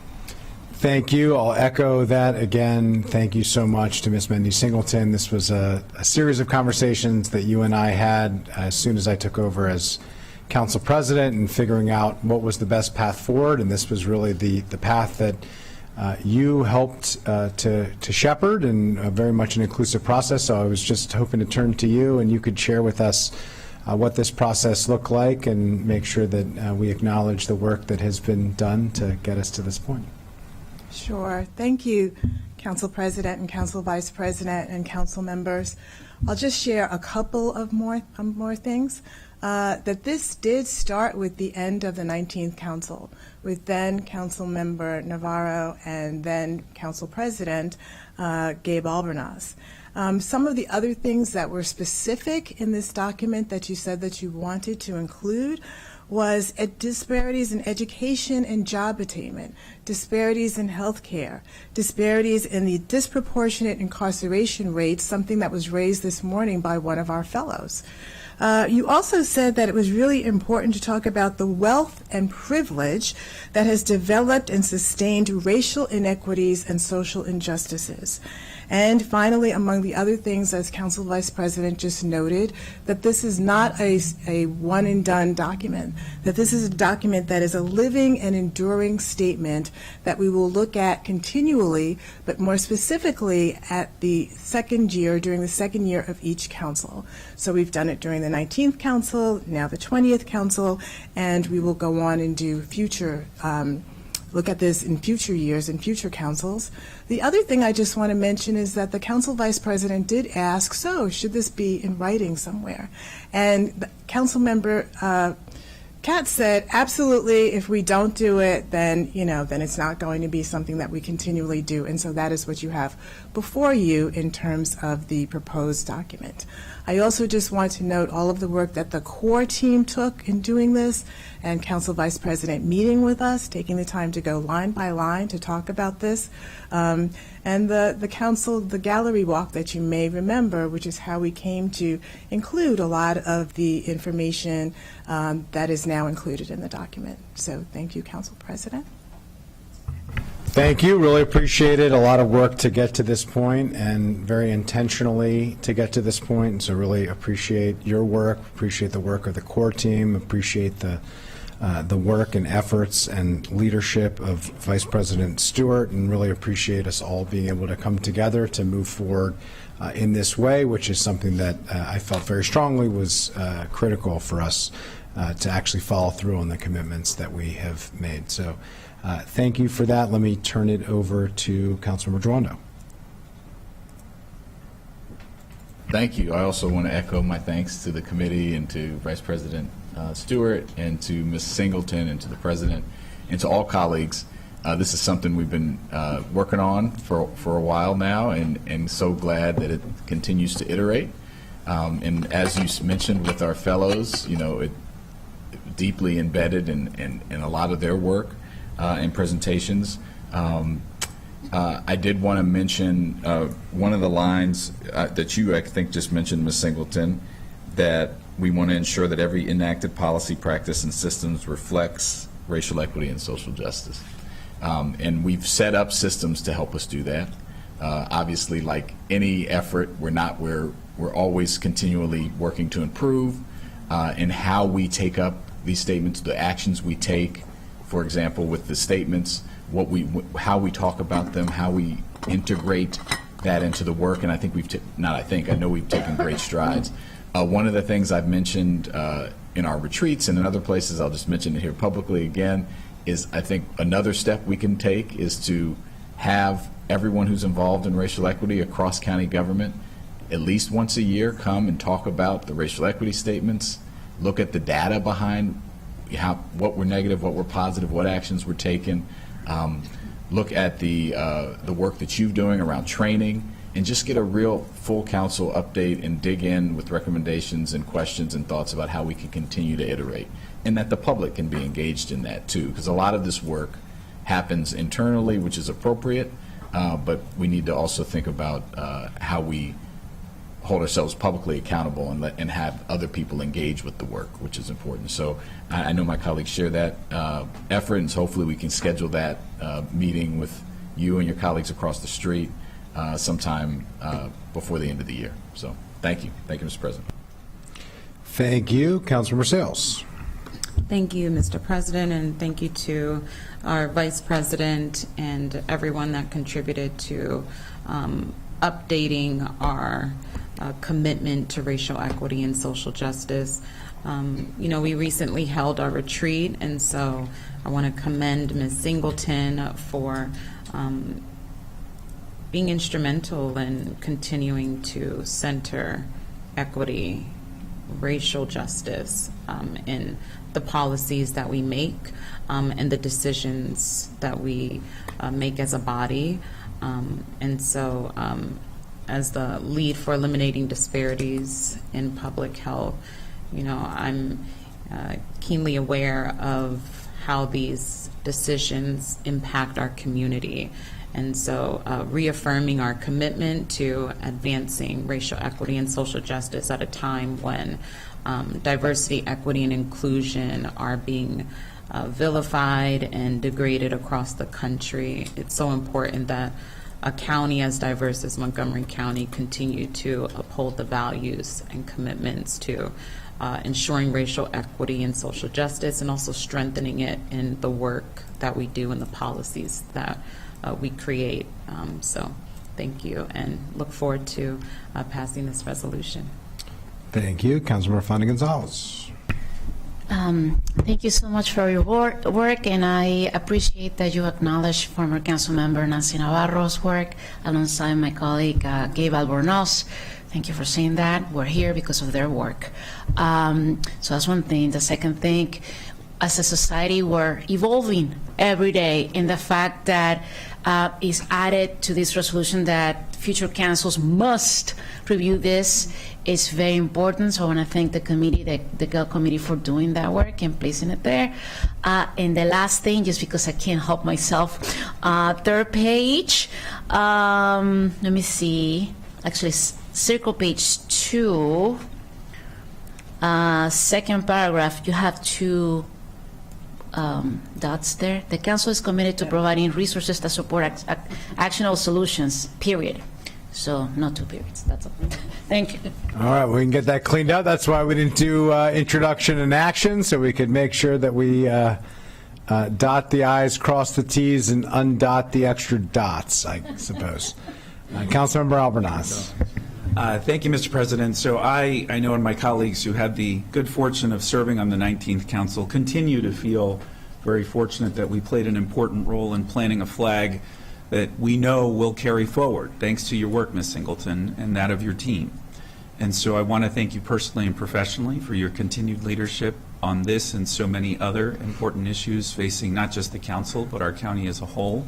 Thank you. I'll echo that again. Thank you so much to Ms. Mendy Singleton. This was a series of conversations that you and I had as soon as I took over as council president and figuring out what was the best path forward. And this was really the path that you helped to shepherd, and very much an inclusive process. So I was just hoping to turn to you and you could share with us what this process looked like and make sure that we acknowledge the work that has been done to get us to this point. Sure. Thank you, Council President and Council Vice President and Council members. I'll just share a couple of more things. That this did start with the end of the 19th Council, with then Council Member Navarro and then Council President Gabe Albornoz. Some of the other things that were specific in this document that you said that you wanted to include was disparities in education and job attainment, disparities in health care, disparities in the disproportionate incarceration rates, something that was raised this morning by one of our fellows. You also said that it was really important to talk about the wealth and privilege that has developed and sustained racial inequities and social injustices. And finally, among the other things, as Council Vice President just noted, that this is not a one-and-done document, that this is a document that is a living and enduring statement that we will look at continually, but more specifically at the second year, during the second year of each council. So we've done it during the 19th council, now the 20th council, and we will go on and do future look at this in future years and future councils. The other thing I just want to mention is that the council vice president did ask, so should this be in writing somewhere? And the council member Kat said, absolutely, if we don't do it, then, then it's not going to be something that we continually do. And so that is what you have before you in terms of the proposed document. I also just want to note all of the work that the core team took in doing this, and Council Vice President meeting with us, taking the time to go line by line to talk about this, and the council, the gallery walk that you may remember, which is how we came to include a lot of the information that is now included in the document. So thank you, Council President. Thank you. Really appreciate it. A lot of work to get to this point, and very intentionally to get to this point. And so really appreciate your work, appreciate the work of the core team, appreciate the work and efforts and leadership of Vice President Stewart, and really appreciate us all being able to come together to move forward in this way, which is something that I felt very strongly was critical for us to actually follow through on the commitments that we have made. So thank you for that. Let me turn it over to Councilmember Joando. Thank you. I also want to echo my thanks to the committee and to Vice President Stewart and to Ms. Singleton and to the President and to all colleagues. This is something we've been working on for a while now, and so glad that it continues to iterate. And as you mentioned with our fellows, it deeply embedded in a lot of their work and presentations. I did want to mention one of the lines that you, I think, just mentioned, Ms. Singleton, that we want to ensure that every enacted policy, practice, and systems reflects racial equity and social justice. And we've set up systems to help us do that. Obviously, like any effort, we're always continually working to improve in how we take up these statements, the actions we take. For example, with the statements, how we talk about them, how we integrate that into the work, and I think I know we've taken great strides. One of the things I've mentioned in our retreats and in other places, I'll just mention it here publicly again, is I think another step we can take is to have everyone who's involved in racial equity across county government at least once a year come and talk about the racial equity statements, look at the data behind what were negative, what were positive, what actions were taken, look at the work that you're doing around training, and just get a real full council update and dig in with recommendations and questions and thoughts about how we can continue to iterate, and that the public can be engaged in that too, because a lot of this work happens internally, which is appropriate, but we need to also think about how we hold ourselves publicly accountable and have other people engage with the work, which is important. So I know my colleagues share that effort, and so hopefully we can schedule that meeting with you and your colleagues across the street sometime before the end of the year. So thank you. Thank you, Mr. President. Thank you. Councilmember Sales. Thank you, Mr. President, and thank you to our Vice President and everyone that contributed to updating our commitment to racial equity and social justice. We recently held our retreat, and so I want to commend Ms. Singleton for being instrumental in continuing to center equity, racial justice in the policies that we make and the decisions that we make as a body. And so as the lead for eliminating disparities in public health, I'm keenly aware of how these decisions impact our community. And so reaffirming our commitment to advancing racial equity and social justice at a time when diversity, equity, and inclusion are being vilified and degraded across the country. It's so important that a county as diverse as Montgomery County continue to uphold the values and commitments to ensuring racial equity and social justice, and also strengthening it in the work that we do and the policies that we create. So thank you, and look forward to passing this resolution. Thank you. Councilmember Fonda Gonzalez. Thank you so much for your work, and I appreciate that you acknowledge former council member Nancy Navarro's work alongside my colleague Gabe Albornoz. Thank you for saying that. We're here because of their work. So that's one thing. The second thing, as a society, we're evolving every day in the fact that is added to this resolution that future councils must review this is very important. So I want to thank the committee, the GAL committee, for doing that work and placing it there. And the last thing, just because I can't help myself, third page, let me see, actually circle page 2, second paragraph, you have 2 dots there. The council is committed to providing resources that support actionable solutions, period. So not 2 periods, that's all. Thank you. All right, we can get that cleaned up. That's why we didn't do introduction and action, so we could make sure that we dot the I's, cross the T's, and undot the extra dots, I suppose. Councilmember Albornoz. Thank you, Mr. President. So I know, and my colleagues who had the good fortune of serving on the 19th Council continue to feel very fortunate that we played an important role in planting a flag that we know will carry forward, thanks to your work, Ms. Singleton, and that of your team. And so I want to thank you personally and professionally for your continued leadership on this and so many other important issues facing not just the council, but our county as a whole.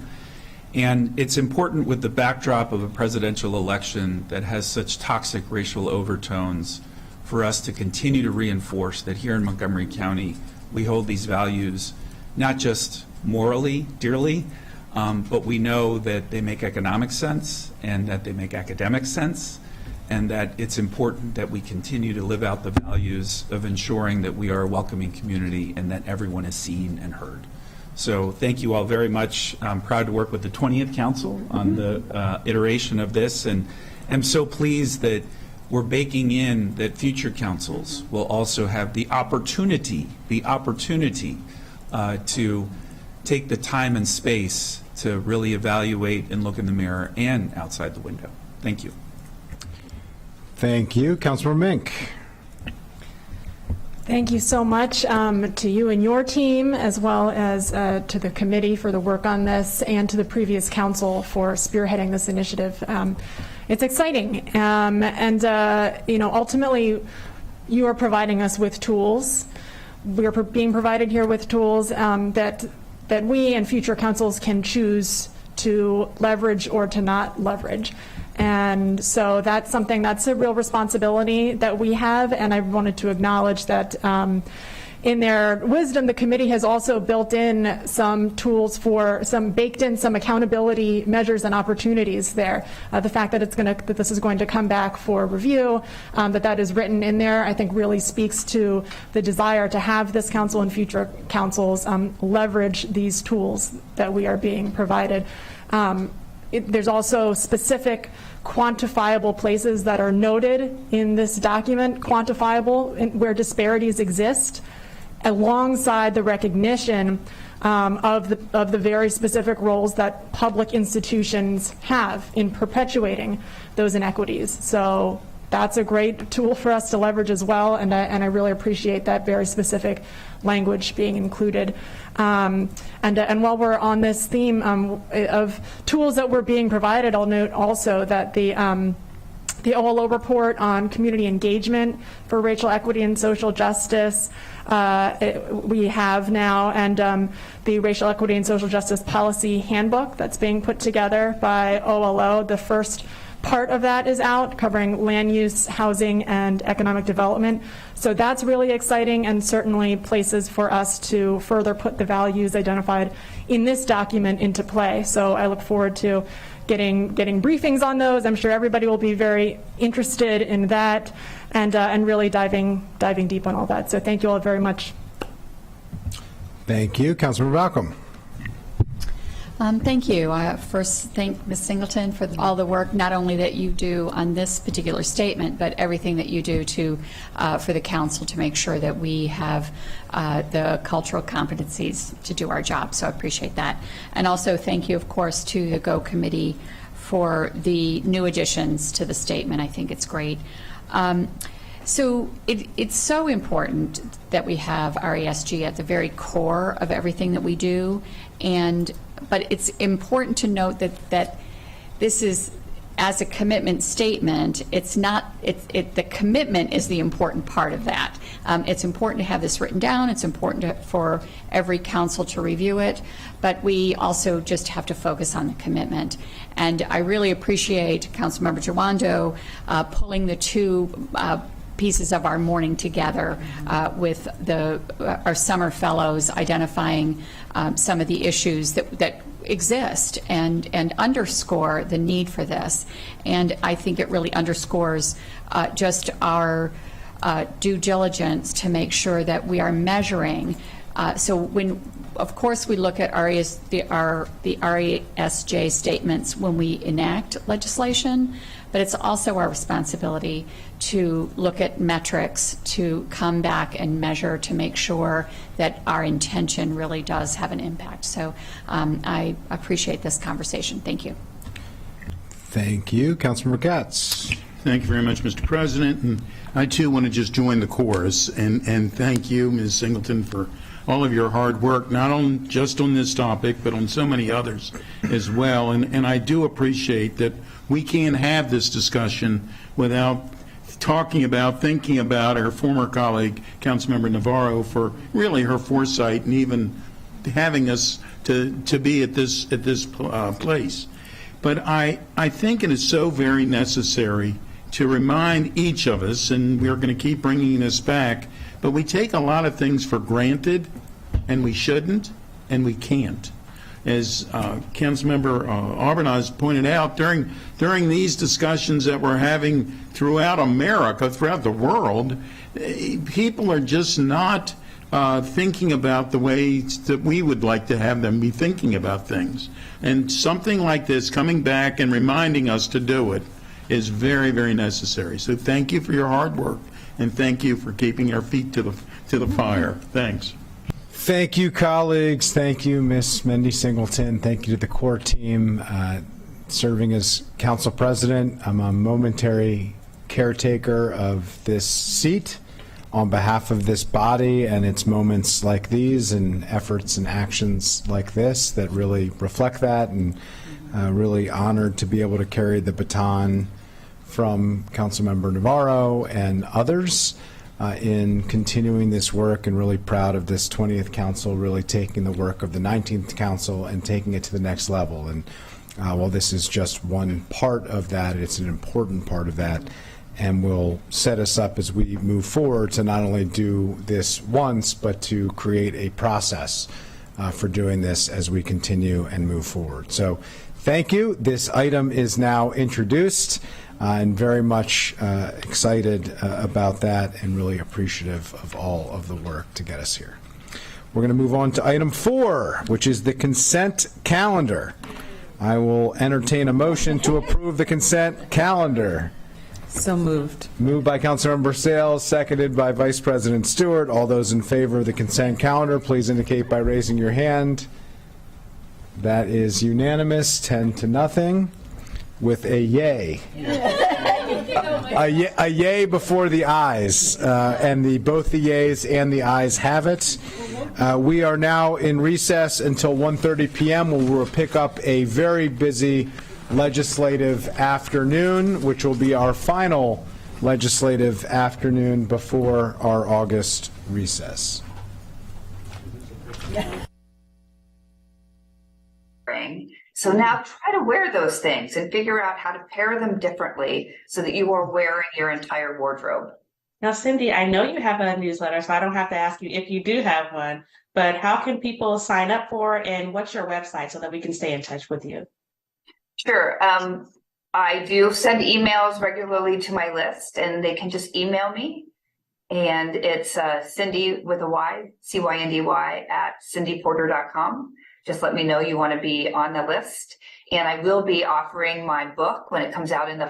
And it's important, with the backdrop of a presidential election that has such toxic racial overtones, for us to continue to reinforce that here in Montgomery County, we hold these values not just morally dearly, but we know that they make economic sense and that they make academic sense, and that it's important that we continue to live out the values of ensuring that we are a welcoming community and that everyone is seen and heard. So thank you all very much. I'm proud to work with the 20th Council on the iteration of this, and I'm so pleased that we're baking in that future councils will also have the opportunity to take the time and space to really evaluate and look in the mirror and outside the window. Thank you. Thank you. Councilmember Mink. Thank you so much to you and your team, as well as to the committee for the work on this, and to the previous council for spearheading this initiative. It's exciting, and ultimately, you are providing us with tools. We are being provided here with tools that we and future councils can choose to leverage or to not leverage. And so that's something, that's a real responsibility that we have, and I wanted to acknowledge that in their wisdom, the committee has also built in some tools baked in some accountability measures and opportunities there. The fact that that this is going to come back for review, that is written in there, I think really speaks to the desire to have this council and future councils leverage these tools that we are being provided. There's also specific quantifiable places that are noted in this document, quantifiable, where disparities exist, alongside the recognition of the very specific roles that public institutions have in perpetuating those inequities. So that's a great tool for us to leverage as well, and I really appreciate that very specific language being included. And while we're on this theme of tools that were being provided, I'll note also that the OLO report on community engagement for racial equity and social justice we have now, and the racial equity and social justice policy handbook that's being put together by OLO. The first part of that is out, covering land use, housing, and economic development. So that's really exciting, and certainly places for us to further put the values identified in this document into play. So I look forward to getting briefings on those. I'm sure everybody will be very interested in that, and really diving deep on all that. So thank you all very much. Thank you. Councilmember Malcolm. Thank you. First, thank Ms. Singleton for all the work, not only that you do on this particular statement, but everything that you do for the council to make sure that we have the cultural competencies to do our job. So I appreciate that. And also thank you, of course, to the GO Committee for the new additions to the statement. I think it's great. So it's so important that we have RESG at the very core of everything that we do, but it's important to note that this is, as a commitment statement, it's not, the commitment is the important part of that. It's important to have this written down. It's important for every council to review it, but we also just have to focus on the commitment. And I really appreciate Councilmember Jawando pulling the two pieces of our morning together with our summer fellows, identifying some of the issues that exist and underscore the need for this. And I think it really underscores just our due diligence to make sure that we are measuring. So when, of course, we look at the RESJ statements when we enact legislation, but it's also our responsibility to look at metrics, to come back and measure to make sure that our intention really does have an impact. So I appreciate this conversation. Thank you. Thank you. Councilmember Katz. Thank you very much, Mr. President. And I, too, want to just join the chorus and thank you, Ms. Singleton, for all of your hard work, not just on this topic, but on so many others as well. And I do appreciate that we can't have this discussion without thinking about our former colleague, Councilmember Navarro, for really her foresight and even having us to be at this place. But I think it is so very necessary to remind each of us, and we're going to keep bringing this back, but we take a lot of things for granted, and we shouldn't, and we can't. As Councilmember Arbonaz pointed out, during these discussions that we're having throughout America, throughout the world, people are just not thinking about the ways that we would like to have them be thinking about things. And something like this coming back and reminding us to do it is very, very necessary. So thank you for your hard work, and thank you for keeping our feet to the fire. Thanks. Thank you, colleagues. Thank you, Ms. Mendy Singleton. Thank you to the core team. Serving as council president, I'm a momentary caretaker of this seat on behalf of this body, and it's moments like these and efforts and actions like this that really reflect that, and really honored to be able to carry the baton from Councilmember Navarro and others in continuing this work, and really proud of this 20th council really taking the work of the 19th council and taking it to the next level. And while this is just one part of that, it's an important part of that, and will set us up as we move forward to not only do this once, but to create a process for doing this as we continue and move forward. So thank you. This item is now introduced. And very much excited about that, and really appreciative of all of the work to get us here. We're going to move on to item 4, which is the consent calendar. I will entertain a motion to approve the consent calendar. So moved. Moved by Councilmember Sales, seconded by Vice President Stewart. All those in favor of the consent calendar, please indicate by raising your hand. That is unanimous, 10-0. With a yay. A yay before the ayes, and both the yays and the ayes have it. We are now in recess until 1:30 p.m. where we'll pick up a very busy legislative afternoon, which will be our final legislative afternoon before our August recess. So now try to wear those things and figure out how to pair them differently so that you are wearing your entire wardrobe. Now, Cindy, I know you have a newsletter, so I don't have to ask you if you do have one, but how can people sign up for it, and what's your website so that we can stay in touch with you? Sure. I do send emails regularly to my list, and they can just email me. And it's Cindy with a Y, CYNDY at cindyporter.com. just let me know you want to be on the list. And I will be offering my book when it comes out in the